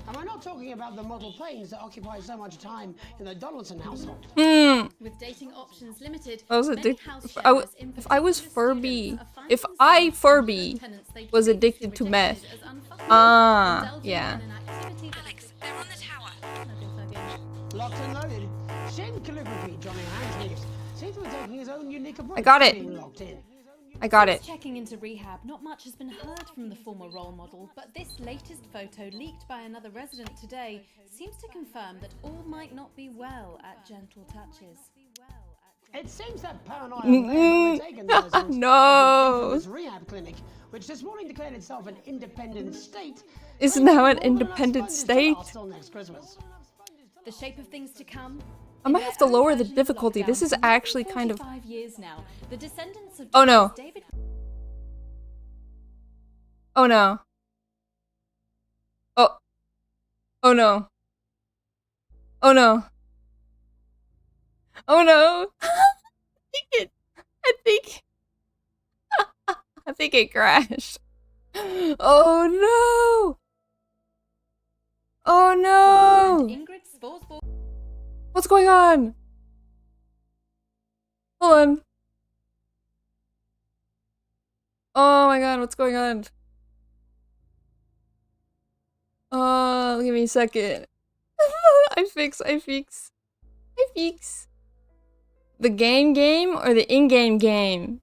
And we're not talking about the model planes that occupy so much time in the Donaldson household. With dating options limited, I was many addicted. house If sharers, in if I was particular Furby, students, are if finding I themselves Furby with tenants they was previously addicted to meth. rejected as unfuckable, Ah, indulging yeah. in an activity that Alex, they're on the tower. Locked and loaded, Shin Calligraphy, Johnny Hands seems to be taking his own unique approach I got to it. being locked in. I got it. Since checking into rehab, not much has been heard from the former role model, but this latest photo leaked by another resident today seems to confirm that all might not be well at Gentle Touches. It seems that paranoia may have overtaken the residents No. of the infamous rehab clinic, which this morning declared itself an independent state. Is claiming now an more than enough independent sponges to state? last till next Christmas. The shape of things to come. I might have to lower the difficulty. This is actually kind of. 45 years now. The descendants of Oh no. David Oh no. Oh. Oh no. Oh no. Oh no. I think I think it crashed. Oh no. Oh no. Ingrid Sporsborg. What's going on? Hold on. Oh my god, what's going on? Give me a second. I fix. The game or the in-game game?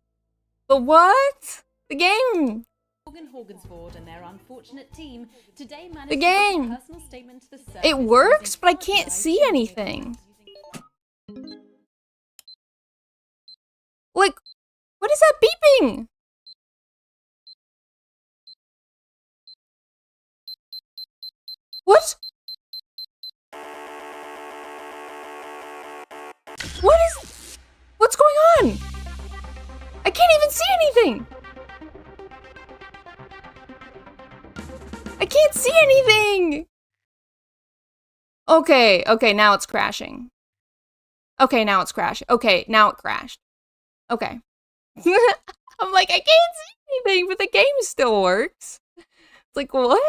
The what? The game. Morgan Horgansford and their unfortunate team today managed The to make game. a personal statement to the service. It works, but I can't see anything. Like, what is that beeping? What? What is... What's going on? I can't even see anything! I can't see anything! Okay, now it's crashing. Okay, now it's crashing. Okay, now it crashed. Okay. I'm like, I can't see anything, but the game still works. It's like, what?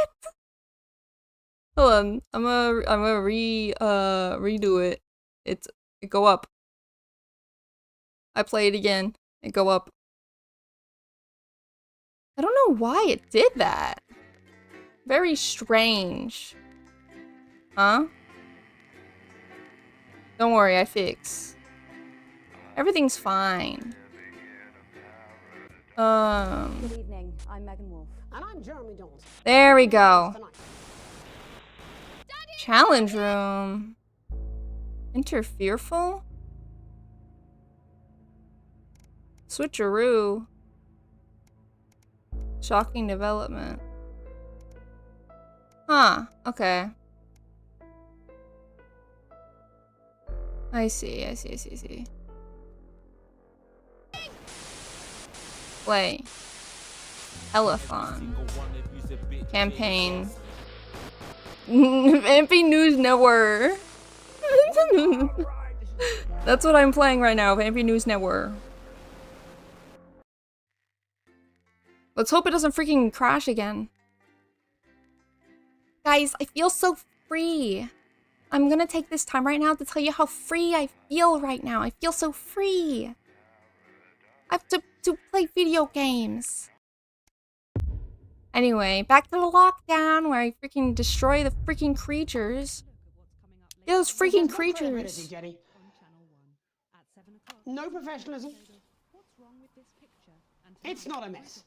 Hold on. I'm gonna redo it. It go up. I play it again. It go up. I don't know why it did that. Very strange. Huh? Don't worry, I fix. Everything's fine. Good evening. I'm Megan Wolf. And I'm Jeremy Dawes. There we go. Challenge room. Interfereful? Switcheroo. Shocking development. Huh, okay. I see. Play. Telephone. Campaign. MP News Network. That's what I'm playing right now, MP News Network. Let's hope it doesn't freaking crash again. Guys, I feel so free. I'm gonna take this time right now to tell you how free I feel right now. I feel so free. I have to play video games. Anyway, back to the lockdown where I freaking destroy the freaking creatures. Yeah, those freaking creatures. Jenny. No professionalism. It's not a mess.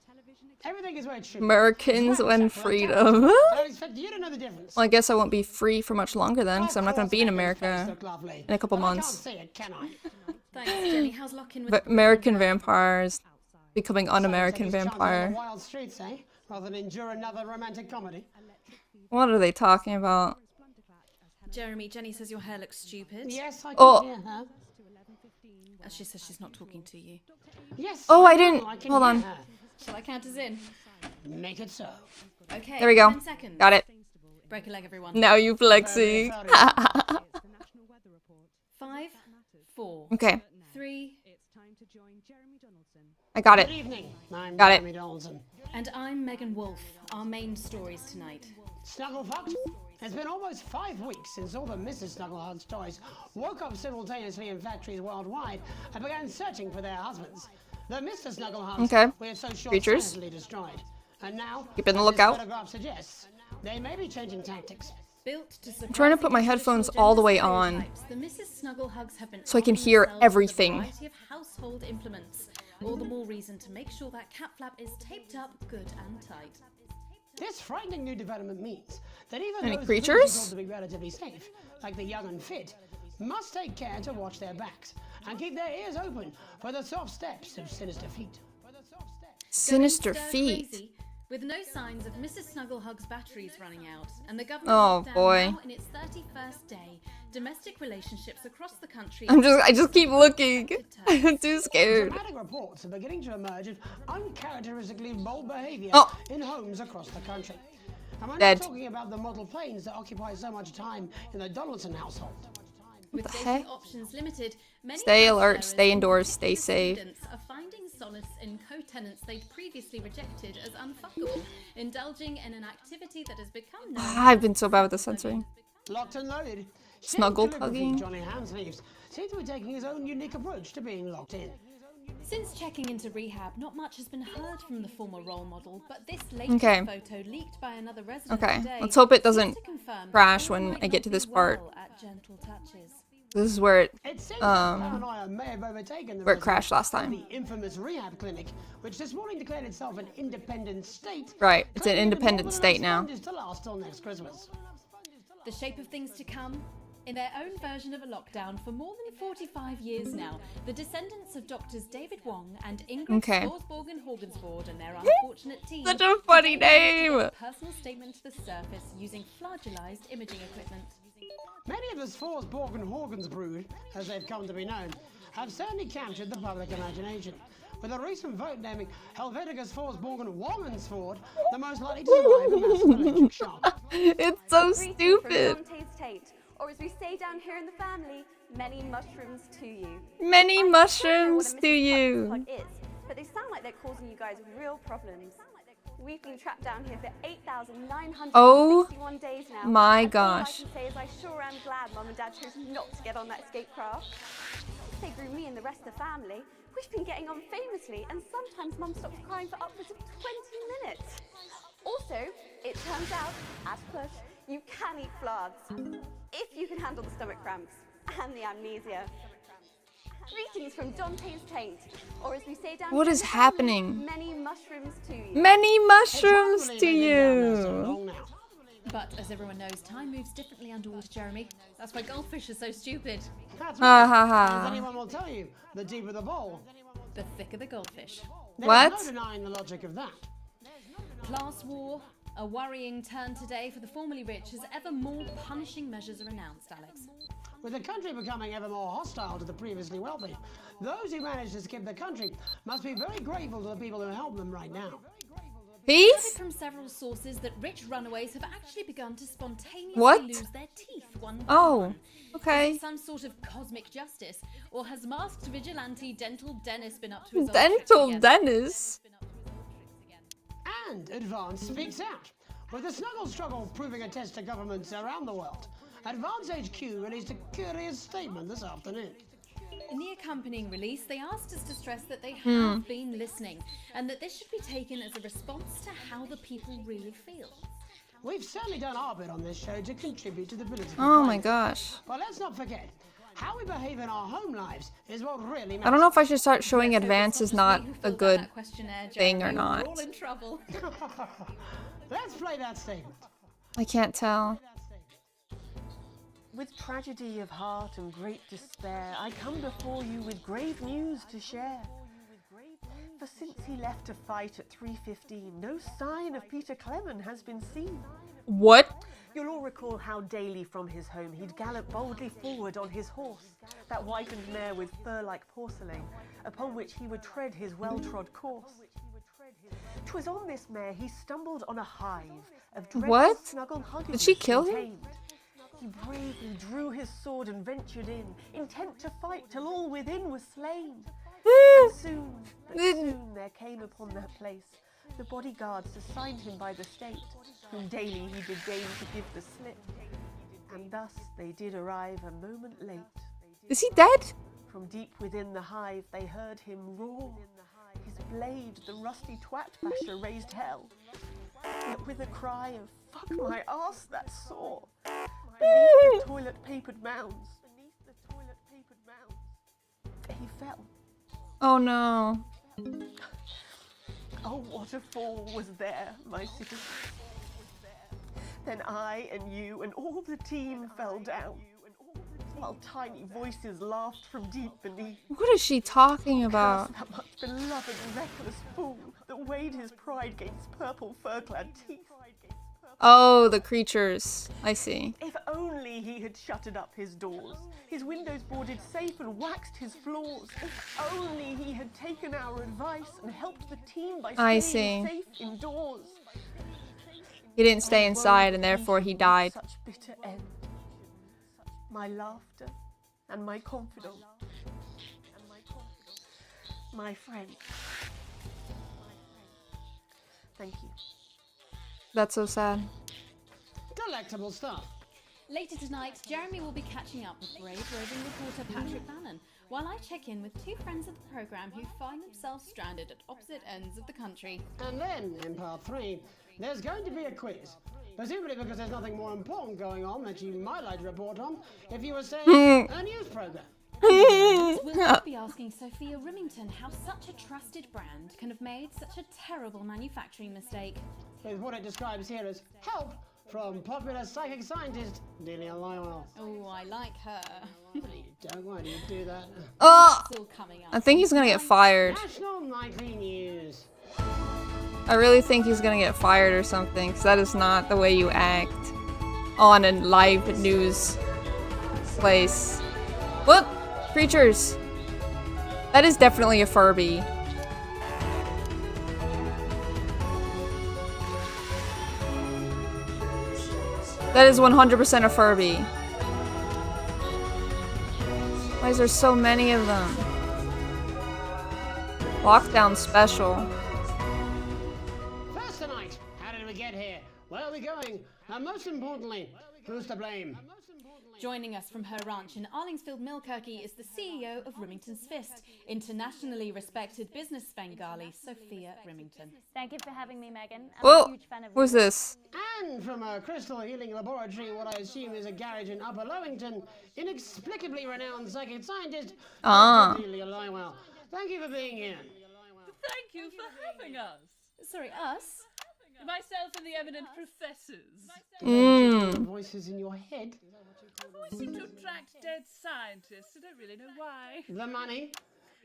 Everything is where it should be. Americans win freedom. I don't expect you to know the difference. Well, I guess I won't be free for much longer then, because I'm not going to be in America in a couple months. I can't say it, can I? Thanks, Jenny. How's lock-in with American vampires becoming un-American Take his chances on vampire. the wild streets, eh? Rather than endure another romantic comedy. What are they talking about? Jeremy, Jenny says your hair looks stupid. Yes, I can Oh. hear her. She says she's not talking to you. Yes. Oh, I know, didn't. can Hold hear on. her. Shall I count us in? Make it so. Okay. There we go. 10 seconds. Got it. Break a leg, everyone. Now you flexing. 5, 4. Okay. 3. I got it. Good evening. I'm Got it. Jeremy Donaldson. And I'm Megan Wolf. Our main stories tonight. Snugglefox? It's been almost 5 weeks since all the Mrs. Snugglehugs toys woke up simultaneously in factories worldwide and began searching for their husbands. The Mr. Snugglehugs Okay. were so Creatures. short-sightedly destroyed. And now, Keep in the as lookout. this photograph suggests, they may be changing tactics. Built to I'm trying to put my headphones all the way on the Mrs. Snugglehugs have been so I can arming hear themselves with a everything. variety of household implements. All the more reason to make sure that cat flap is taped up good and tight. This frightening new development means that even Any those creatures? previously thought to be relatively safe, like the young and fit, must take care to watch their backs and keep their ears open for the soft steps of sinister feet. Sinister Going stir feet. crazy, with no signs of Mrs. Snugglehug's batteries running out, and the government Oh, lockdown boy. now in its 31st day, domestic relationships across the country. I just keep looking. I'm too scared. Dramatic reports are beginning to emerge of uncharacteristically bold behaviour Oh. in homes across the country. And we're Dead. not talking about the model planes that occupy so much time in the Donaldson household. With the dating heck? options limited, many Stay house alert, sharers stay and indoors, stay particular safe. students are finding solace in co-tenants they'd previously rejected as unfuckable, indulging in an activity that has become known. I've been so bad with the censoring. Locked and loaded. Snuggle Calligraphy tugging. Johnny Hamsleeves seems to be taking his own unique approach to being locked in. Since checking into rehab, not much has been heard from the former role model, but this latest Okay. photo leaked by another resident Okay, today let's hope it seems doesn't to confirm that crash all when might I get not to be this part. well at gentle touches. This is where it It seems that paranoia may have overtaken the where it crashed last residents of time. the infamous rehab clinic, which this morning declared itself an independent state. Right, it's an claiming independent more than state enough now. sponges to last till next Christmas. The shape of things to come? In their own version of a lockdown for more than 45 years now, the descendants of doctors David Wong and Ingrid Okay. Scoresborg Horgensvoord and their unfortunate team Such a funny name! a personal statement to the surface using flagellized imaging equipment. Many of the Sforsborg and Horgans brood, as they've come to be known, have certainly captured the public imagination, with a recent vote naming Helvetica Sforsborg and Wongensford the most likely to survive a massive electric shock. It's so Greeting stupid. From Dante's Tate, or as we say down here in the family, many mushrooms to you. Many I don't know mushrooms what a to Mrs. you. Plug is, but they sound like they're causing you guys real problems. We've been trapped down here for 8,961 Oh days now. my and all I gosh. can say is I sure am glad Mum and Dad chose not to get on that escape craft. Since they grew me and the rest of the family, we've been getting on famously, and sometimes Mum stops crying for upwards of 20 minutes. Also, it turns out, as push, you can eat flards, if you can handle the stomach cramps and the amnesia. Greetings from Dante's Taint, or as we say down What here is in the family, happening? many mushrooms to you. Many mushrooms It's to unbelievable they've been down there so you. long now. But as everyone knows, time moves differently underwater, Jeremy. That's why goldfish are so stupid. That's Ha right. ha As ha. anyone will tell you, the deeper the bowl. The thicker the goldfish. There's What? no denying the logic of that. Class war, a worrying turn today for the formerly rich as ever more punishing measures are announced, Alex. With the country becoming ever more hostile to the previously wealthy, those who managed to skip the country must be very grateful to the people who help them right now. We've Peace? heard from several sources that rich runaways have actually begun to spontaneously What? lose their teeth one by Oh, one. Is okay. it some sort of cosmic justice, or has masked vigilante Dental Dennis been up to his old tricks Dental again? Dennis. And Advance speaks out, with the snuggle struggle proving a test to governments around the world. Advance HQ released a curious statement this afternoon. In the accompanying release, they asked us to stress that they have been listening, and that this should be taken as a response to how the people really feel. We've certainly done our bit on this show to contribute to the political Oh my climate. gosh. But let's not forget, how we behave in our home lives is what really matters. I don't know if I should start showing advance is not a good thing or We're not. all in trouble. Let's play that statement. I can't tell. With tragedy of heart and great despair, I come before you with grave news to share. For since he left to fight at 3:15, no sign of Peter Clement has been seen. What? You'll all recall how daily from his home he'd gallop boldly forward on his horse, that whitened mare with fur like porcelain, upon which he would tread his well-trod course. 'Twas on this mare he stumbled on a hive of dreadful What? snuggle hugging Did she kill him? contained. He bravely drew his sword and ventured in, intent to fight till all within was slain. And soon, but soon there came upon that place the bodyguards assigned him by the state, whom daily he did deign to give the slip. And thus they did arrive a moment late. Is he dead? From deep within the hive they heard him roar. His blade, the rusty twat basher, raised hell. Yet with a cry of "fuck my arse, that's sore," beneath the toilet papered mounds, he fell. Oh no. Oh, what a fall was there, my citizens. Then I and you and all the team fell down, while tiny voices laughed from deep beneath. What is she talking about? Curse that much beloved reckless fool that weighed his pride gainst purple fur-clad teeth. Oh, the creatures. I see. If only he had shuttered up his doors, his windows boarded safe and waxed his floors. If only he had taken our advice and helped the team by I staying see. safe indoors. He didn't stay inside and therefore he died. Such bitter end. My laughter and my confidant. My friend. Thank you. That's so sad. Delectable stuff. Later tonight, Jeremy will be catching up with brave roving reporter Patrick Bannon, while I check in with two friends of the programme who find themselves stranded at opposite ends of the country. And then, in part 3, there's going to be a quiz. Presumably because there's nothing more important going on that you might like to report on if you were saying a news programme. We'll be asking Sophia Remington how such a trusted brand can have made such a terrible manufacturing mistake. With what it describes here as help from popular psychic scientist Delia Lywell. Oh, I like her. You don't, why do you do that? Oh, It's all coming up. I think he's gonna get fired. National Nightly News. I really think he's gonna get fired or something, because that is not the way you act on a live news place. Whoop! Creatures! That is definitely a Furby. That is 100% a Furby. Why is there so many of them? Lockdown special. First tonight, how did we get here? Where are we going? And most importantly, who's to blame? Joining us from her ranch in Arlingsfield, Millkirky is the CEO of Remington's Fist, internationally respected business Svengali, Sophia Remington. Thank you for having me, Megan. I'm Whoa, a huge fan of who's this? And from a crystal healing laboratory, what I assume is a garage in Upper Lowington, inexplicably renowned psychic scientist, Dr. Delia Lywell. Thank you for being here. Thank you for having us. Sorry, us? Myself and the eminent professors. Voices in your head. I've always seemed to attract dead scientists. I don't really know why. The money.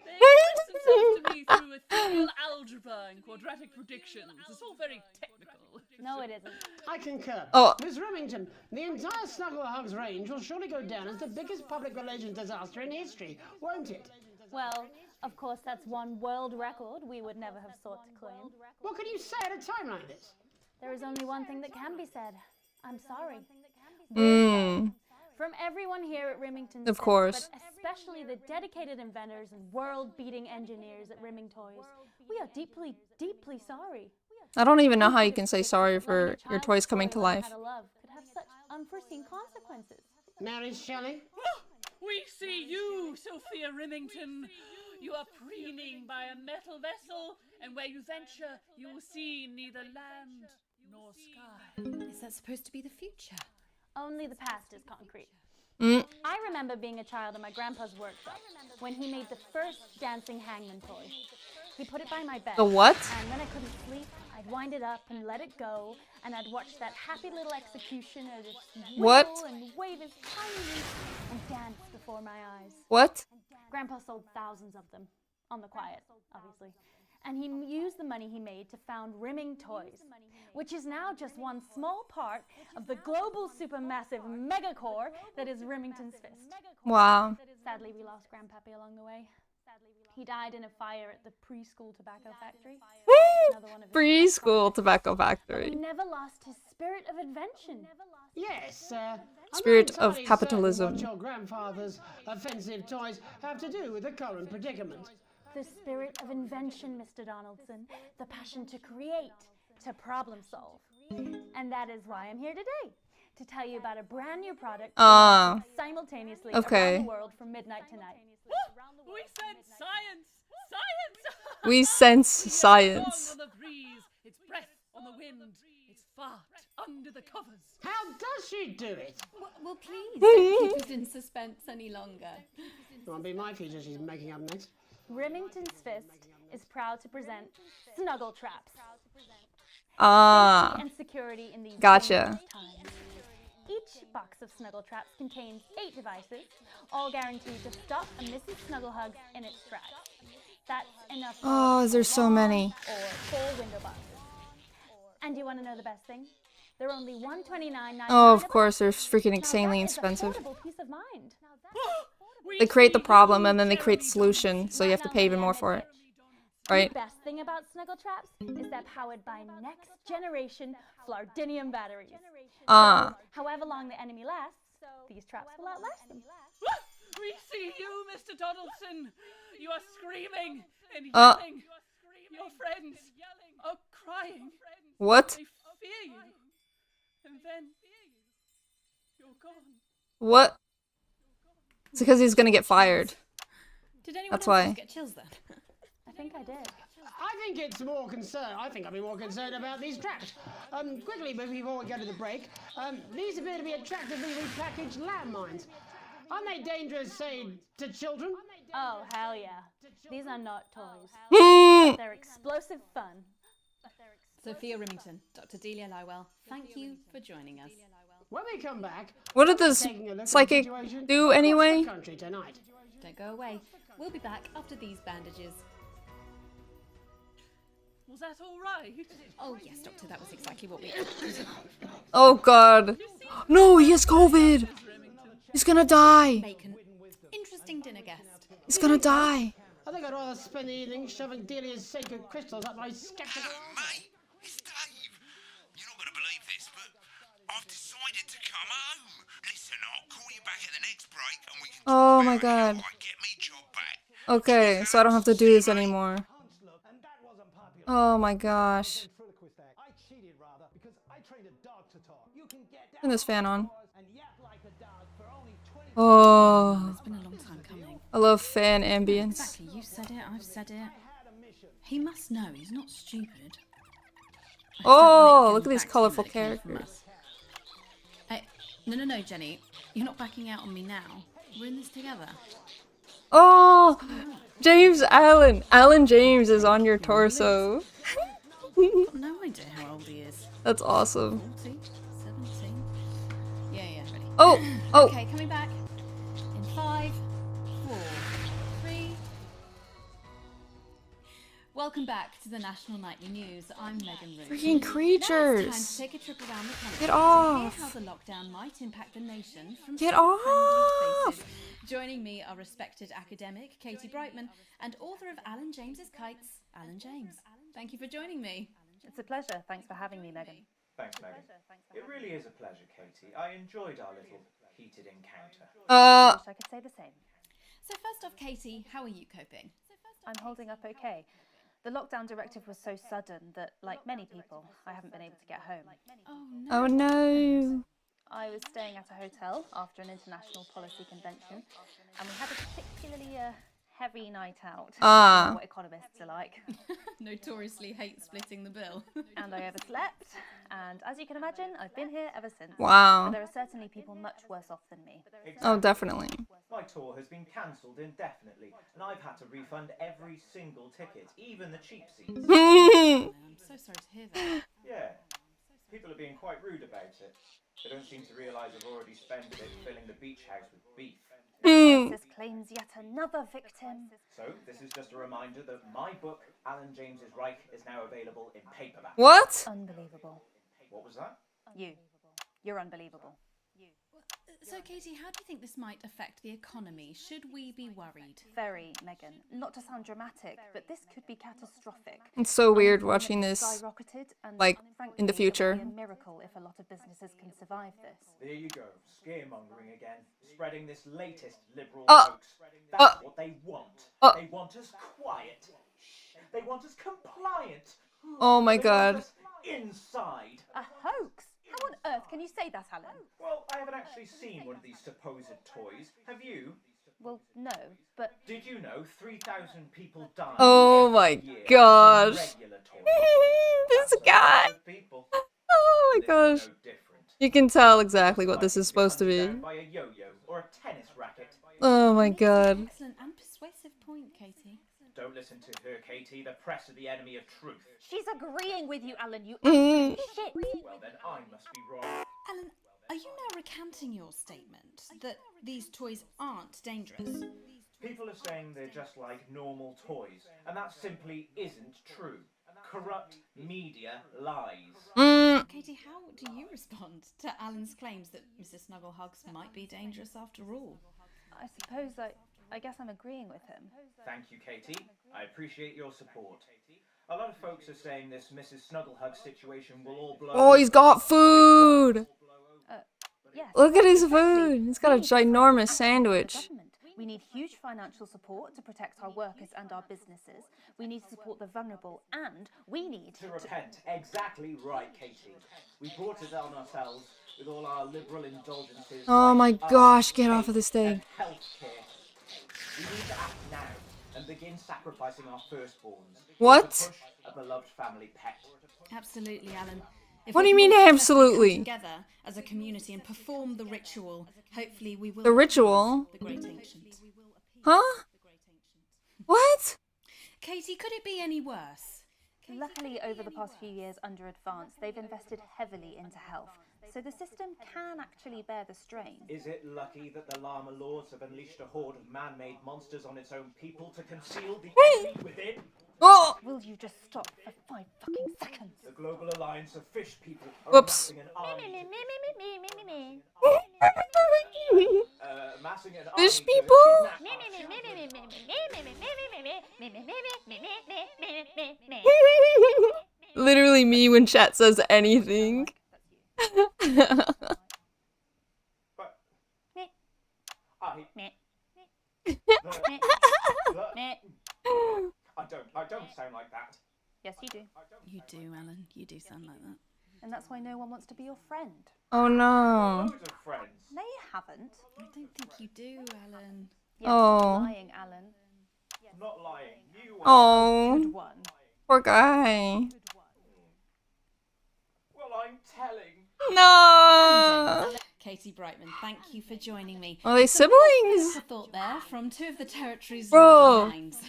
They express themselves to me through ethereal algebra and quadratic predictions. It's all very technical. No, it isn't. I concur. Oh. Ms. Remington, the entire Snuggle Hugs range will surely go down as the biggest public relations disaster in history, won't it? Well, of course, that's one world record we would never have sought to claim. What can you say at a time like this? There is only one thing that can be said. I'm sorry. From everyone here at Remington, Of course. but especially the dedicated inventors and world-beating engineers at Reming Toys, we are deeply, deeply sorry. I don't even know how you can say sorry for your toys coming to life. How to love could have such unforeseen consequences. Mary Shelley? We see you, Sophia Remington. You are preening by a metal vessel, and where you venture, you will see neither land nor sky. Is that supposed to be the future? Only the past is concrete. Mm. I remember being a child in my grandpa's workshop when he made the first dancing hangman toy. He put it by my bed. The what? And when I couldn't sleep, I'd wind it up and let it go, and I'd watch that happy little executioner just What? wiggle and wave his tiny leaf and dance before my eyes. What? Grandpa sold thousands of them, on the quiet, obviously. And he used the money he made to found Rimming Toys, which is now just one small part of the global supermassive megacore that is Remington's Fist. Wow. Sadly, we lost Grandpappy along the way. He died in a fire at the preschool tobacco factory. Preschool tobacco He factory. never lost his spirit of invention. Yes, Spirit I'm not of entirely capitalism. certain what your grandfather's offensive toys have to do with the current predicament. The spirit of invention, Mr. Donaldson. The passion to create, to problem solve. And that is why I'm here today. To tell you about a brand new product simultaneously okay. around the world from midnight tonight. We sense science! Science! We sense science. Song on the breeze, it's breath on the wind, it's fart under the covers. How does she do it? Well, please, don't keep us in suspense any longer. It won't be my feature she's making up next. Remington's Fist is proud to present Snuggle Traps. Ah. Safety and security in these Gotcha. dangerous times. Each box of Snuggle Traps contains 8 devices, all guaranteed to stop a Mrs. Snugglehugs in its tracks. That's enough for Oh, there's so many. or 4 window boxes. And you want to know the best thing? They're only $129.99. Oh, of course, they're freaking insanely expensive. Peace of mind. They create the problem and then they create the solution, so you have to pay even more for it. Right? The best thing about Snuggle Traps is they're powered by next generation Flardinium batteries. Ah. So, however long the enemy lasts, these traps will outlast them. We see you, Mr. Donaldson. You are screaming and yelling. Your friends are crying. What? They fear you. And then you're gone. What? It's because he's gonna get fired. Did anyone That's else why. just get chills then? I think I did. I think it's more concerned. I think I'd be more concerned about these traps. Quickly, before we go to the break, these appear to be attractively repackaged landmines. Aren't they dangerous, say, to children? Oh, hell yeah. These are not toys. But they're explosive fun. Sophia Remington, Dr. Delia Lywell, thank you for joining us. When we come back, What did this psychic do anyway? Don't go away. We'll be back after these bandages. Was that all right? Oh yes, Doctor, that was exactly what we... Oh god. No, he has COVID! He's gonna die! Bacon. Interesting dinner guest. He's gonna die! I think I'd rather spend the evening shoving Delia's sacred crystals up my skeptical... Mate, it's Dave. You're not going to believe this, but I've decided to come home. Listen, I'll call you back at the next break and we can Oh my god. get me job back. Okay, so I don't have to do this anymore. Oh my gosh. Turn this fan on. Oh. It's been a long time coming. I love fan ambience. Exactly, you said it, I've said it. He must know, he's not stupid. Oh, look at these colorful characters. Hey, no, Jenny. You're not backing out on me now. We're in this together. Oh! James Allen! Alan James is on your torso. I've got no idea how old he is. That's awesome. 40? 17? Yeah, ready. Oh! Oh! Okay, coming back. In 5, 4, 3... Welcome back to the National Nightly News. I'm Megan Root. Freaking creatures! Now it's time to take a trip around the country. Get to off! hear how the lockdown might impact the nation from Get some friendly off! faces. Joining me are respected academic Katie Brightman and author of Alan James's Kites, Alan James. Thank you for joining me. It's a pleasure. Thanks for having me, Megan. Thanks, Megan. It really is a pleasure, Katie. I enjoyed our little heated encounter. I wish I could say the same. So first off, Katie, how are you coping? I'm holding up okay. The lockdown directive was so sudden that, like many people, I haven't been able to get home. Oh no. Oh no! I was staying at a hotel after an international policy convention, and we had a particularly heavy night out. You know what economists are like. Notoriously hate splitting the bill. And I overslept, and as you can imagine, I've been here ever since. Wow. But there are certainly people much worse off than me. Oh, definitely. My tour has been cancelled indefinitely, and I've had to refund every single ticket, even the cheap seats. I'm so sorry to hear that. Yeah, people are being quite rude about it. They don't seem to realise I've already spent it filling the beach house with beef. The crisis claims yet another victim. So, this is just a reminder that my book, Alan James's Reich, is now available in paperback. What? Unbelievable. What was that? You're unbelievable. So, Katie, how do you think this might affect the economy? Should we be worried? Very, Megan. Not to sound dramatic, but this could be catastrophic. It's so weird watching this, Skyrocketed, and like, frankly, in the future. It would be a miracle if a lot of businesses can survive this. There you go, scaremongering again, spreading this latest liberal hoax. That's what they want. They want us quiet. They want us compliant. Oh my god. Want us inside. A hoax? How on earth can you say that, Alan? Well, I haven't actually seen one of these supposed toys. Have you? Well, no, but... Did you know 3,000 people die Oh my gosh. This guy. Oh my gosh. You can tell exactly what this is supposed to be. By a yo-yo or a tennis racket. Oh my god. Excellent and persuasive point, Katie. Don't listen to her, Katie. The press are the enemy of truth. She's agreeing with you, Alan, you shit. Well, then I must be wrong. Alan, are you now recanting your statement that these toys aren't dangerous? People are saying they're just like normal toys, and that simply isn't true. Corrupt media lies. Katie, how do you respond to Alan's claims that Mrs. Snugglehugs might be dangerous after all? I suppose I guess I'm agreeing with him. Thank you, Katie. I appreciate your support. A lot of folks are saying this Mrs. Snugglehug situation will all blow... Oh, he's got food! Yes. Look at his food! He's got a ginormous sandwich. We need huge financial support to protect our workers and our businesses. We need to support the vulnerable, and we need to repent. Exactly right, Katie. We brought it on ourselves with all our liberal indulgences. Oh my gosh, get off of this thing. Healthcare. We need to act now and begin sacrificing our firstborns. What? To push a beloved family pet. Absolutely, Alan. What do you mean absolutely? Together as a community and perform the ritual. Hopefully we will. The ritual? The great ancient. Huh? What? Katie, could it be any worse? Luckily, over the past few years under Advance, they've invested heavily into health. So the system can actually bear the strain. Is it lucky that the Llama Lords have unleashed a horde of man-made monsters on its own people to conceal the enemy within? Oh! Will you just stop for 5 fucking seconds? The Global Alliance of Fish People are Whoops. amassing an army. Amassing an Fish army people? Literally me when chat says anything. I don't sound like that. Yes, you do. You do, Alan. You do sound like that. And that's why no one wants to be your friend. Oh no. Loads of friends. No, you haven't. I don't think you do, Alan. Yes, Oh. lying, Alan. I'm not lying. You are. Oh. Good one. Poor guy. Well, I'm telling. No. Katie Brightman, thank you for joining me. Are they siblings? A thought there from two of the territory's Bro. minds.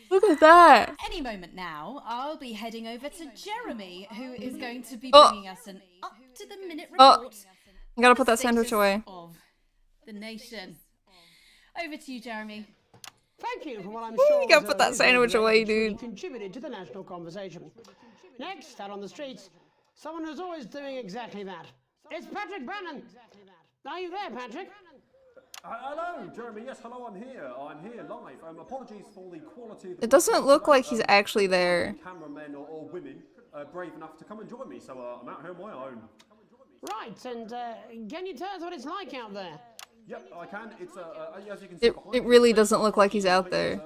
Look at that. Any moment now, I'll be heading over to Jeremy, who is going to be Oh. bringing us an up-to-the-minute Oh. report. I gotta put on the that sandwich status away. Of the nation. Over to you, Jeremy. Thank you for what I'm You sure gotta was put a that sandwich really away, truly dude. contributed to the national conversation. Next, out on the streets, someone who's always doing exactly that. It's Patrick Brannan. Are you there, Patrick? Hello, Jeremy. Yes, hello, I'm here. I'm here live. Apologies for the quality of the It doesn't look like he's actually there. cameramen or women brave enough to come and join me, so I'm out here on my own. Right, and can you tell us what it's like out there? Yep, I can. It's as you can see. It really doesn't look like he's out there.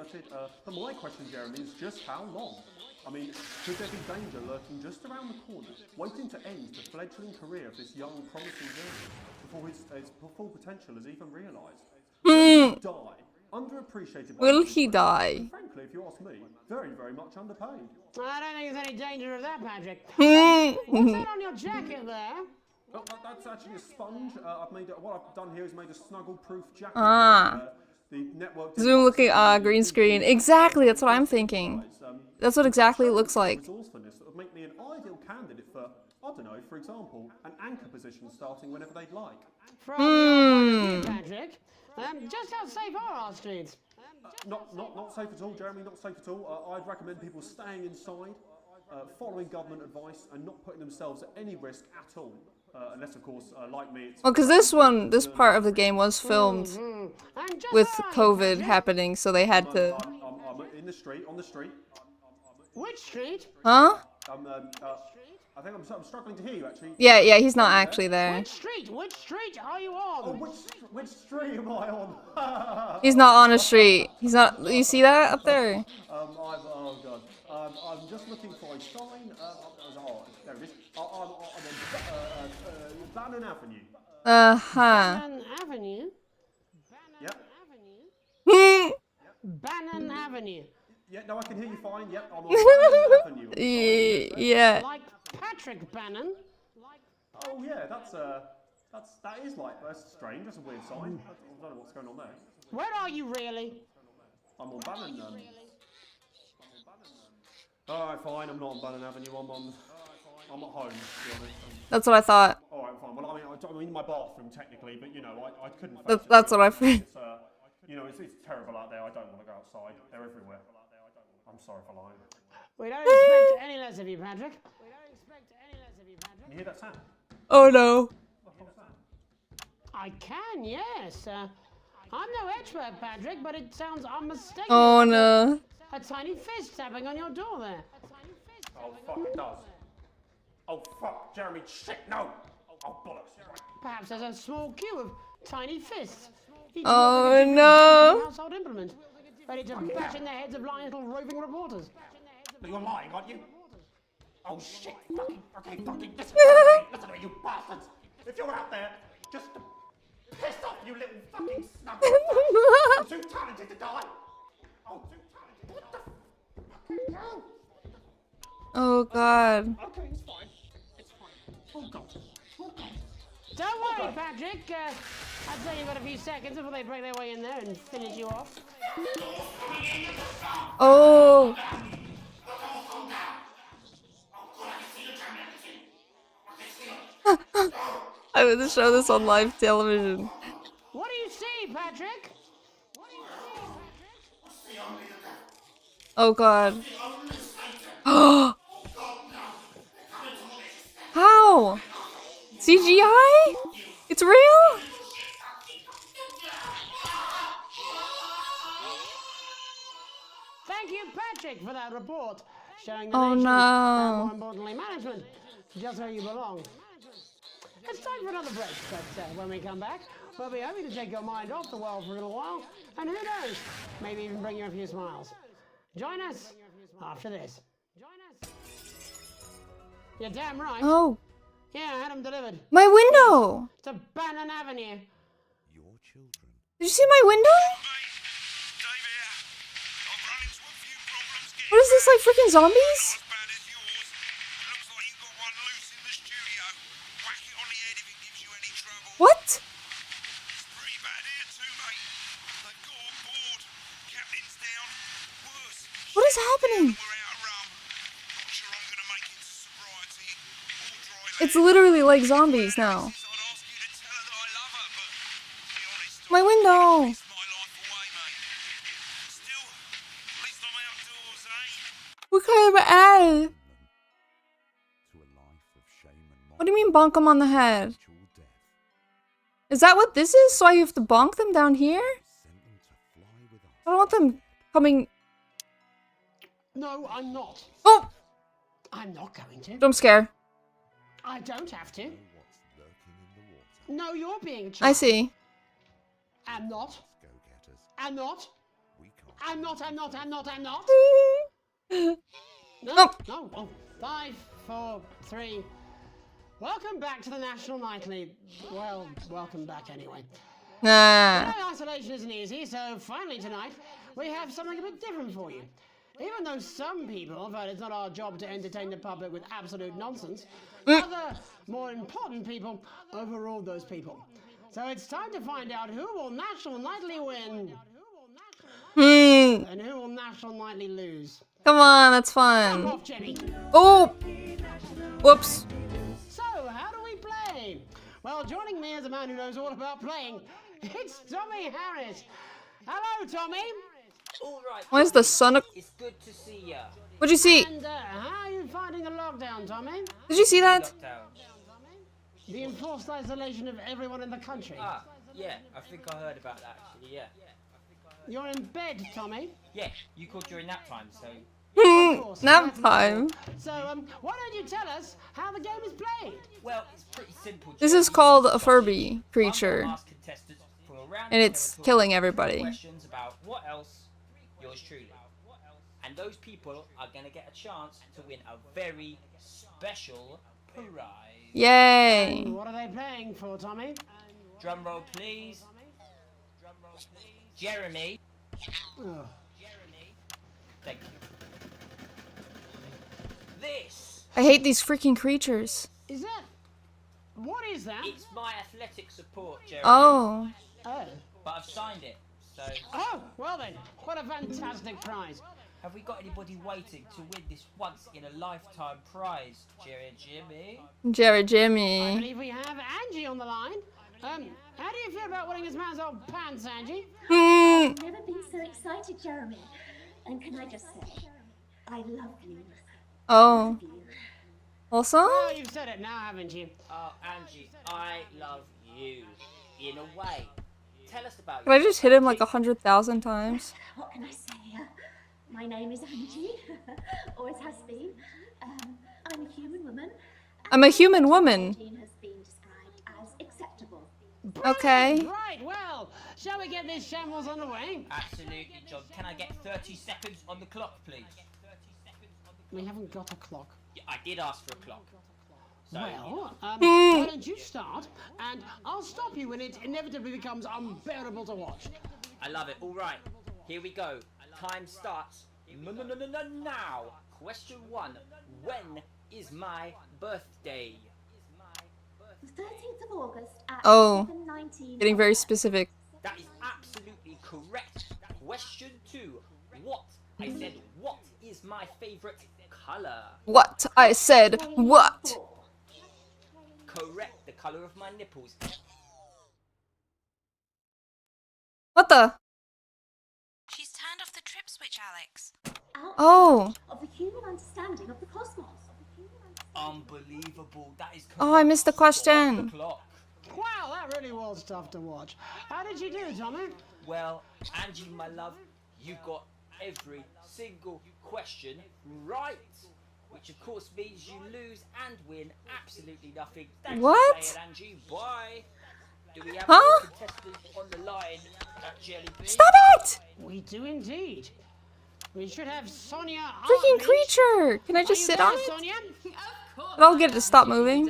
But my question, Jeremy, is just how long? I mean, could there be danger lurking just around the corner, waiting to end the fledgling career of this young, promising journalist before his full potential is even realised? Will he die? Underappreciated by Will he die? and frankly, if you ask me, very, very much underpaid. I don't think there's any danger of that, Patrick. What's that on your jacket there? Well, that's actually a sponge. What I've done here is made a snuggle-proof jacket. The network Zoom looking green screen. Exactly, that's what I'm thinking. That's what exactly it looks like. Resourcefulness that would make me an ideal candidate for, I don't know, for example, an anchor position starting whenever they'd like. From your point of view, Patrick, just how safe are our streets? Not safe at all, Jeremy, not safe at all. I'd recommend people staying inside, following government advice, and not putting themselves at any risk at all. Unless, of course, like me, it's... Well, because this part of the game was filmed with COVID happening, so they had to... I'm in the street, on the street. Which street? Huh? I think I'm struggling to hear you, actually. Yeah, he's not actually there. Which street are you on? Oh, which street am I on? He's not on a street. He's not... You see that up there? Oh, God. I'm just looking for a sign. There it is. I'm on Bannon Avenue. Bannon Avenue? Yep. Bannon Avenue. Yeah, no, I can hear you fine. Yep, I'm on Bannon Avenue. Yeah. Like Patrick Bannon? Oh, yeah, that is like, that's strange. That's a weird sign. I don't know what's going on there. Where are you really? I'm on Bannon. Alright, fine, I'm not on Bannon Avenue. I'm at home, to be honest. That's what I thought. Alright, fine. Well, I'm in my bathroom, technically, but, you know, I couldn't face it. That's what I figured. You know, it's terrible out there. I don't want to go outside. They're everywhere. I'm sorry for lying. We don't expect any less of you, Patrick. Can you hear that sound? Oh, no. I can, yes. I'm no expert, Patrick, but it sounds unmistakable. Oh, no. A tiny fist tapping on your door there. Oh, fuck, it does. Oh, fuck, Jeremy, shit, no! Oh, bollocks. Perhaps there's a small queue of tiny fists. Oh, no. Household implement, ready to bash in the heads of lying little roving reporters. You're lying, aren't you? Oh, shit, fucking, listen to me, you bastards! If you're out there, just to piss off, you little fucking snuggle. I'm too talented to die. Oh, too talented. What the fucking hell? Oh, God. Okay, it's fine. It's fine. Oh, God. Oh, God. Don't worry, Patrick. I'd say you've got a few seconds before they break their way in there and finish you off. Oh. I would show this on live television. What do you see, Patrick? Oh, God. How? CGI? It's real? Thank you, Patrick, for that report showing the Oh, nation, no. and more importantly, management, just where you belong. It's time for another break, but when we come back, we'll be hoping to take your mind off the world for a little while, and who knows, maybe even bring you a few smiles. Join us after this. You're damn right. Oh. Yeah, I had them delivered. My window! To Bannon Avenue. Did you see my window? What is this, like freaking zombies? What? What is happening? It's literally like zombies now. My window! What kind of ad? What do you mean bonk them on the head? Is that what this is? So I have to bonk them down here? I don't want them coming... No, I'm not. Oh! I'm not going to. Jump scare. I don't have to. No, you're being a child. I see. I'm not. I'm not. I'm not. No, no. Oh, 5, 4, 3. Welcome back to the National Nightly. Well, welcome back anyway. Nah. Isolation isn't easy, so finally tonight we have something a bit different for you. Even though some people felt it's not our job to entertain the public with absolute nonsense, other, more important people overruled those people. So it's time to find out who will National Nightly win and who will National Nightly lose. Come on, that's fun. Off, Jenny. Oh! Whoops. So, how do we play? Well, joining me as a man who knows all about playing, it's Tommy Harris. Hello, Tommy. All right. Why is the sun? It's good to see ya. What'd you see? And how are you finding the lockdown, Tommy? Did you see that? The enforced isolation of everyone in the country. Ah, yeah. I think I heard about that. Actually, yeah. You're in bed, Tommy. Yeah, you called during nap time, so. Nap time. So, why don't you tell us how the game is played? Well, it's pretty simple. This is called a Furby creature, and it's killing everybody. Questions about what else? Yours truly. And those people are gonna get a chance to win a very special prize. Yay! And what are they playing for, Tommy? Drum roll, please. Jeremy. Oh. Thank you. This. I hate these freaking creatures. Is that? What is that? It's my athletic support, Jeremy. Oh. Oh. But I've signed it, so. Oh, well then, what a fantastic prize. Have we got anybody waiting to win this once-in-a-lifetime prize, Jerry Jimmy? Jerry I Jimmy. believe we have Angie on the line. How do you feel about winning this man's old pants, Angie? I've never been so excited, Jeremy. And can I just say, I love you. Oh. Also? Oh, you've said it now, haven't you? Oh, Angie, I love you. In a way. Tell us about Did I just hit him like 100,000 times? What can I say? My name is Angie. Always has been. I'm a human woman. I'm a human woman. Has been described as acceptable. Okay. Right, well, shall we get this shambles on the way? Absolutely, John. Can I get 30 seconds on the clock, please? We haven't got a clock. Yeah, I did ask for a clock. So, Well, why don't you start, and I'll stop you when it inevitably becomes unbearable to watch. I love it. All right, here we go. Time starts now. Question 1. When is my birthday? The 13th of August at Oh. 7:19. Getting very specific. That is absolutely correct. Question 2. What? I said, what is my favorite color? What? I said what? Correct. The color of my nipples. What the? She's turned off the trip switch, Alex. Oh. Of the human understanding of the cosmos. Unbelievable. That is correct. Oh, I missed the question. Clock. Wow, that really was tough to watch. How did you do, Tommy? Well, Angie, my love, you got every single question right. Which of course means you lose and win absolutely nothing. Thanks What? for playing, Angie. Bye. Do we have Huh? any contestants on the line at Jelly Bean? Stop it! We do indeed. We should have Sonia. Freaking Armitage. creature! Can I just Are sit you on there, it? Sonia? But I'll get it to stop moving.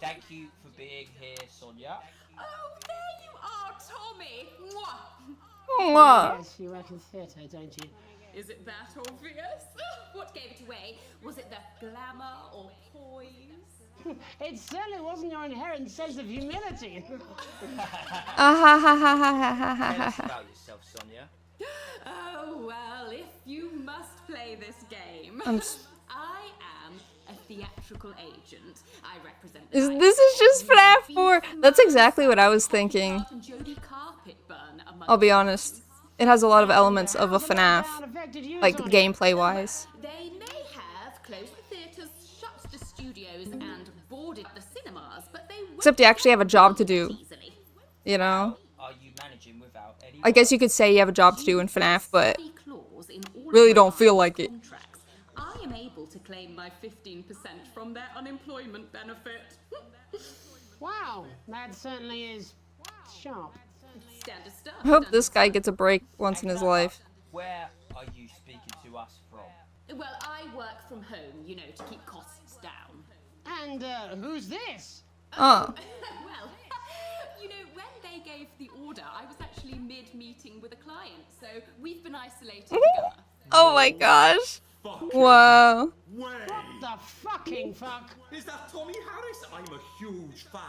Thank you for being here, Sonia. Oh, there you are, Tommy. Mwah. Yes, you work in theatre, don't you? Is it that obvious? What gave it away? Was it the glamour or poise? It certainly wasn't your inherent sense of humility. Ah ha ha ha ha ha ha ha Tell us ha. about yourself, Sonia. Oh, well, if you must play this game. I am a theatrical agent. I represent the This is just FNAF 4. That's exactly what I was thinking. Jodie Carpetburn among I'll be honest. It has a lot of elements of a FNAF, like gameplay-wise. They may have closed the theatres, shut the studios, and boarded the cinemas, but they Except you actually have a job to do. You know? Are you managing without any? I guess you could say you have a job to do in FNAF, but really don't feel like it. I am able to claim my 15% from their unemployment benefit. Wow, that certainly is sharp. Standard stuff. I hope this guy gets a break once in his life. Where are you speaking to us from? Well, I work from home, you know, to keep costs down. And who's this? Oh. Well, you know, when they gave the order, I was actually mid-meeting with a client, so we've been isolated together. Oh my gosh. Wow. What the fucking fuck? Is that Tommy Harris? I'm a huge fan.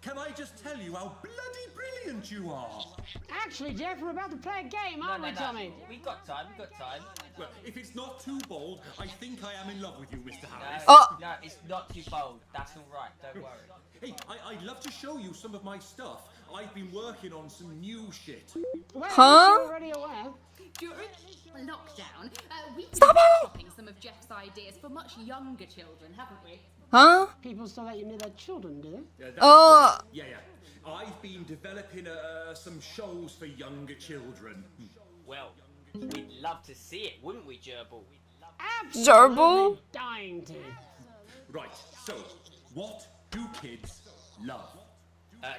Can I just tell you how bloody brilliant you are? Actually, Jeff, we're about to play a game, aren't we, Tommy? We've got time, Well, if it's not too bold, I think I am in love with you, Mr. Harris. No, it's not too bold. That's all right, don't worry. Hey, I'd love to show you some of my stuff. I've been working on some new shit. Well, Huh? you're already aware. During lockdown, we've been Stop it! copying some of Jeff's ideas for much younger children, haven't we? Huh? People still let you near their children, do they? Yeah, Oh. Yeah. I've been developing some shows for younger children. Well, we'd love to see it, wouldn't we, Gerbil? Gerbil? Dying to. Right, so, what do kids love?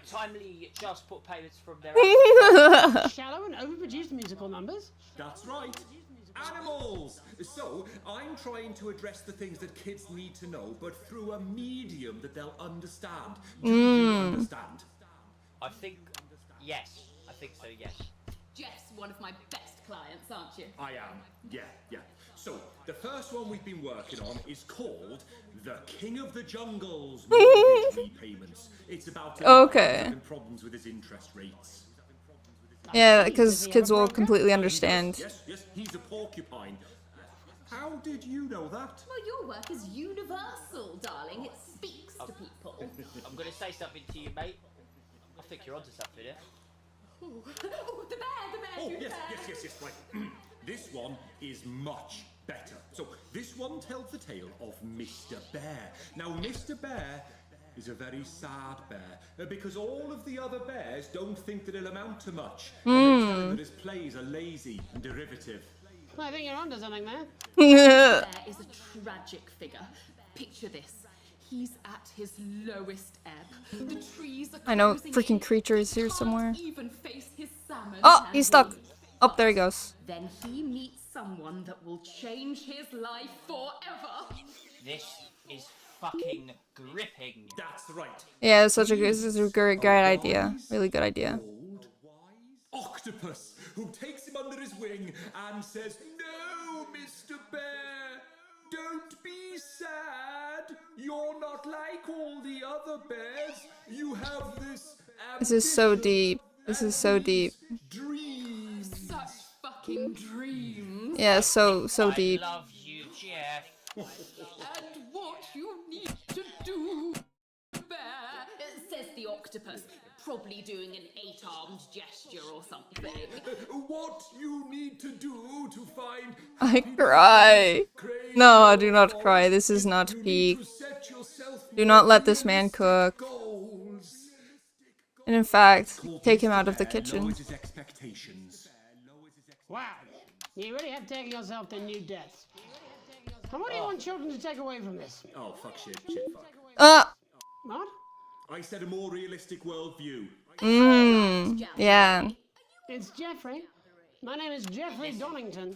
Timely child support payments from their Shallow and overproduced musical numbers? That's right. Animals! So, I'm trying to address the things that kids need to know, but through a medium that they'll understand. Do you understand? I think, yes. I think so, yes. Jeff's one of my best clients, aren't you? I am, yeah. So, the first one we've been working on is called The King of the Jungle's Mortgage Repayments. It's about having problems with his interest rates. Yeah, because kids will completely understand. Yes, he's a porcupine. How did you know that? Well, your work is universal, darling. It speaks to people. I'm going to say something to you, mate. I think you're onto something here. Ooh, the bear, Oh, cute yes, bear. right. This one is much better. So, this one tells the tale of Mr. Bear. Now, Mr. Bear is a very sad bear because all of the other bears don't think that it'll amount to much. And they tell him that his plays are lazy and derivative. I think you're onto something there. Bear is a tragic figure. Picture this. He's at his lowest ebb. The trees are I know closing freaking in. creature is here He can't somewhere. even face his salmon Oh, and he's stuck. wolves. Oh, there he goes. Then he meets someone that will change his life forever. This is fucking gripping. That's right. Yeah, this is a great idea. Really good idea. Octopus, who takes him under his wing and says, "No, Mr. Bear, don't be sad. You're not like all the other bears. You have this This is so deep. This is so deep. dream." Such fucking dreams. Yeah, so deep. I love you, Jeff. And what you need to do, Bear, says the octopus, probably doing an 8-armed gesture or something. What you need to do to find I cry. No, do not cry. This is not peak. Do not let this man cook. And in fact, take him out of the kitchen. Wow, you really have taken yourself to new depths. And what do you want children to take away from this? Oh, fuck shit, fuck. What? I said a more realistic worldview. Yeah. It's Jeffrey. My name is Jeffrey Donington.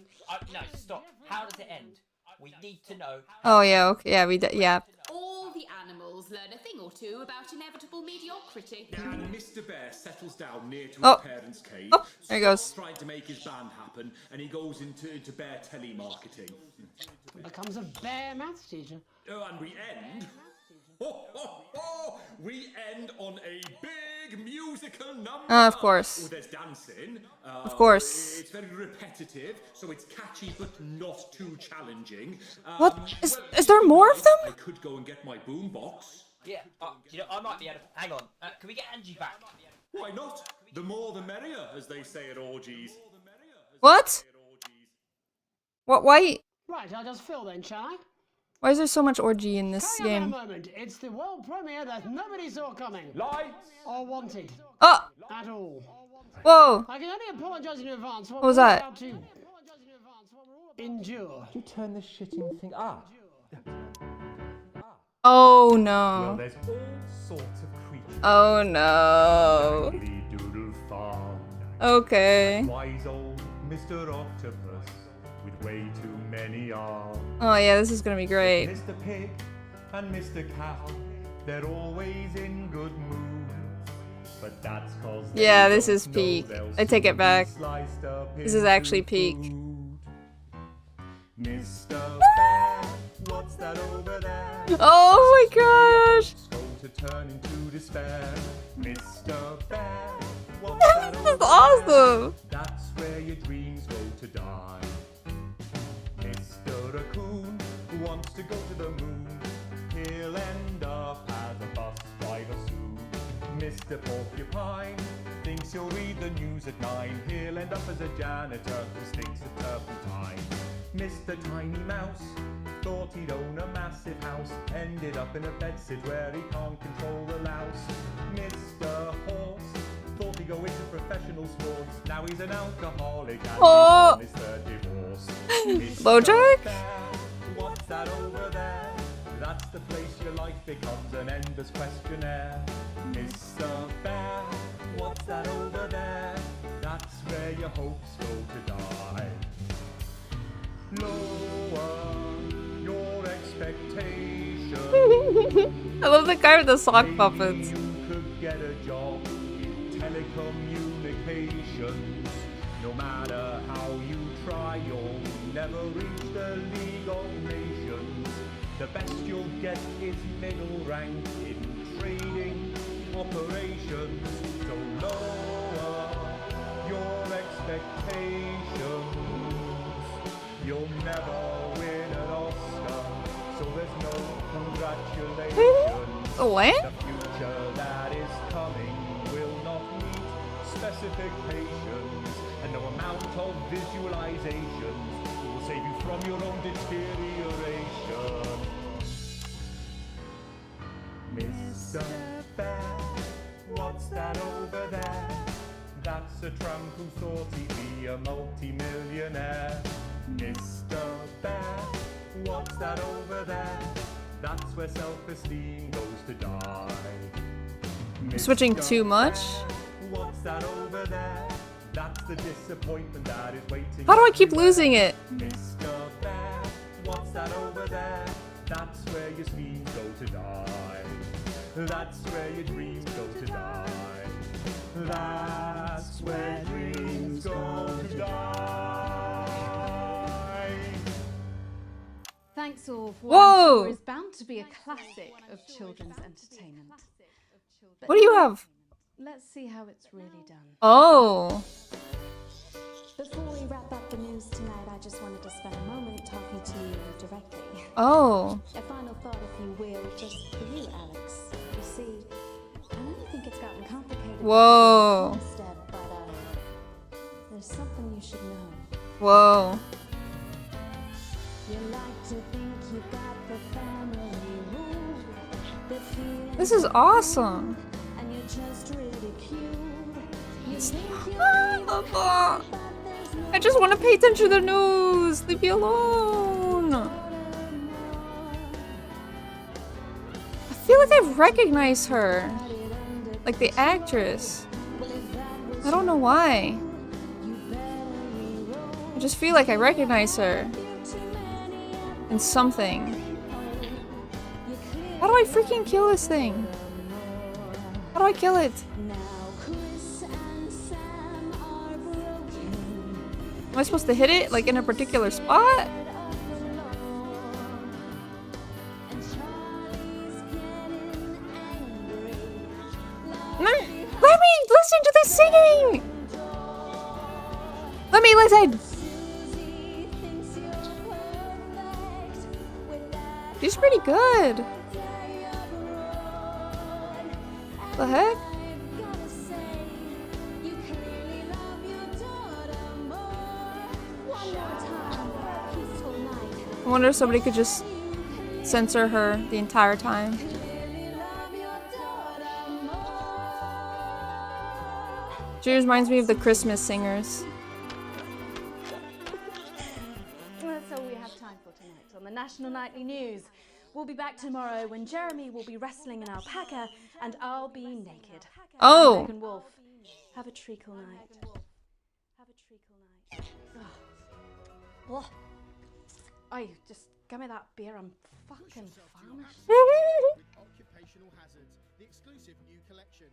No, stop. How does it end? We need to know. Oh yeah, okay, yeah, yeah. All the animals learn a thing or two about inevitable mediocrity. And Mr. Bear settles down near to Oh. his parents' cave. Oh, there he goes. Trying to make his band happen, and he goes into bear telemarketing. Becomes a bear maths teacher. Oh, and we end. We end on a big musical number. Of course. Oh, there's dancing. Of course. It's very repetitive, so it's catchy but not too challenging. What? Is there more of them? I could go and get my boombox. Yeah, you know, I might be able to... Hang on. Can we get Angie back? Why not? The more the merrier, as they say at orgies. What? What? Why? Right, I'll just fill then, shall I? Why is there so much orgy in this Hang on game? a moment. It's the world premiere that nobody saw coming. Lights! Or wanted. Oh! At all. Whoa! I can only apologise in advance. What was that? About to endure. You turn this shitting thing up. Oh no. Well, there's all sorts of creatures. Oh no. Doodle farm. Okay. Wise old Mr. Octopus with way too many many are. Oh yeah, this is gonna be great. Mr. Pig and Mr. Cow, they're always in good mood. But that's 'cause Yeah, this is peak. I take it back. This is actually peak. Mr. Bear, what's that over there? Oh my gosh! Going to turn into despair. Mr. Bear, what's that This over is awesome! there? That's where your dreams go to die. Mr. Raccoon wants to go to the moon. He'll end up as a bus driver soon. Mr. Porcupine thinks he'll read the news at 9. He'll end up as a janitor who stinks of turpentine. Mr. Tiny Mouse thought he'd own a massive house. Ended up in a bedsit where he can't control the louse. Mr. Horse thought he'd go into professional sports. Now he's an alcoholic and he's on his third divorce. Bojack? What's that over there? That's the place your life becomes an endless questionnaire. Mr. Bear, what's that over there? That's where your hopes go to die. Lower your expectations. I love the guy with the sock puppets. You could get a job in telecommunications. No matter how you try, you'll never reach the League of Nations. The best you'll get is middle rank in trading operations. So lower your expectations. You'll never win an Oscar, so there's no congratulations. What? The future that is coming will not meet specifications, and no amount of visualizations will save you from your own deterioration. Mr. Bear, what's that over there? That's a tramp who thought he'd be a multi-millionaire. Mr. Bear, what's that over there? That's where self-esteem goes to die. I'm switching too much? What's that over there? That's the disappointment that is waiting. How do I keep losing it? Mr. Bear, what's that over there? That's where your dreams go to die. That's where your dreams go to die. That's where dreams go to die. Thanks all for Whoa! what I'm sure is bound to be a classic of children's entertainment. But What do you have? Let's see how it's really done. Oh. Before we wrap up the news tonight, I just wanted to spend a moment talking to you directly. Oh. A final thought, if you will, just for you, Alex. You see, I really think it's gotten complicated. Whoa. Instead, but there's something you should know. Whoa. You like to think you got the family rule, the feeling This is awesome. and you're just ridiculed. You think I just want to pay attention to the news. Leave me alone. I feel like I recognize her. Like the actress. I don't know why. I just feel like I recognize her. In something. How do I freaking kill this thing? How do I kill it? Am I supposed to hit it, like, in a particular spot? Let me listen to the singing! Let me listen! She's pretty good. The heck? I wonder if somebody could just censor her the entire time. She reminds me of the Christmas singers. That's all we have time for tonight on the National Nightly News. We'll be back tomorrow when Jeremy will be wrestling an alpaca and I'll be naked. Oh. I'm Megan Wolf. Have a treacle night. Have a treacle night. Oh. Oi, just give me that beer. I'm fucking famished. Occupational hazards, the exclusive new collection.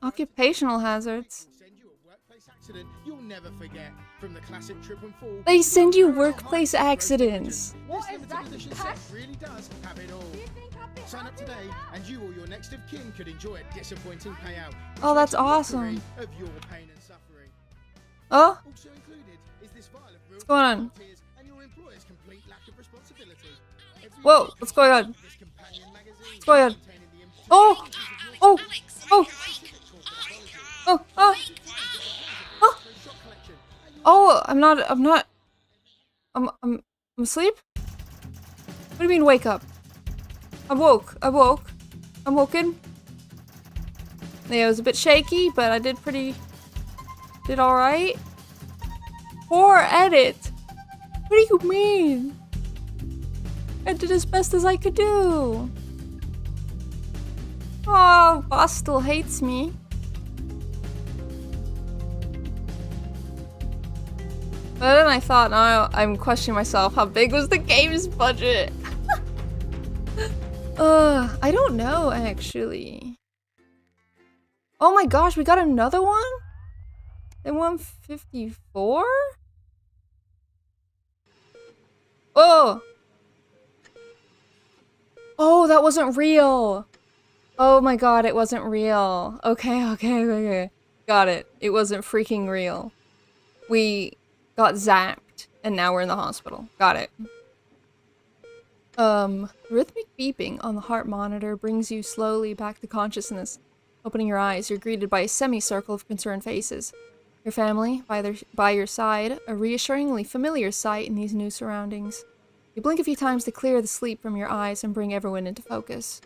Occupational hazards. Send you a workplace accident you'll never forget. From the classic trip and fall. They send you workplace accidents. What is that? Set really does have it all. Sign up today, and you or your next of kin could enjoy a disappointing payout. Oh, that's awesome. Of your pain and suffering. Oh, Also included is this vial of what's going on? and your employer's complete lack of responsibility. Whoa, what's going on? What's going on? Oh, oh, oh, oh, oh, oh. Oh, I'm asleep? What do you mean wake up? I'm woken. Yeah, it was a bit shaky, but I did alright. Poor edit. What do you mean? I did as best as I could do. Oh, boss still hates me. But then I thought, now I'm questioning myself, how big was the game's budget? I don't know, actually. Oh my gosh, we got another one? In 154? Oh! Oh, that wasn't real! Oh my god, it wasn't real. Okay. Got it. It wasn't freaking real. We got zapped, and now we're in the hospital. Got it. Rhythmic beeping on the heart monitor brings you slowly back to consciousness. Opening your eyes, you're greeted by a semicircle of concerned faces. Your family, by your side, a reassuringly familiar sight in these new surroundings. You blink a few times to clear the sleep from your eyes and bring everyone into focus.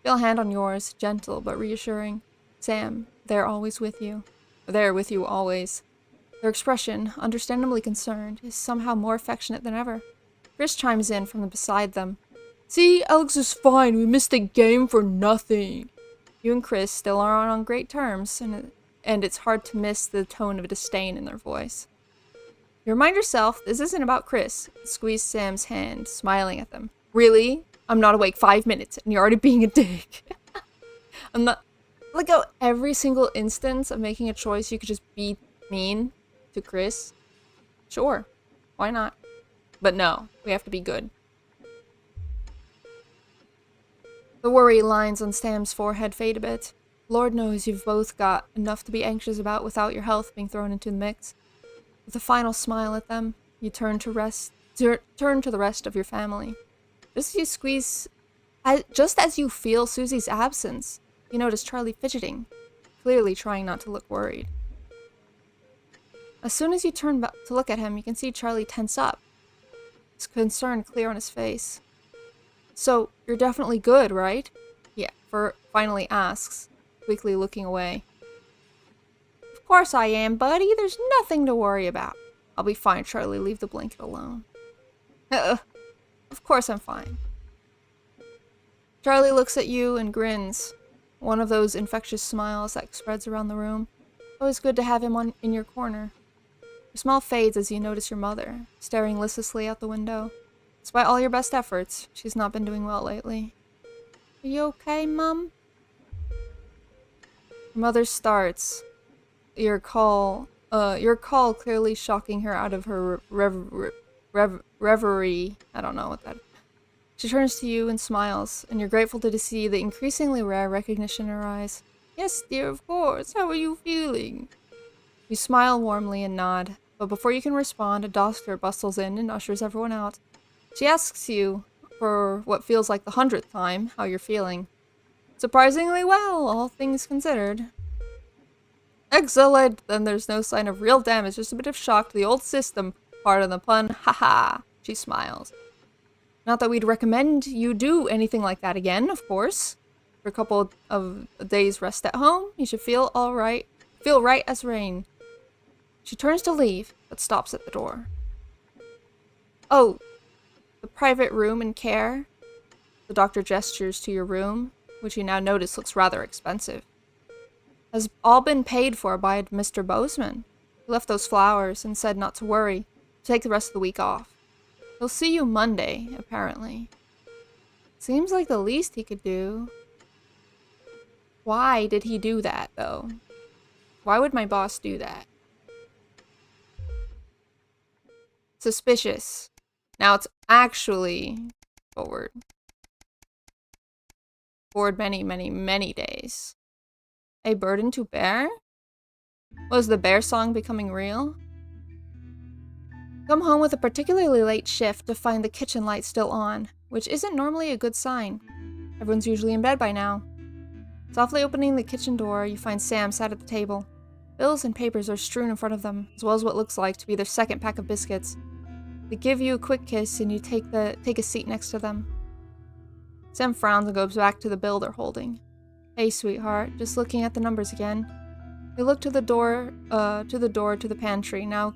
Feel a hand on yours, gentle but reassuring. Sam, they're always with you. They're with you always. Their expression, understandably concerned, is somehow more affectionate than ever. Chris chimes in from beside them. See, Alex is fine. We missed a game for nothing. You and Chris still aren't on great terms, and it's hard to miss the tone of disdain in their voice. You remind yourself this isn't about Chris. Squeeze Sam's hand, smiling at them. Really? I'm not awake 5 minutes, and you're already being a dick. I'm not... Like how every single instance of making a choice you could just be mean to Chris? Sure. Why not? But no, we have to be good. The worry lines on Sam's forehead fade a bit. Lord knows you've both got enough to be anxious about without your health being thrown into the mix. With a final smile at them, you turn to the rest of your family. Just as you feel Susie's absence, you notice Charlie fidgeting, clearly trying not to look worried. As soon as you turn back to look at him, you can see Charlie tense up, his concern clear on his face. So, you're definitely good, right? Yeah, finally asks, quickly looking away. Of course I am, buddy. There's nothing to worry about. I'll be fine, Charlie. Leave the blanket alone. Of course I'm fine. Charlie looks at you and grins. One of those infectious smiles that spreads around the room. Always good to have him in your corner. Your smile fades as you notice your mother, staring listlessly out the window. Despite all your best efforts, she's not been doing well lately. Are you okay, Mum? Your mother starts. Your call clearly shocking her out of her reverie. I don't know what that... She turns to you and smiles, and you're grateful to see the increasingly rare recognition in her eyes. Yes, dear, of course. How are you feeling? You smile warmly and nod, but before you can respond, a doctor bustles in and ushers everyone out. She asks you, for what feels like the 100th time, how you're feeling. Surprisingly well, all things considered. Excellent! Then there's no sign of real damage, just a bit of shock to the old system. Pardon the pun, haha. She smiles. Not that we'd recommend you do anything like that again, of course. For a couple of days rest at home, you should feel alright. Feel right as rain. She turns to leave, but stops at the door. Oh, the private room and care. The doctor gestures to your room, which you now notice looks rather expensive. Has all been paid for by Mr. Bozeman. He left those flowers and said not to worry, to take the rest of the week off. He'll see you Monday, apparently. Seems like the least he could do. Why did he do that, though? Why would my boss do that? Suspicious. Now it's actually forward. Forward many, many, many days. A burden to bear? Was the bear song becoming real? Come home with a particularly late shift to find the kitchen light still on, which isn't normally a good sign. Everyone's usually in bed by now. Softly opening the kitchen door, you find Sam sat at the table. Bills and papers are strewn in front of them, as well as what looks like to be their second pack of biscuits. They give you a quick kiss and you take a seat next to them. Sam frowns and goes back to the bill they're holding. Hey, sweetheart, just looking at the numbers again. You look to the door to the pantry, now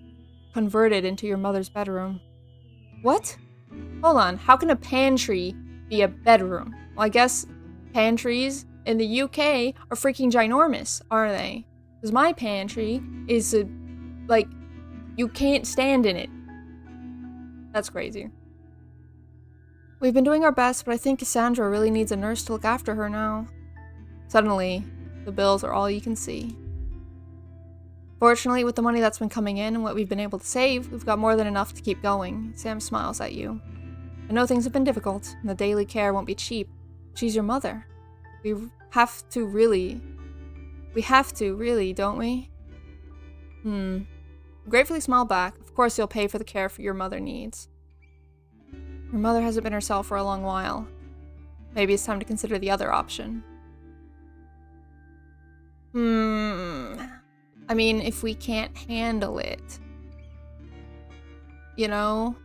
converted into your mother's bedroom. What? Hold on, how can a pantry be a bedroom? Well, I guess pantries in the UK are freaking ginormous, are they? Because my pantry is, like, you can't stand in it. That's crazy. We've been doing our best, but I think Cassandra really needs a nurse to look after her now. Suddenly, the bills are all you can see. Fortunately, with the money that's been coming in and what we've been able to save, we've got more than enough to keep going. Sam smiles at you. I know things have been difficult, and the daily care won't be cheap. She's your mother. We have to really, don't we? Gratefully smile back. Of course you'll pay for the care for your mother needs. Your mother hasn't been herself for a long while. Maybe it's time to consider the other option. I mean, if we can't handle it. You know?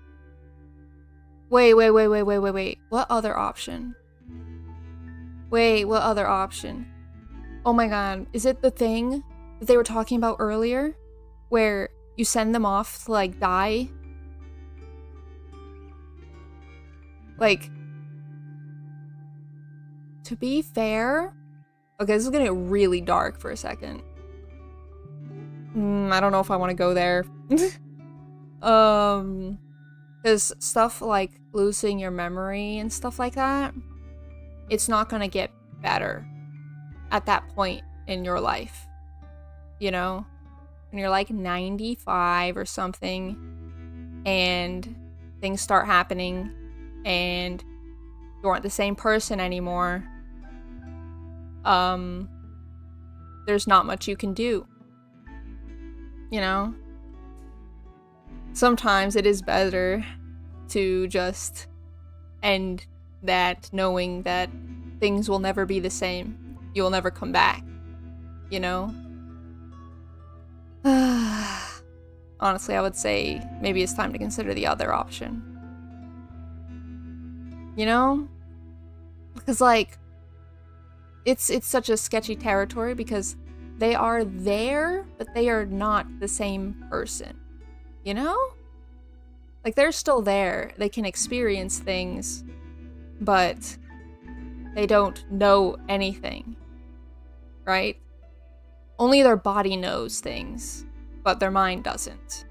Wait. What other option? What other option? Oh my god, is it the thing that they were talking about earlier? Where you send them off to, like, die? Like, to be fair... Okay, this is gonna get really dark for a second. I don't know if I want to go there. Because stuff like losing your memory and stuff like that, it's not gonna get better at that point in your life. You know? When you're like 95 or something, and things start happening, and you aren't the same person anymore, there's not much you can do. You know? Sometimes it is better to just end that knowing that things will never be the same. You will never come back. You know? Honestly, I would say maybe it's time to consider the other option. You know? Because, like, it's such a sketchy territory because they are there, but they are not the same person. You know? Like, they're still there. They can experience things, but they don't know anything. Right? Only their body knows things, but their mind doesn't.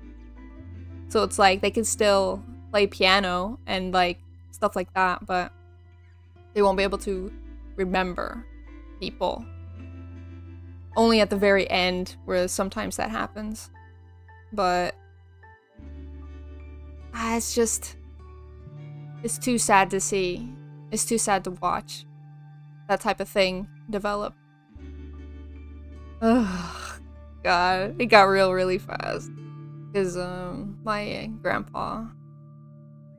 So it's like, they can still play piano and, like, stuff like that, but they won't be able to remember people. Only at the very end, where sometimes that happens. But it's just, it's too sad to see. It's too sad to watch that type of thing develop. Ugh, God, it got real really fast. Because my grandpa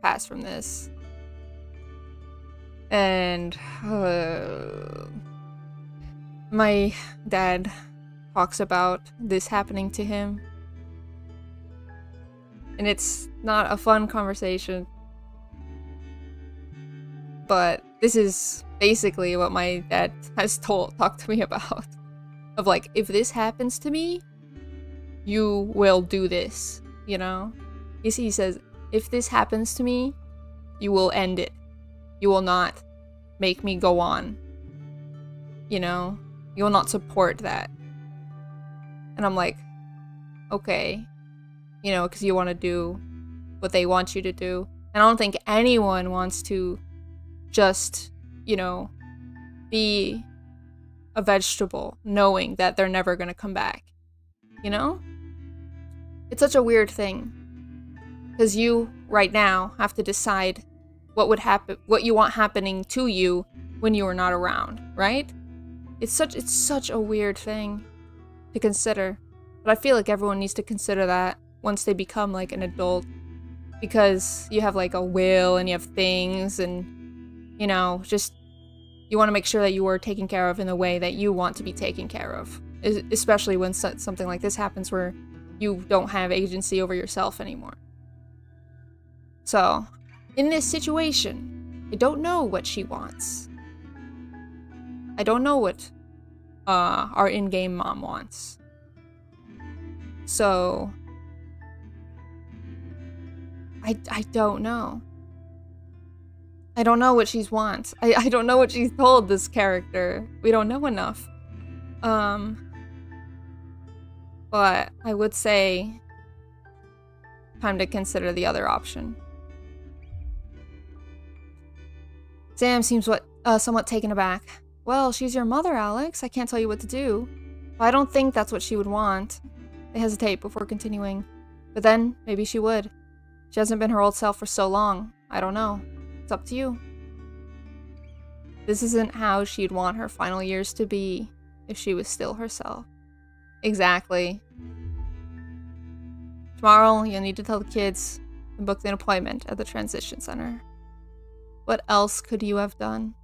passed from this. And my dad talks about this happening to him. And it's not a fun conversation. But this is basically what my dad has talked to me about. Of like, if this happens to me, you will do this, you know? He says, if this happens to me, you will end it. You will not make me go on. You know? You will not support that. And I'm like, okay. You know, because you want to do what they want you to do. And I don't think anyone wants to just, you know, be a vegetable knowing that they're never gonna come back. You know? It's such a weird thing. Because you, right now, have to decide what would happen, what you want happening to you when you are not around, right? It's such a weird thing to consider. But I feel like everyone needs to consider that once they become like an adult. Because you have like a will and you have things and, you know, just you want to make sure that you are taken care of in the way that you want to be taken care of. Especially when something like this happens where you don't have agency over yourself anymore. So, in this situation, I don't know what she wants. I don't know what our in-game mom wants. So, I don't know. I don't know what she wants. I don't know what she's told this character. We don't know enough. But I would say time to consider the other option. Sam seems somewhat taken aback. Well, she's your mother, Alex. I can't tell you what to do. I don't think that's what she would want. They hesitate before continuing. But then, maybe she would. She hasn't been her old self for so long. I don't know. It's up to you. This isn't how she'd want her final years to be if she was still herself. Exactly. Tomorrow, you'll need to tell the kids and book an appointment at the transition center. What else could you have done?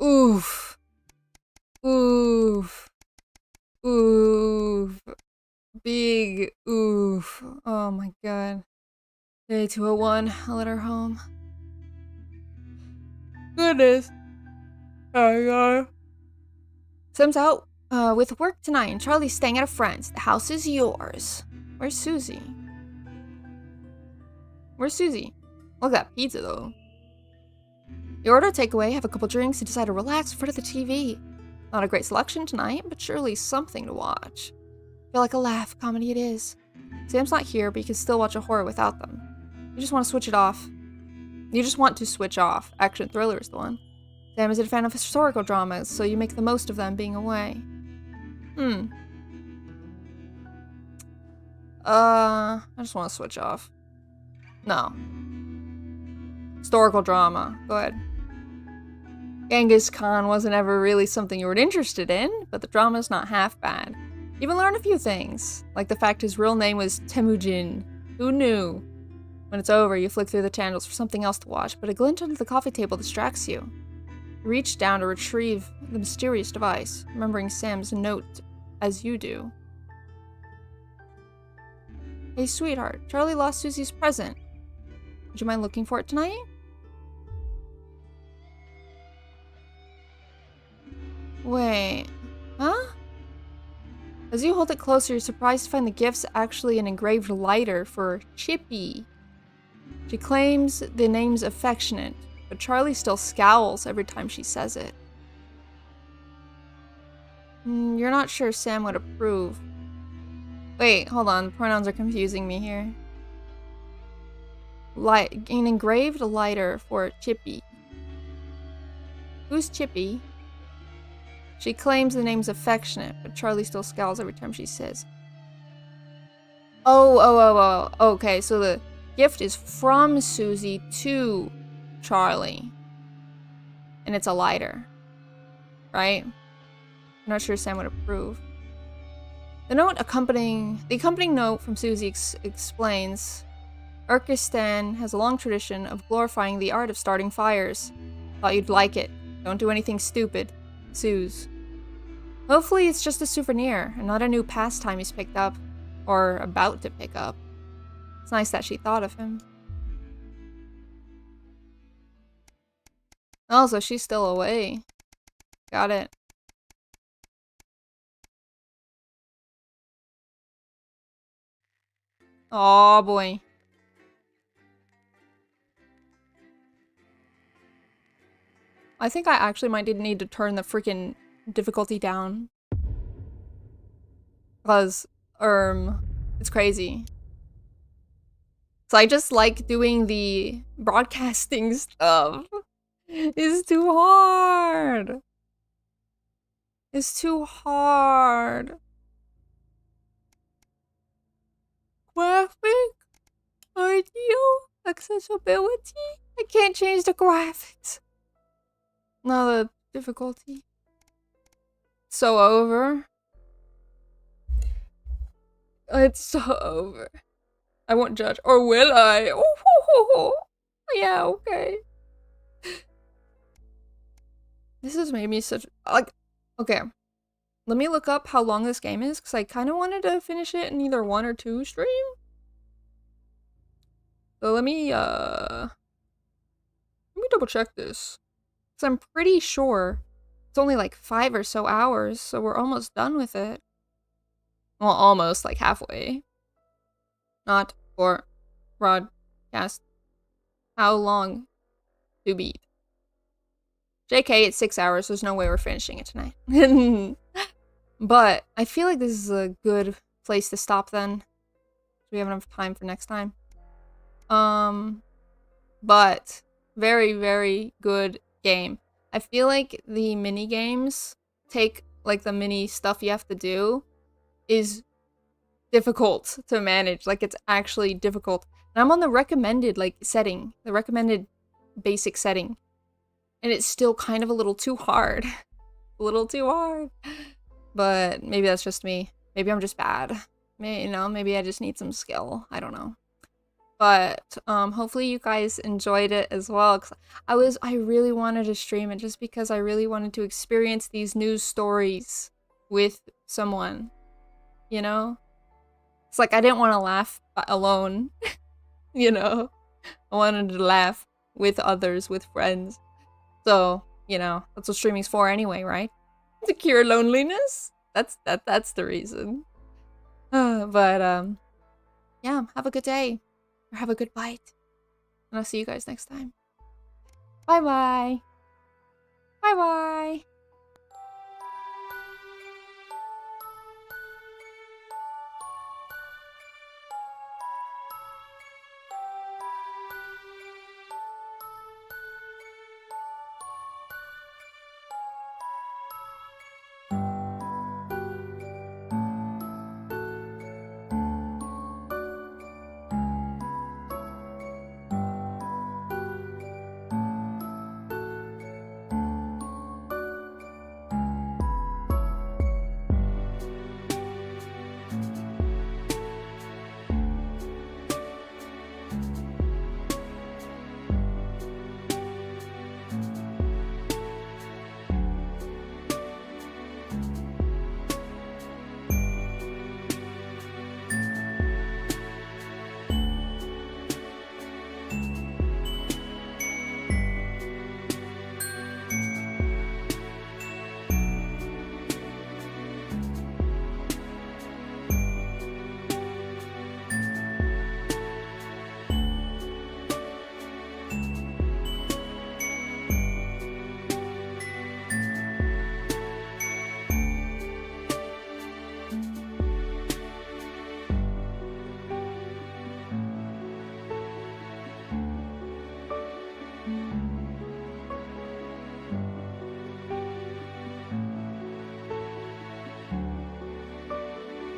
Oof. Oof. Oof. Big oof. Oh my god. Day 201, I let her home. Goodness. Oh god. Sam's out with work tonight and Charlie's staying at a friend's. The house is yours. Where's Susie? Where's Susie? Look at that pizza though. You order a takeaway, have a couple drinks, and decide to relax in front of the TV. Not a great selection tonight, but surely something to watch. Feel like a laugh comedy it is. Sam's not here, but you can still watch a horror without them. You just want to switch it off. You just want to switch off. Action thriller is the one. Sam is a fan of historical dramas, so you make the most of them being away. I just want to switch off. No. Historical drama. Go ahead. Genghis Khan wasn't ever really something you were interested in, but the drama's not half bad. You even learn a few things, like the fact his real name was Temujin. Who knew? When it's over, you flick through the channels for something else to watch, but a glint under the coffee table distracts you. You reach down to retrieve the mysterious device, remembering Sam's note as you do. Hey, sweetheart, Charlie lost Susie's present. Would you mind looking for it tonight? Wait, huh? As you hold it closer, you're surprised to find the gift's actually an engraved lighter for Chippy. She claims the name's affectionate, but Charlie still scowls every time she says it. You're not sure Sam would approve. Wait, hold on, the pronouns are confusing me here. An engraved lighter for Chippy. Who's Chippy? She claims the name's affectionate, but Charlie still scowls every time she says. Oh, okay, so the gift is from Susie to Charlie. And it's a lighter. Right? I'm not sure Sam would approve. The accompanying note from Susie explains, Urkistan has a long tradition of glorifying the art of starting fires. Thought you'd like it. Don't do anything stupid. Suze. Hopefully it's just a souvenir and not a new pastime he's picked up. Or about to pick up. It's nice that she thought of him. Also, she's still away. Got it. Oh boy. I think I actually might need to turn the freaking difficulty down. Because, it's crazy. So I just like doing the broadcasting stuff. It's too hard. It's too hard. Graphic, audio, accessibility. I can't change the graphics. No, the difficulty. So over. It's so over. I won't judge. Or will I? Oh, yeah, okay. This has made me such... Like, okay. Let me look up how long this game is, because I kind of wanted to finish it in either 1 or 2 stream. So let me double check this. Because I'm pretty sure it's only like 5 or so hours, so we're almost done with it. Well, almost, like halfway. Not for broadcast. How long to beat? JK, it's 6 hours. There's no way we're finishing it tonight. But I feel like this is a good place to stop then. We have enough time for next time. But very, very good game. I feel like the mini games take, like, the mini stuff you have to do is difficult to manage. Like, it's actually difficult. And I'm on the recommended, like, setting. The recommended basic setting. And it's still kind of a little too hard. A little too hard. But maybe that's just me. Maybe I'm just bad. Maybe I just need some skill. I don't know. But hopefully you guys enjoyed it as well. 'Cause I really wanted to stream it just because I really wanted to experience these news stories with someone. You know? It's like I didn't want to laugh alone. You know? I wanted to laugh with others, with friends. So, you know, that's what streaming's for anyway, right? To cure loneliness. That's the reason. But yeah, have a good day. Or have a good bite. And I'll see you guys next time. Bye bye. Bye bye.